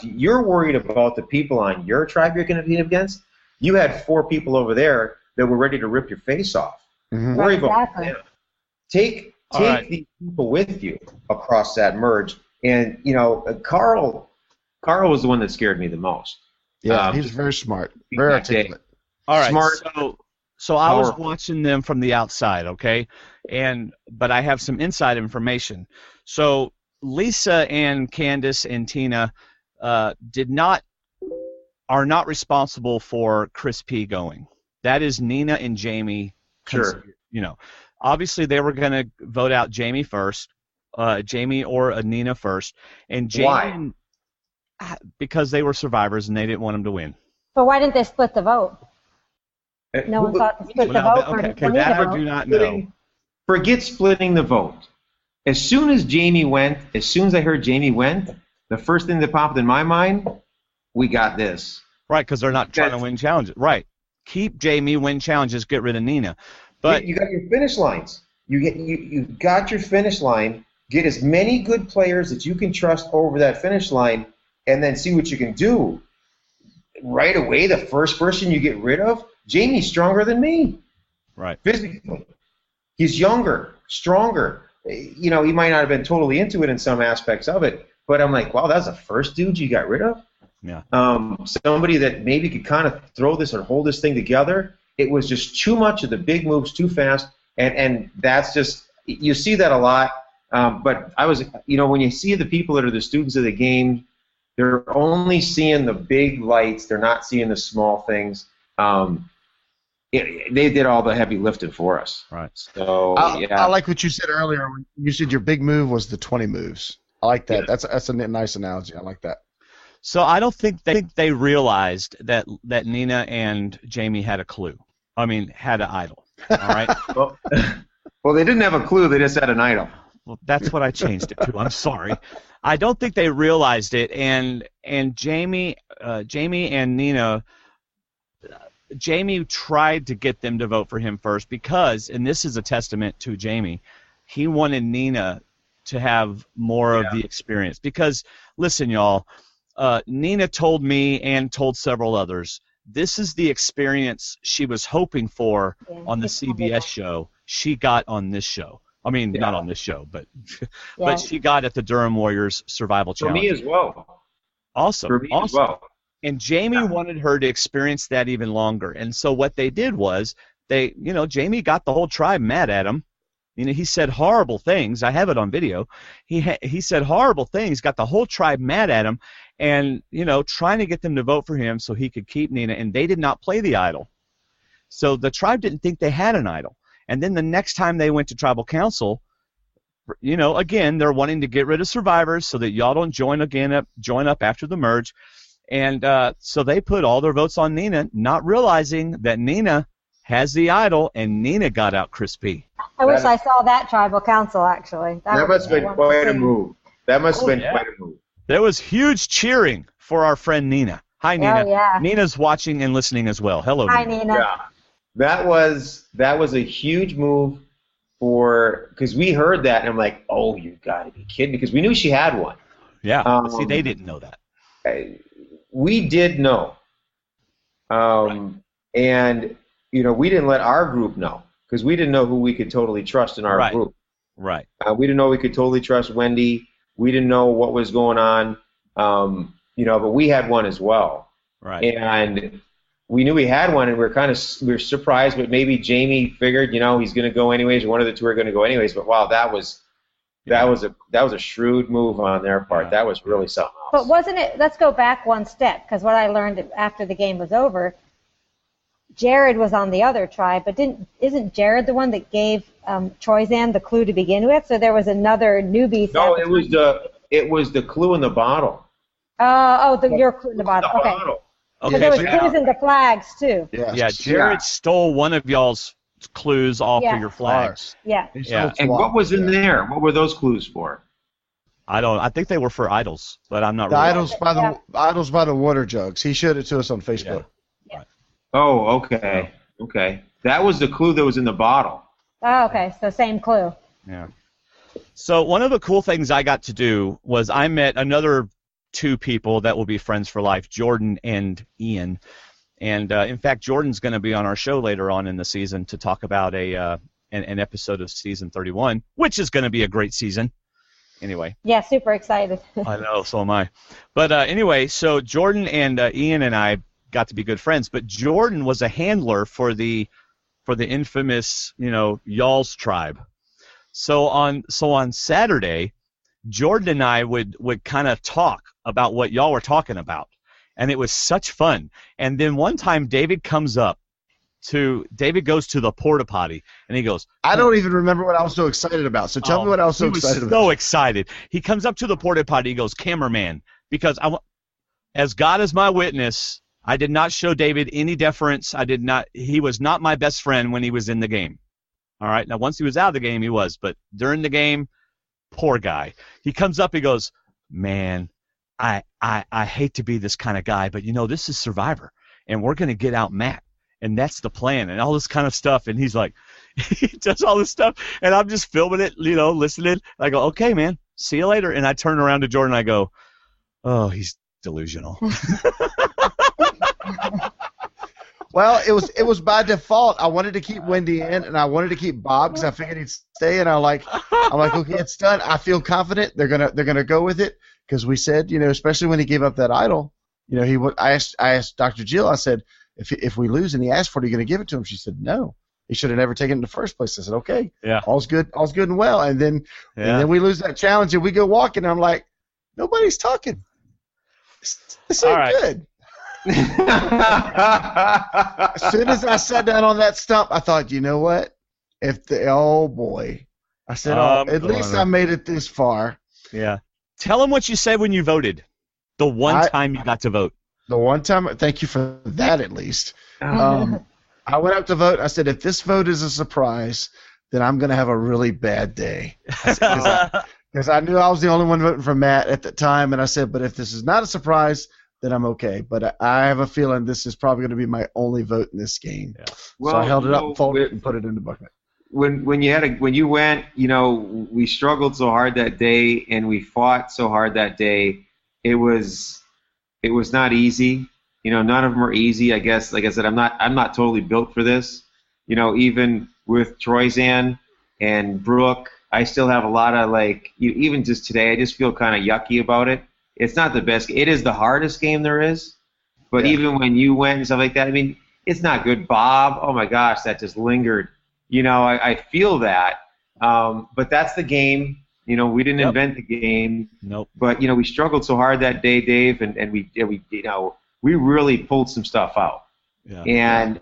C: you're worried about the people on your tribe you're going to compete against? You had 4 people over there that were ready to rip your face off.
B: Mm-hmm.
C: Worry about them. Take these people with you across that merge. And, Carl was the one that scared me the most.
B: Yeah, he's very smart. Very articulate.
E: All right,
C: smart.
E: So I was watching them from the outside, okay? But I have some inside information. So Lisa and Candace and Tina are not responsible for Chris P going. That is Nina and Jamie.
C: Sure.
E: Obviously they were going to vote out Jamie first, Jamie or Nina first, and Jamie.
C: Why?
E: Because they were survivors and they didn't want them to win.
D: But why didn't they split the vote? No one thought to split the vote for Nina.
E: That I do not know.
C: Forget splitting the vote. As soon as I heard Jamie went, the first thing that popped in my mind, we got this.
E: Right, because they're not trying to win challenges. Right. Keep Jamie, win challenges, get rid of Nina. But
C: you got your finish lines. You got your finish line. Get as many good players that you can trust over that finish line, and then see what you can do. Right away, the first person you get rid of, Jamie's stronger than me.
E: Right.
C: Physically. He's younger, stronger. He might not have been totally into it in some aspects of it, but I'm like, wow, that's the first dude you got rid of?
E: Yeah.
C: Somebody that maybe could kind of throw this or hold this thing together. it was just too much of the big moves too fast, and that's just, you see that a lot. But I was, when you see the people that are the students of the game, they're only seeing the big lights. They're not seeing the small things. They did all the heavy lifting for us.
E: Right.
C: So
B: I like what you said earlier. You said your big move was the 20 moves. I like that. Yeah. That's a nice analogy. I like that.
E: So I don't think they realized that Nina and Jamie had a clue. I mean, had an idol. All right.
C: Well, they didn't have a clue. They just had an idol.
E: Well, that's what I changed it to. I'm sorry. I don't think they realized it, and Jamie and Nina. Jamie tried to get them to vote for him first because, and this is a testament to Jamie, he wanted Nina to have more of the experience. Because, listen, y'all, Nina told me and told several others, this is the experience she was hoping for on the CBS show. She got on this show. I mean, not on this show, but but she got at the Durham Warriors Survival Challenge.
C: For me as well.
E: Awesome.
C: For me as well.
E: And Jamie wanted her to experience that even longer. And so what they did was Jamie got the whole tribe mad at him. He said horrible things. I have it on video. He said horrible things, got the whole tribe mad at him, and trying to get them to vote for him so he could keep Nina. And they did not play the idol. So the tribe didn't think they had an idol. And then the next time they went to tribal council, again, they're wanting to get rid of survivors so that y'all don't join up after the merge. And so they put all their votes on Nina, not realizing that Nina has the idol, and Nina got out crispy.
D: I wish I saw that tribal council, actually.
C: That must have been quite a move. That must have been quite a move.
E: There was huge cheering for our friend Nina. Hi, Nina.
D: Oh, yeah.
E: Nina's watching and listening as well. Hello,
D: Hi,
E: Nina.
D: Nina.
C: Yeah. That was a huge move because we heard that, and I'm like, oh, you got to be kidding, because we knew she had one.
E: Yeah, see, they didn't know that.
C: We did know. And, we didn't let our group know because we didn't know who we could totally trust in our group.
E: Right.
C: We didn't know we could totally trust Wendy. We didn't know what was going on, but we had one as well.
E: Right.
C: And we knew we had one, and we were surprised, but maybe Jamie figured, he's going to go anyways, or one of the two are going to go anyways. But wow, that was a shrewd move on their part. That was really something else.
D: But wasn't it? Let's go back one step, because what I learned after the game was over, Jared was on the other tribe, but isn't Jared the one that gave Troyzan the clue to begin with? So there was another newbie.
C: No, it was the clue in the bottle.
D: Your clue in the bottle. Okay.
C: Bottle.
D: Okay, there was clues in the flags too.
E: Yeah, Jared stole one of y'all's clues off of your flags.
D: Yeah.
C: And what was in there? What were those clues for?
E: I think they were for idols, but I'm not.
B: The
E: really
B: idols by the water jugs. He showed it to us on Facebook.
D: Yeah.
C: Oh, okay. Okay. That was the clue that was in the bottle.
D: Oh, okay. So same clue.
E: Yeah. So one of the cool things I got to do was I met another two people that will be friends for life, Jordan and Ian. And in fact, Jordan's going to be on our show later on in the season to talk about an episode of season 31, which is going to be a great season. Anyway.
D: Yeah, super excited.
E: I know, so am I. But anyway, so Jordan and Ian and I got to be good friends. But Jordan was a handler for the infamous, y'all's tribe. So on Saturday, Jordan and I would kind of talk about what y'all were talking about, and it was such fun. And then one time David goes to the porta potty, and he goes,
B: I don't even remember what I was so excited about, so tell me what I was so excited about.
E: So excited. He comes up to the porta potty, he goes, cameraman, because as God is my witness, I did not show David any deference. He was not my best friend when he was in the game. All right, now once he was out of the game, he was, but during the game, poor guy. He comes up, he goes, man, I hate to be this kind of guy, but this is Survivor, and we're going to get out Matt, and that's the plan, and all this kind of stuff. And he's like, he does all this stuff, and I'm just filming it, listening. I go, okay, man, see you later. And I turn around to Jordan, and I go, oh, he's delusional.
B: Well, it was by default. I wanted to keep Wendy in, and I wanted to keep Bob because I figured he'd stay. And I'm like, okay, it's done. I feel confident they're gonna go with it because we said, especially when he gave up that idol, I asked Dr. Jill. I said, if we lose and he asks for it, are you going to give it to him? She said, no. He should have never taken it in the first place. I said, okay,
E: Yeah.
B: all's good and well. And then we lose that challenge and we go walking. And I'm like, nobody's talking. This ain't
E: All right.
B: good. As soon as I sat down on that stump, I thought, you know what? Oh boy, I said, at least I made it this far.
E: Yeah. Tell them what you said when you voted. The one time you got to vote.
B: The one time. Thank you for that, at least. I went up to vote. I said, if this vote is a surprise, then I'm going to have a really bad day. Because I knew I was the only one voting for Matt at the time, and I said, but if this is not a surprise, then I'm okay. But I have a feeling this is probably going to be my only vote in this game. Yeah.
C: Well,
B: so I held it up and folded it and put it in the bucket.
C: When you went, we struggled so hard that day, and we fought so hard that day. It was not easy. None of them are easy. I guess, like I said, I'm not totally built for this. Even with Troyzan and Brooke, I still have a lot of even just today, I just feel kind of yucky about it. It's not the best. It is the hardest game there is. But even when you went and stuff like that, I mean, it's not good. Bob, oh my gosh, that just lingered. I feel that. But that's the game. We didn't invent the game.
E: Nope.
C: But we struggled so hard that day, Dave, and we really pulled some stuff out.
E: Yeah.
C: And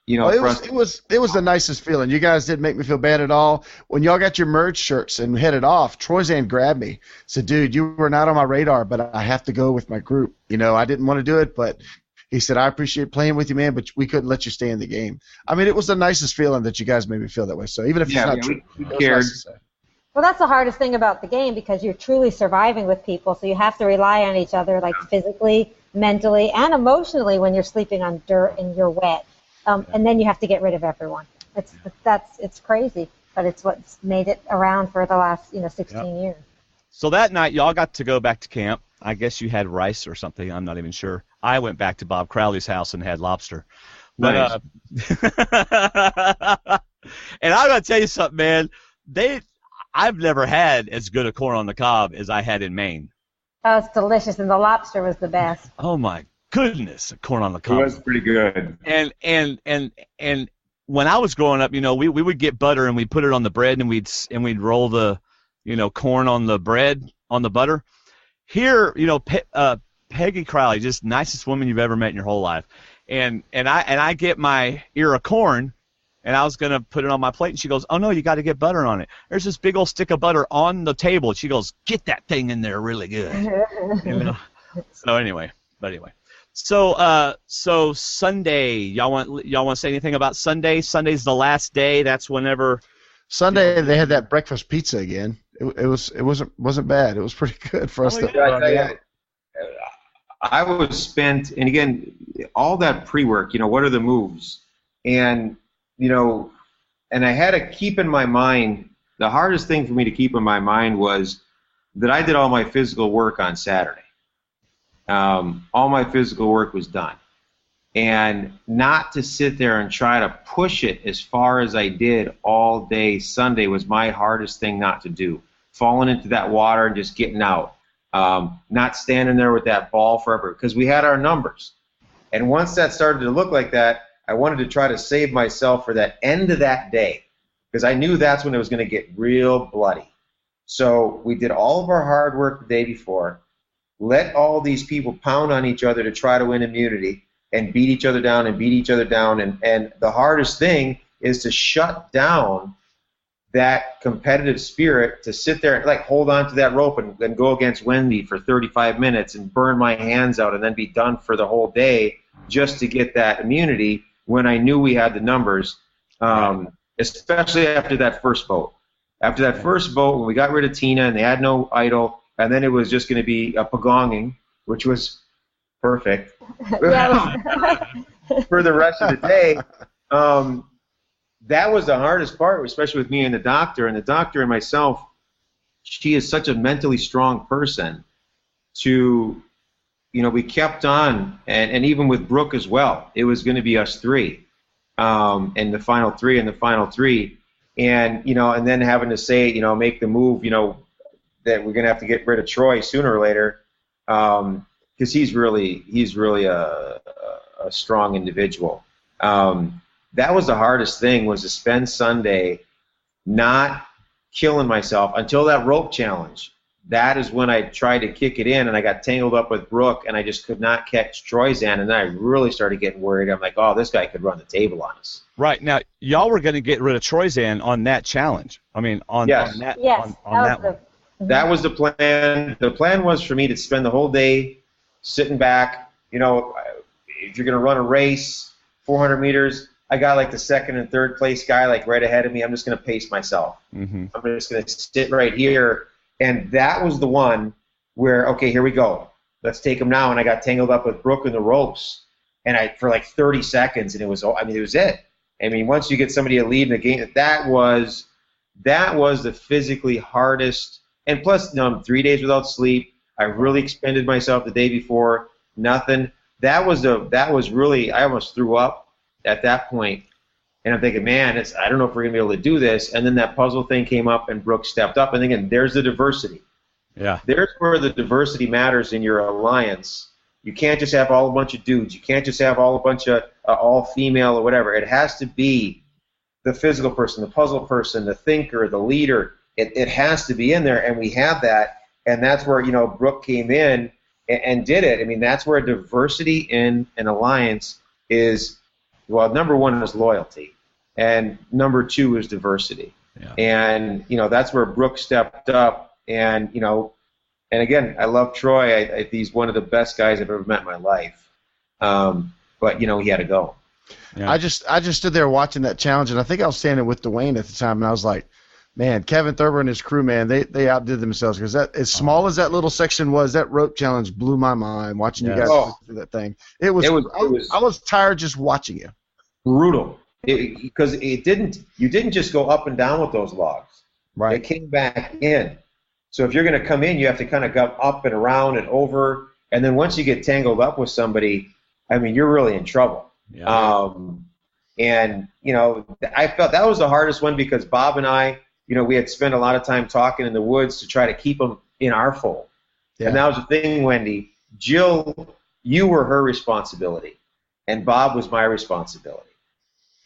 B: it was the nicest feeling. You guys didn't make me feel bad at all. When y'all got your merge shirts and headed off, Troyzan grabbed me, said, "Dude, you were not on my radar, but I have to go with my group. I didn't want to do it, but." He said, I appreciate playing with you, man, but we couldn't let you stay in the game. I mean, it was the nicest feeling that you guys made me feel that way. So even if it's not true,
C: we cared.
B: Nice to say.
D: Well, that's the hardest thing about the game because you're truly surviving with people, so you have to rely on each other, like physically, mentally, and emotionally when you're sleeping on dirt and you're wet. And then you have to get rid of everyone. It's crazy, but it's what's made it around for the last 16 years.
E: So that night, y'all got to go back to camp. I guess you had rice or something. I'm not even sure. I went back to Bob Crowley's house and had lobster. But,
C: Nice.
E: And I'm going to tell you something, man. I've never had as good a corn on the cob as I had in Maine.
D: Oh, it's delicious, and the lobster was the best.
E: Oh, my goodness, corn on the
C: It
E: cob.
C: was pretty good.
E: And when I was growing up, we would get butter and we'd put it on the bread and we'd roll the, corn on the bread on the butter. Here, Peggy Crowley, just nicest woman you've ever met in your whole life, and I get my ear of corn, and I was gonna put it on my plate, and she goes, "Oh no, you got to get butter on it." There's this big old stick of butter on the table, and she goes, "Get that thing in there really good." So anyway, so Sunday, y'all want to say anything about Sunday? Sunday's the last day. That's whenever.
B: Sunday they had that breakfast pizza again. It wasn't bad. It was pretty good for us.
C: I was spent, and again, all that pre-work. What are the moves? And and I had to keep in my mind. The hardest thing for me to keep in my mind was that I did all my physical work on Saturday. All my physical work was done, and not to sit there and try to push it as far as I did all day Sunday was my hardest thing not to do. Falling into that water and just getting out. Not standing there with that ball forever, because we had our numbers. And once that started to look like that, I wanted to try to save myself for that end of that day, because I knew that's when it was going to get real bloody. So we did all of our hard work the day before, let all these people pound on each other to try to win immunity, and beat each other down and beat each other down. And the hardest thing is to shut down that competitive spirit, to sit there and hold on to that rope and go against Wendy for 35 minutes and burn my hands out and then be done for the whole day just to get that immunity when I knew we had the numbers, especially after that first vote. After that first vote, when we got rid of Tina and they had no idol, and then it was just going to be a pagonging, which was perfect for the rest of the day. That was the hardest part, especially with me and the doctor. And the doctor and myself, she is such a mentally strong person we kept on, and even with Brooke as well, it was going to be us three, and the final three, and, and then having to say, make the move, that we're going to have to get rid of Troy sooner or later, because he's really a a strong individual. That was the hardest thing, was to spend Sunday not killing myself until that rope challenge. That is when I tried to kick it in, and I got tangled up with Brooke, and I just could not catch Troyzan, and then I really started getting worried. I'm like, oh, this guy could run the table on us.
E: Right. Now, y'all were going to get rid of Troyzan on that challenge. I mean, on that one.
C: That was the plan. The plan was for me to spend the whole day sitting back. You know, if you're going to run a race, 400 meters, I got like the second and third place guy like right ahead of me. I'm just going to pace myself. I'm just going to sit right here. And that was the one where, okay, here we go. Let's take him now. And I got tangled up with Brooke in the ropes, and for like 30 seconds, and it was it. I mean, once you get somebody to lead in the game, that was the physically hardest. And plus, I'm 3 days without sleep. I really expended myself the day before. Nothing. That was really, I almost threw up at that point. And I'm thinking, man, I don't know if we're going to be able to do this. And then that puzzle thing came up, and Brooke stepped up. And again, there's the diversity.
E: Yeah.
C: There's where the diversity matters in your alliance. You can't just have all a bunch of dudes. You can't just have all a bunch of all female or whatever. It has to be the physical person, the puzzle person, the thinker, the leader. It has to be in there, and we have that. And that's where, Brooke came in and did it. I mean, that's where diversity in an alliance is. Well, number one is loyalty, and number two is diversity. Yeah. And, that's where Brooke stepped up, and, and again, I love Troy. He's one of the best guys I've ever met in my life. But, he had to go.
B: Yeah. I just stood there watching that challenge, and I think I was standing with Dwaine at the time, and I was like, man, Kevin Thurber and his crew, man, they outdid themselves, because that, as small as that little section was, that rope challenge blew my mind watching you guys go through that thing. I was tired just watching you.
C: Brutal, because you didn't just go up and down with those logs.
B: Right.
C: It came back in. So if you're going to come in, you have to kind of go up and around and over, and then once you get tangled up with somebody, I mean, you're really in trouble.
E: Yeah.
C: And I felt that was the hardest one, because Bob and I, we had spent a lot of time talking in the woods to try to keep them in our fold. Yeah. And that was the thing, Wendy. Jill, you were her responsibility, and Bob was my responsibility.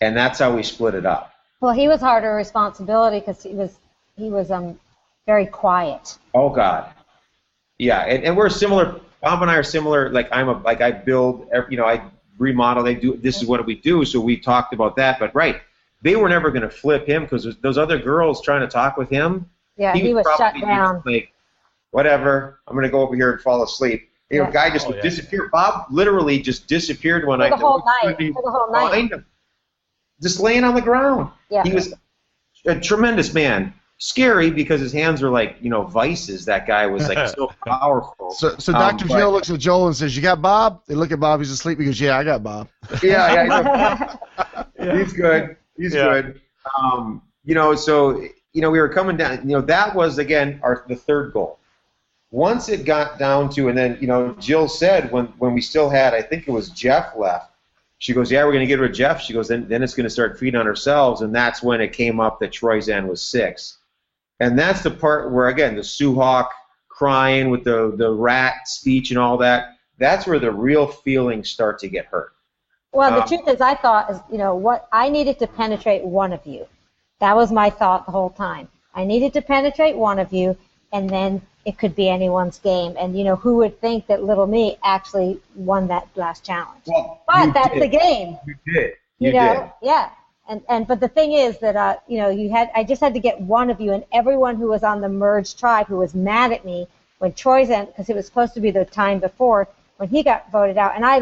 C: And that's how we split it up.
D: Well, he was harder responsibility because he was very quiet.
C: Oh God, yeah, and we're similar. Bob and I are similar. Like I build, I remodel. They do. This is what we do. So we talked about that. But right, they were never going to flip him, because those other girls trying to talk with him.
D: Yeah, he was shut down.
C: Like, whatever, I'm going to go over here and fall asleep. Guy just disappeared. Bob literally just disappeared one night.
D: For the whole night.
C: Just laying on the ground.
D: Yeah.
C: He was a tremendous man. Scary, because his hands were like, vices. That guy was like so powerful.
B: So Dr. Jill looks at Joel and says, "You got Bob?" They look at Bob. He's asleep. He goes, "Yeah, I got Bob."
C: Yeah. He's good. He's good. So we were coming down. That was again the third goal. Once it got down to, and then Jill said when we still had, I think it was Jeff left. She goes, "Yeah, we're going to get rid of Jeff." She goes, then it's going to start feeding on ourselves, and that's when it came up that Troyzan was 6. And that's the part where, again, the Suhawk crying with the rat speech and all that, that's where the real feelings start to get hurt.
D: Well, the truth is, I thought, what I needed to penetrate one of you. That was my thought the whole time. I needed to penetrate one of you, and then it could be anyone's game. And, who would think that little me actually won that last challenge?
C: Well,
D: but that's the game.
C: You did.
D: You did. Yeah. But the thing is that, I just had to get one of you, and everyone who was on the merged tribe who was mad at me when Troyzan, because it was supposed to be the time before, when he got voted out. And I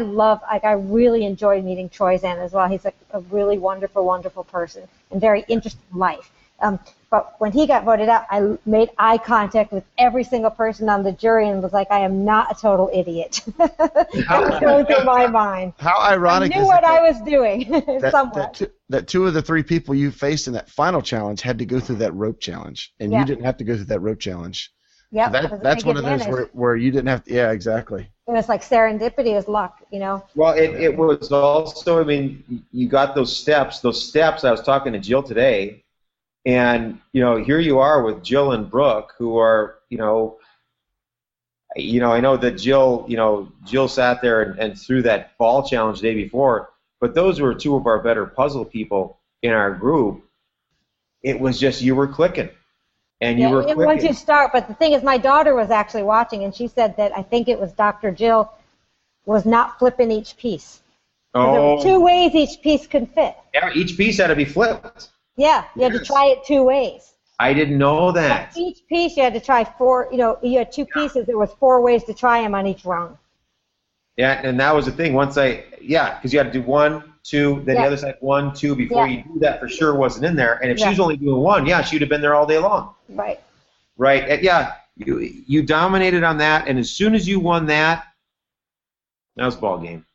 D: really enjoyed meeting Troyzan as well. He's a really wonderful, wonderful person and very interesting in life. But when he got voted out, I made eye contact with every single person on the jury and was like, I am not a total idiot. That was going through my mind.
B: How ironic
D: I knew what I was doing, somewhat.
B: That 2 of the 3 people you faced in that final challenge had to go through that rope challenge, and you didn't have to go through that rope challenge.
D: Yeah,
B: so that's one of those where you didn't have to. Yeah, exactly.
D: It was like serendipity, it was luck,
C: Well, it was also, you got those steps. Those steps, I was talking to Jill today, and, here you are with Jill and Brooke, who are, I know that Jill sat there and threw that ball challenge the day before, but those were two of our better puzzle people in our group. It was just you were clicking, and you were clicking.
D: Once you start, but the thing is, my daughter was actually watching, and she said that I think it was Dr. Jill was not flipping each piece. There were 2 ways each piece could fit.
C: Yeah, each piece had to be flipped.
D: Yeah, you had to try it 2 ways.
C: I didn't know that.
D: But each piece you had to try 4. You had 2 pieces. There was 4 ways to try them on each rung.
C: Yeah, and that was the thing. Once because you had to do 1, 2, then the other side 1, 2 before you do that for sure wasn't in there. And if she was only doing 1, she'd have been there all day long.
D: Right.
C: Right. And you dominated on that, and as soon as you won that was ball game.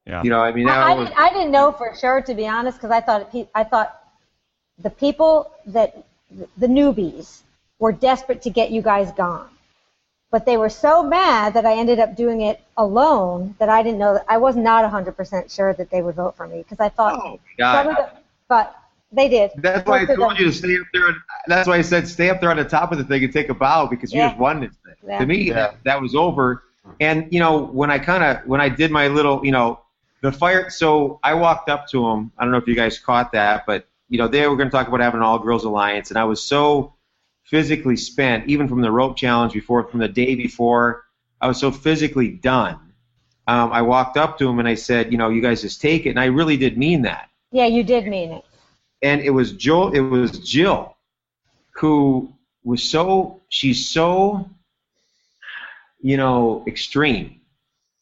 E: Yeah.
D: I didn't know for sure, to be honest, because I thought the people the newbies were desperate to get you guys gone. But they were so mad that I ended up doing it alone that I didn't know I was not 100% sure that they would vote for me, because I thought.
C: Oh my God.
D: But they did.
C: That's why I told you to stay up there. That's why I said stay up there on the top of the thing and take a bow, because you just won this thing. Yeah. To me, that was over. And when I did my little, the fire. So I walked up to them. I don't know if you guys caught that, but they were going to talk about having an all-girls alliance, and I was so physically spent, even from the rope challenge from the day before. I was so physically done. I walked up to him and I said, you guys just take it, and I really did mean that. Yeah,
D: you did mean it.
C: And it was Jill, who was she's so, extreme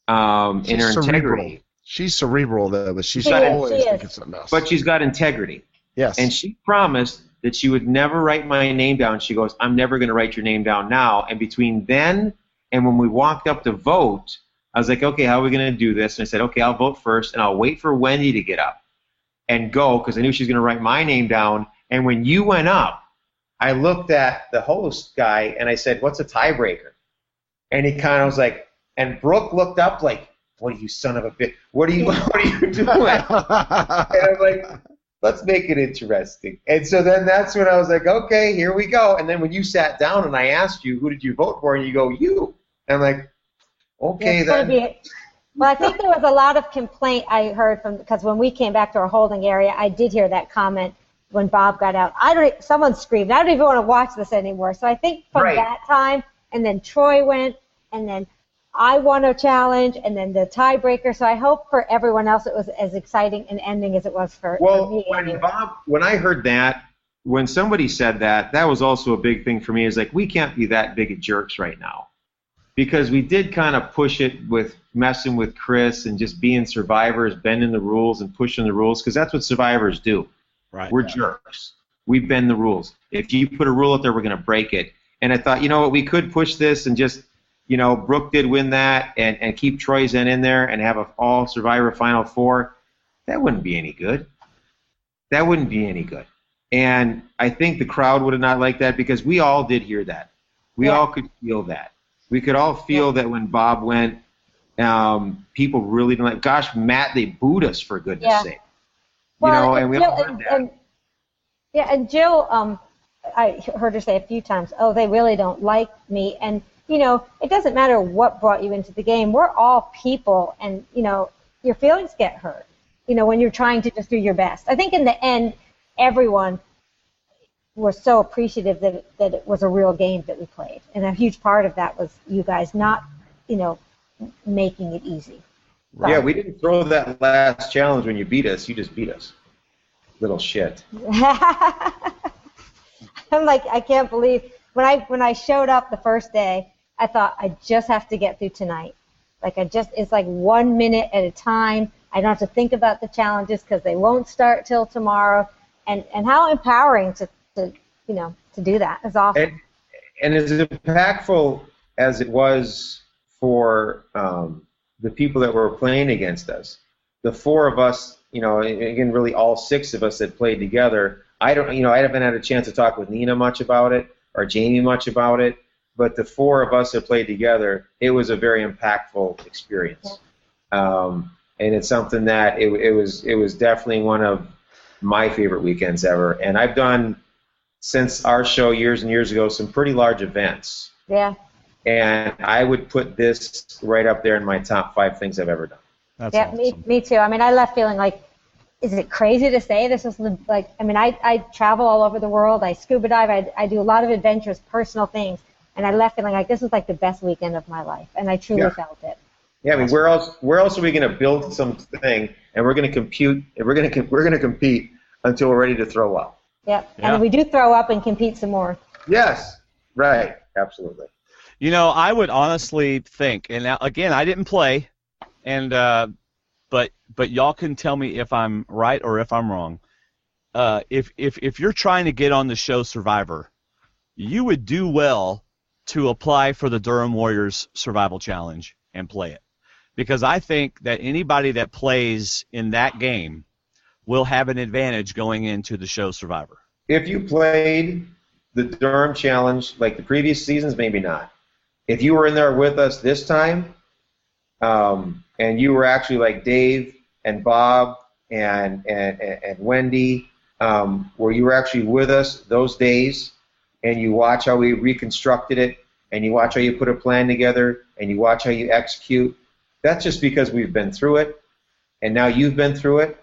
C: in her integrity.
B: She's cerebral, though, but she's always thinking something else.
C: But she's got integrity.
B: Yes.
C: And she promised that she would never write my name down. She goes, I'm never going to write your name down now. And between then and when we walked up to vote, I was like, okay, how are we going to do this? And I said, okay, I'll vote first, and I'll wait for Wendy to get up and go, because I knew she was going to write my name down. And when you went up, I looked at the host guy, and I said, what's a tiebreaker? And he kind of was like, and Brooke looked up like, what are you, son of a bitch? What are you doing? And I'm like, let's make it interesting. And so then that's when I was like, okay, here we go. And then when you sat down and I asked you, who did you vote for? And you go, you. And I'm like, okay, then.
D: Well, I think there was a lot of complaint I heard because when we came back to our holding area, I did hear that comment when Bob got out. Someone screamed, I don't even want to watch this anymore. So I think from that time, and then Troy went, and then I won a challenge, and then the tiebreaker. So I hope for everyone else it was as exciting an ending as it was for me.
C: When I heard that, when somebody said that, that was also a big thing for me. Is like, we can't be that big of jerks right now, because we did kind of push it with messing with Chris and just being survivors, bending the rules and pushing the rules, because that's what survivors do.
B: Right.
C: We're jerks. We bend the rules. If you put a rule out there, we're going to break it. And I thought, we could push this and just. Brooke did win that, and keep Troy's in there and have an all-Survivor Final Four. That wouldn't be any good. That wouldn't be any good. And I think the crowd would have not liked that, because we all did hear that. We all could feel that. We could all feel that when Bob went, people really didn't like, gosh, Matt, they booed us, for goodness sake.
D: Well,
C: and we all heard that.
D: And Jill, I heard her say a few times, oh, they really don't like me. And it doesn't matter what brought you into the game. We're all people, and, your feelings get hurt, when you're trying to just do your best. I think in the end, everyone was so appreciative that it was a real game that we played. And a huge part of that was you guys not, making it easy.
C: Yeah, we didn't throw that last challenge when you beat us. You just beat us. Little shit.
D: I'm like, I can't believe. When I showed up the first day, I thought I just have to get through tonight. It's like 1 minute at a time. I don't have to think about the challenges because they won't start till tomorrow. And how empowering to do that. It's awesome.
C: And as impactful as it was for the people that were playing against us, the 4 of us, again, really all 6 of us that played together. I haven't had a chance to talk with Nina much about it, or Jamie much about it, but the 4 of us that played together, it was a very impactful experience. And it's something that it was definitely one of my favorite weekends ever. And I've done, since our show years and years ago, some pretty large events.
D: Yeah.
C: and I would put this right up there in my top 5 things I've ever done.
E: That's
D: yeah,
E: awesome.
D: me too. I mean, I left feeling like, is it crazy to say this is like? I mean, I travel all over the world. I scuba dive. I do a lot of adventures, personal things, and I left feeling like this was like the best weekend of my life, and I truly felt it.
C: Yeah, I mean, where else are we going to build something, and we're going to compete, and we're going to compete until we're ready to throw up.
D: Yep. And we do throw up and compete some more.
C: Yes, right, absolutely.
E: You know, I would honestly think, and now, again, I didn't play, and but y'all can tell me if I'm right or if I'm wrong. If you're trying to get on the show Survivor, you would do well to apply for the Durham Warriors Survival Challenge and play it, because I think that anybody that plays in that game will have an advantage going into the show Survivor.
C: If you played the Durham Challenge like the previous seasons, maybe not. If you were in there with us this time, and you were actually like Dave and Bob and Wendy, where you were actually with us those days, and you watch how we reconstructed it, and you watch how you put a plan together, and you watch how you execute, that's just because we've been through it, and now you've been through it.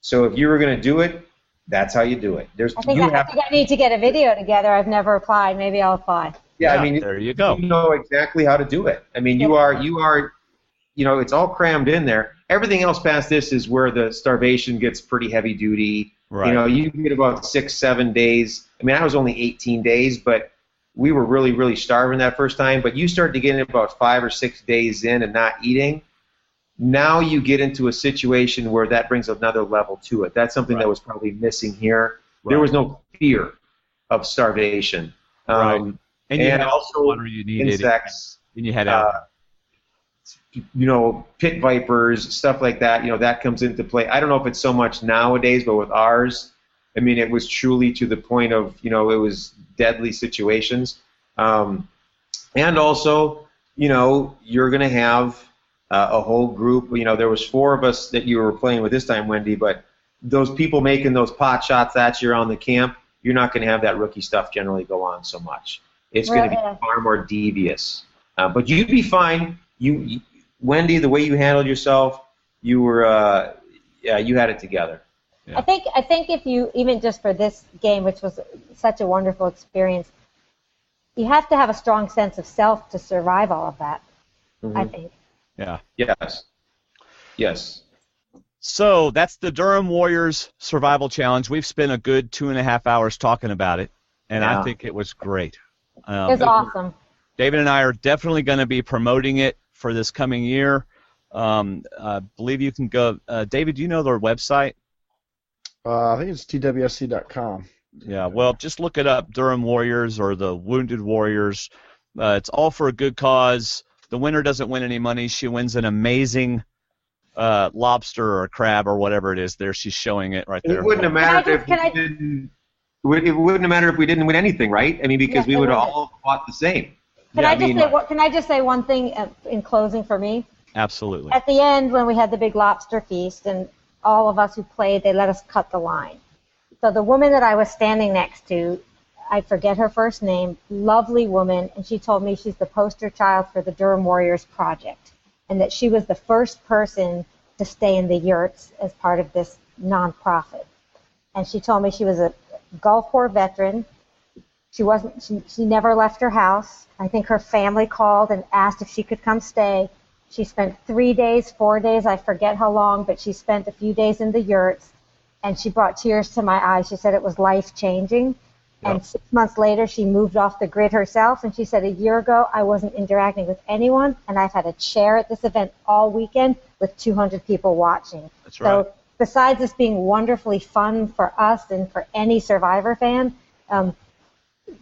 C: So if you were going to do it, that's how you do it.
D: I think I need to get a video together. I've never applied. Maybe I'll apply.
C: Yeah, I mean,
E: there you go.
C: You know exactly how to do it. I mean, you are, you know, it's all crammed in there. Everything else past this is where the starvation gets pretty heavy duty. Right. You know, you get about 6-7 days. I mean, I was only 18 days, but we were really, really starving that first time. But you start to get in about 5 or 6 days in and not eating. Now you get into a situation where that brings another level to it. That's something that was probably missing here. Right. There was no fear of starvation.
E: Right.
C: And also
E: water you needed,
C: insects.
E: And you had
C: you know, pit vipers, stuff like that. You know, that comes into play. I don't know if it's so much nowadays, but with ours, I mean, it was truly to the point of, you know, it was deadly situations. And also, you know, you're going to have a whole group. You know, there was 4 of us that you were playing with this time, Wendy, but those people making those pot shots at you around the camp, you're not going to have that rookie stuff generally go on so much. It's going to be far more devious. But you'd be fine. You, Wendy, the way you handled yourself, you were, you had it together.
D: Yeah. I think if you, even just for this game, which was such a wonderful experience, you have to have a strong sense of self to survive all of that, I think.
E: Yeah.
C: Yes. Yes.
E: So that's the Durham Warriors Survival Challenge. We've spent a good 2.5 hours talking about it, and I think it was great.
D: It was awesome.
E: David and I are definitely going to be promoting it for this coming year. I believe you can go. David, do you know their website?
B: I think it's DWSC.com.
E: Yeah, well, just look it up, Durham Warriors or the Wounded Warriors. It's all for a good cause. The winner doesn't win any money. She wins an amazing lobster or crab or whatever it is. There, she's showing it right there.
C: It wouldn't have mattered if we didn't. It wouldn't have mattered if we didn't win anything, right? I mean, because we would have all fought the same.
D: Can I just say one thing in closing for me?
E: Absolutely.
D: At the end, when we had the big lobster feast, and all of us who played, they let us cut the line. So the woman that I was standing next to, I forget her first name, lovely woman, and she told me she's the poster child for the Durham Warriors project, and that she was the first person to stay in the yurts as part of this nonprofit. And she told me she was a Gulf War veteran. She never left her house. I think her family called and asked if she could come stay. She spent 3 days, 4 days, I forget how long, but she spent a few days in the yurts, and she brought tears to my eyes. She said it was life-changing. Yep. And 6 months later, she moved off the grid herself, and she said, a year ago, I wasn't interacting with anyone, and I've had a chair at this event all weekend with 200 people watching.
E: That's right.
D: So besides this being wonderfully fun for us and for any Survivor fan,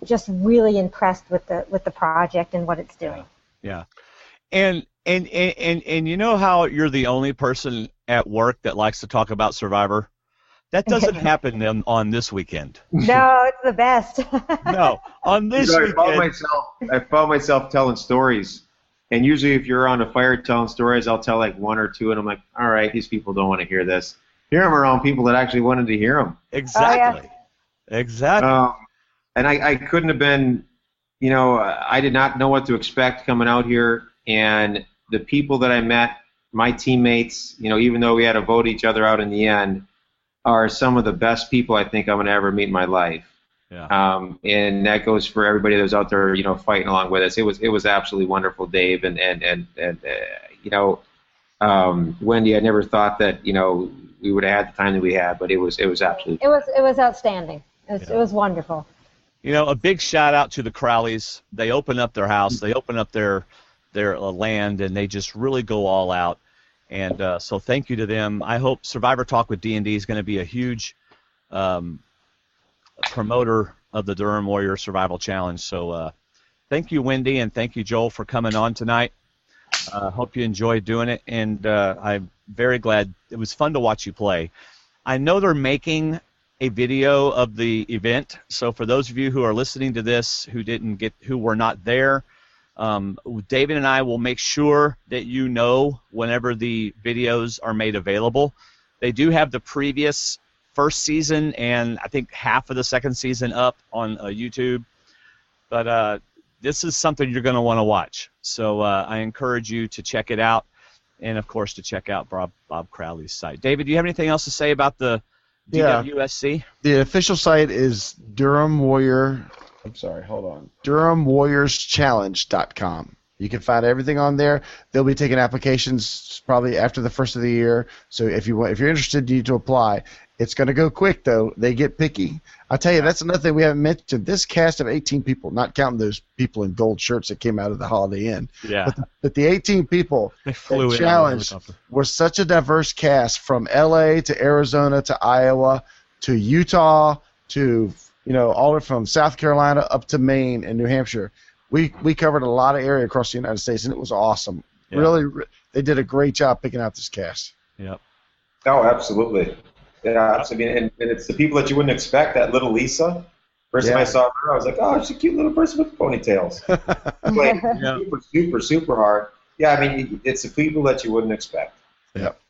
D: just really impressed with the project and what it's doing.
E: Yeah. And you know how you're the only person at work that likes to talk about Survivor? That doesn't happen on this weekend.
D: No, it's the best.
E: No, on this weekend.
C: I found myself telling stories, and usually if you're on a fire telling stories, I'll tell like 1 or 2, and I'm like, all right, these people don't want to hear this. Here I'm around people that actually wanted to hear them.
E: Exactly.
D: Oh, yeah.
E: Exactly.
C: And I couldn't have been, I did not know what to expect coming out here, and the people that I met, my teammates, even though we had to vote each other out in the end, are some of the best people I think I'm going to ever meet in my life.
E: Yeah.
C: And that goes for everybody that was out there, fighting along with us. It was absolutely wonderful, Dave, and Wendy. I never thought that we would have had the time that we had, but it was absolutely.
D: It was outstanding. It was wonderful.
E: A big shout out to the Crowleys. They open up their house, they open up their land, and they just really go all out. And so thank you to them. I hope Survivor Talk with D&D is going to be a huge promoter of the Durham Warrior Survival Challenge. So thank you, Wendy, and thank you, Joel, for coming on tonight. Hope you enjoyed doing it, and I'm very glad. It was fun to watch you play. I know they're making a video of the event, so for those of you who are listening to this who were not there, David and I will make sure that whenever the videos are made available. They do have the previous first season and I think half of the second season up on YouTube, but this is something you're going to want to watch. So I encourage you to check it out, and of course to check out Bob Crowley's site. David, do you have anything else to say about the DWSC?
B: Yeah. The official site is DurhamWarriorsChallenge.com. You can find everything on there. They'll be taking applications probably after the first of the year. So if you're interested, you need to apply. It's going to go quick, though. They get picky. I'll tell you, that's another thing we haven't mentioned. This cast of 18 people, not counting those people in gold shirts that came out of the Holiday Inn, but the 18 people that challenged were such a diverse cast, from L.A. to Arizona to Iowa to Utah to all the way from South Carolina up to Maine and New Hampshire. We covered a lot of area across the United States, and it was awesome.
E: Yeah.
B: Really, they did a great job picking out this cast.
E: Yep.
C: Oh, absolutely. Yeah, absolutely. And it's the people that you wouldn't expect. That little Lisa. First time I saw her, I was like, oh, she's a cute little person with ponytails. Super hard. Yeah, I mean, it's the people that you wouldn't expect.
B: Yep.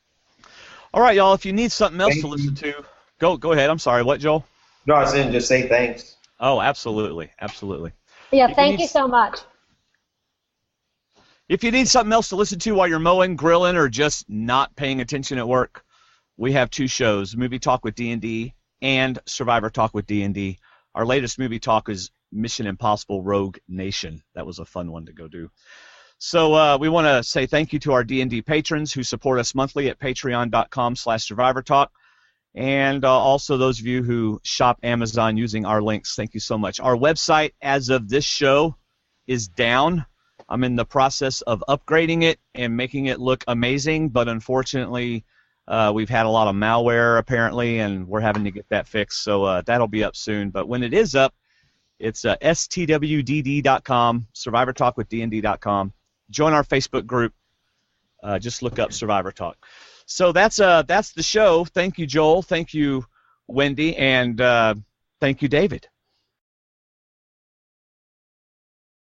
E: All right, y'all. If you need something else to listen to, go ahead. I'm sorry. What, Joel?
C: No, I was saying just say thanks.
E: Oh, absolutely.
D: Yeah, thank you so much.
E: If you need something else to listen to while you're mowing, grilling, or just not paying attention at work, we have two shows, Movie Talk with D&D and Survivor Talk with D&D. Our latest movie talk is Mission Impossible Rogue Nation. That was a fun one to go do. So we want to say thank you to our D&D patrons who support us monthly at patreon.com/survivortalk. And also those of you who shop Amazon using our links, thank you so much. Our website, as of this show, is down. I'm in the process of upgrading it and making it look amazing, but unfortunately we've had a lot of malware apparently, and we're having to get that fixed. So that'll be up soon. But when it is up, it's stwdd.com, survivortalkwithdnd.com. Join our Facebook group. Just look up Survivor Talk. So that's the show. Thank you, Joel. Thank you, Wendy, and thank you, David.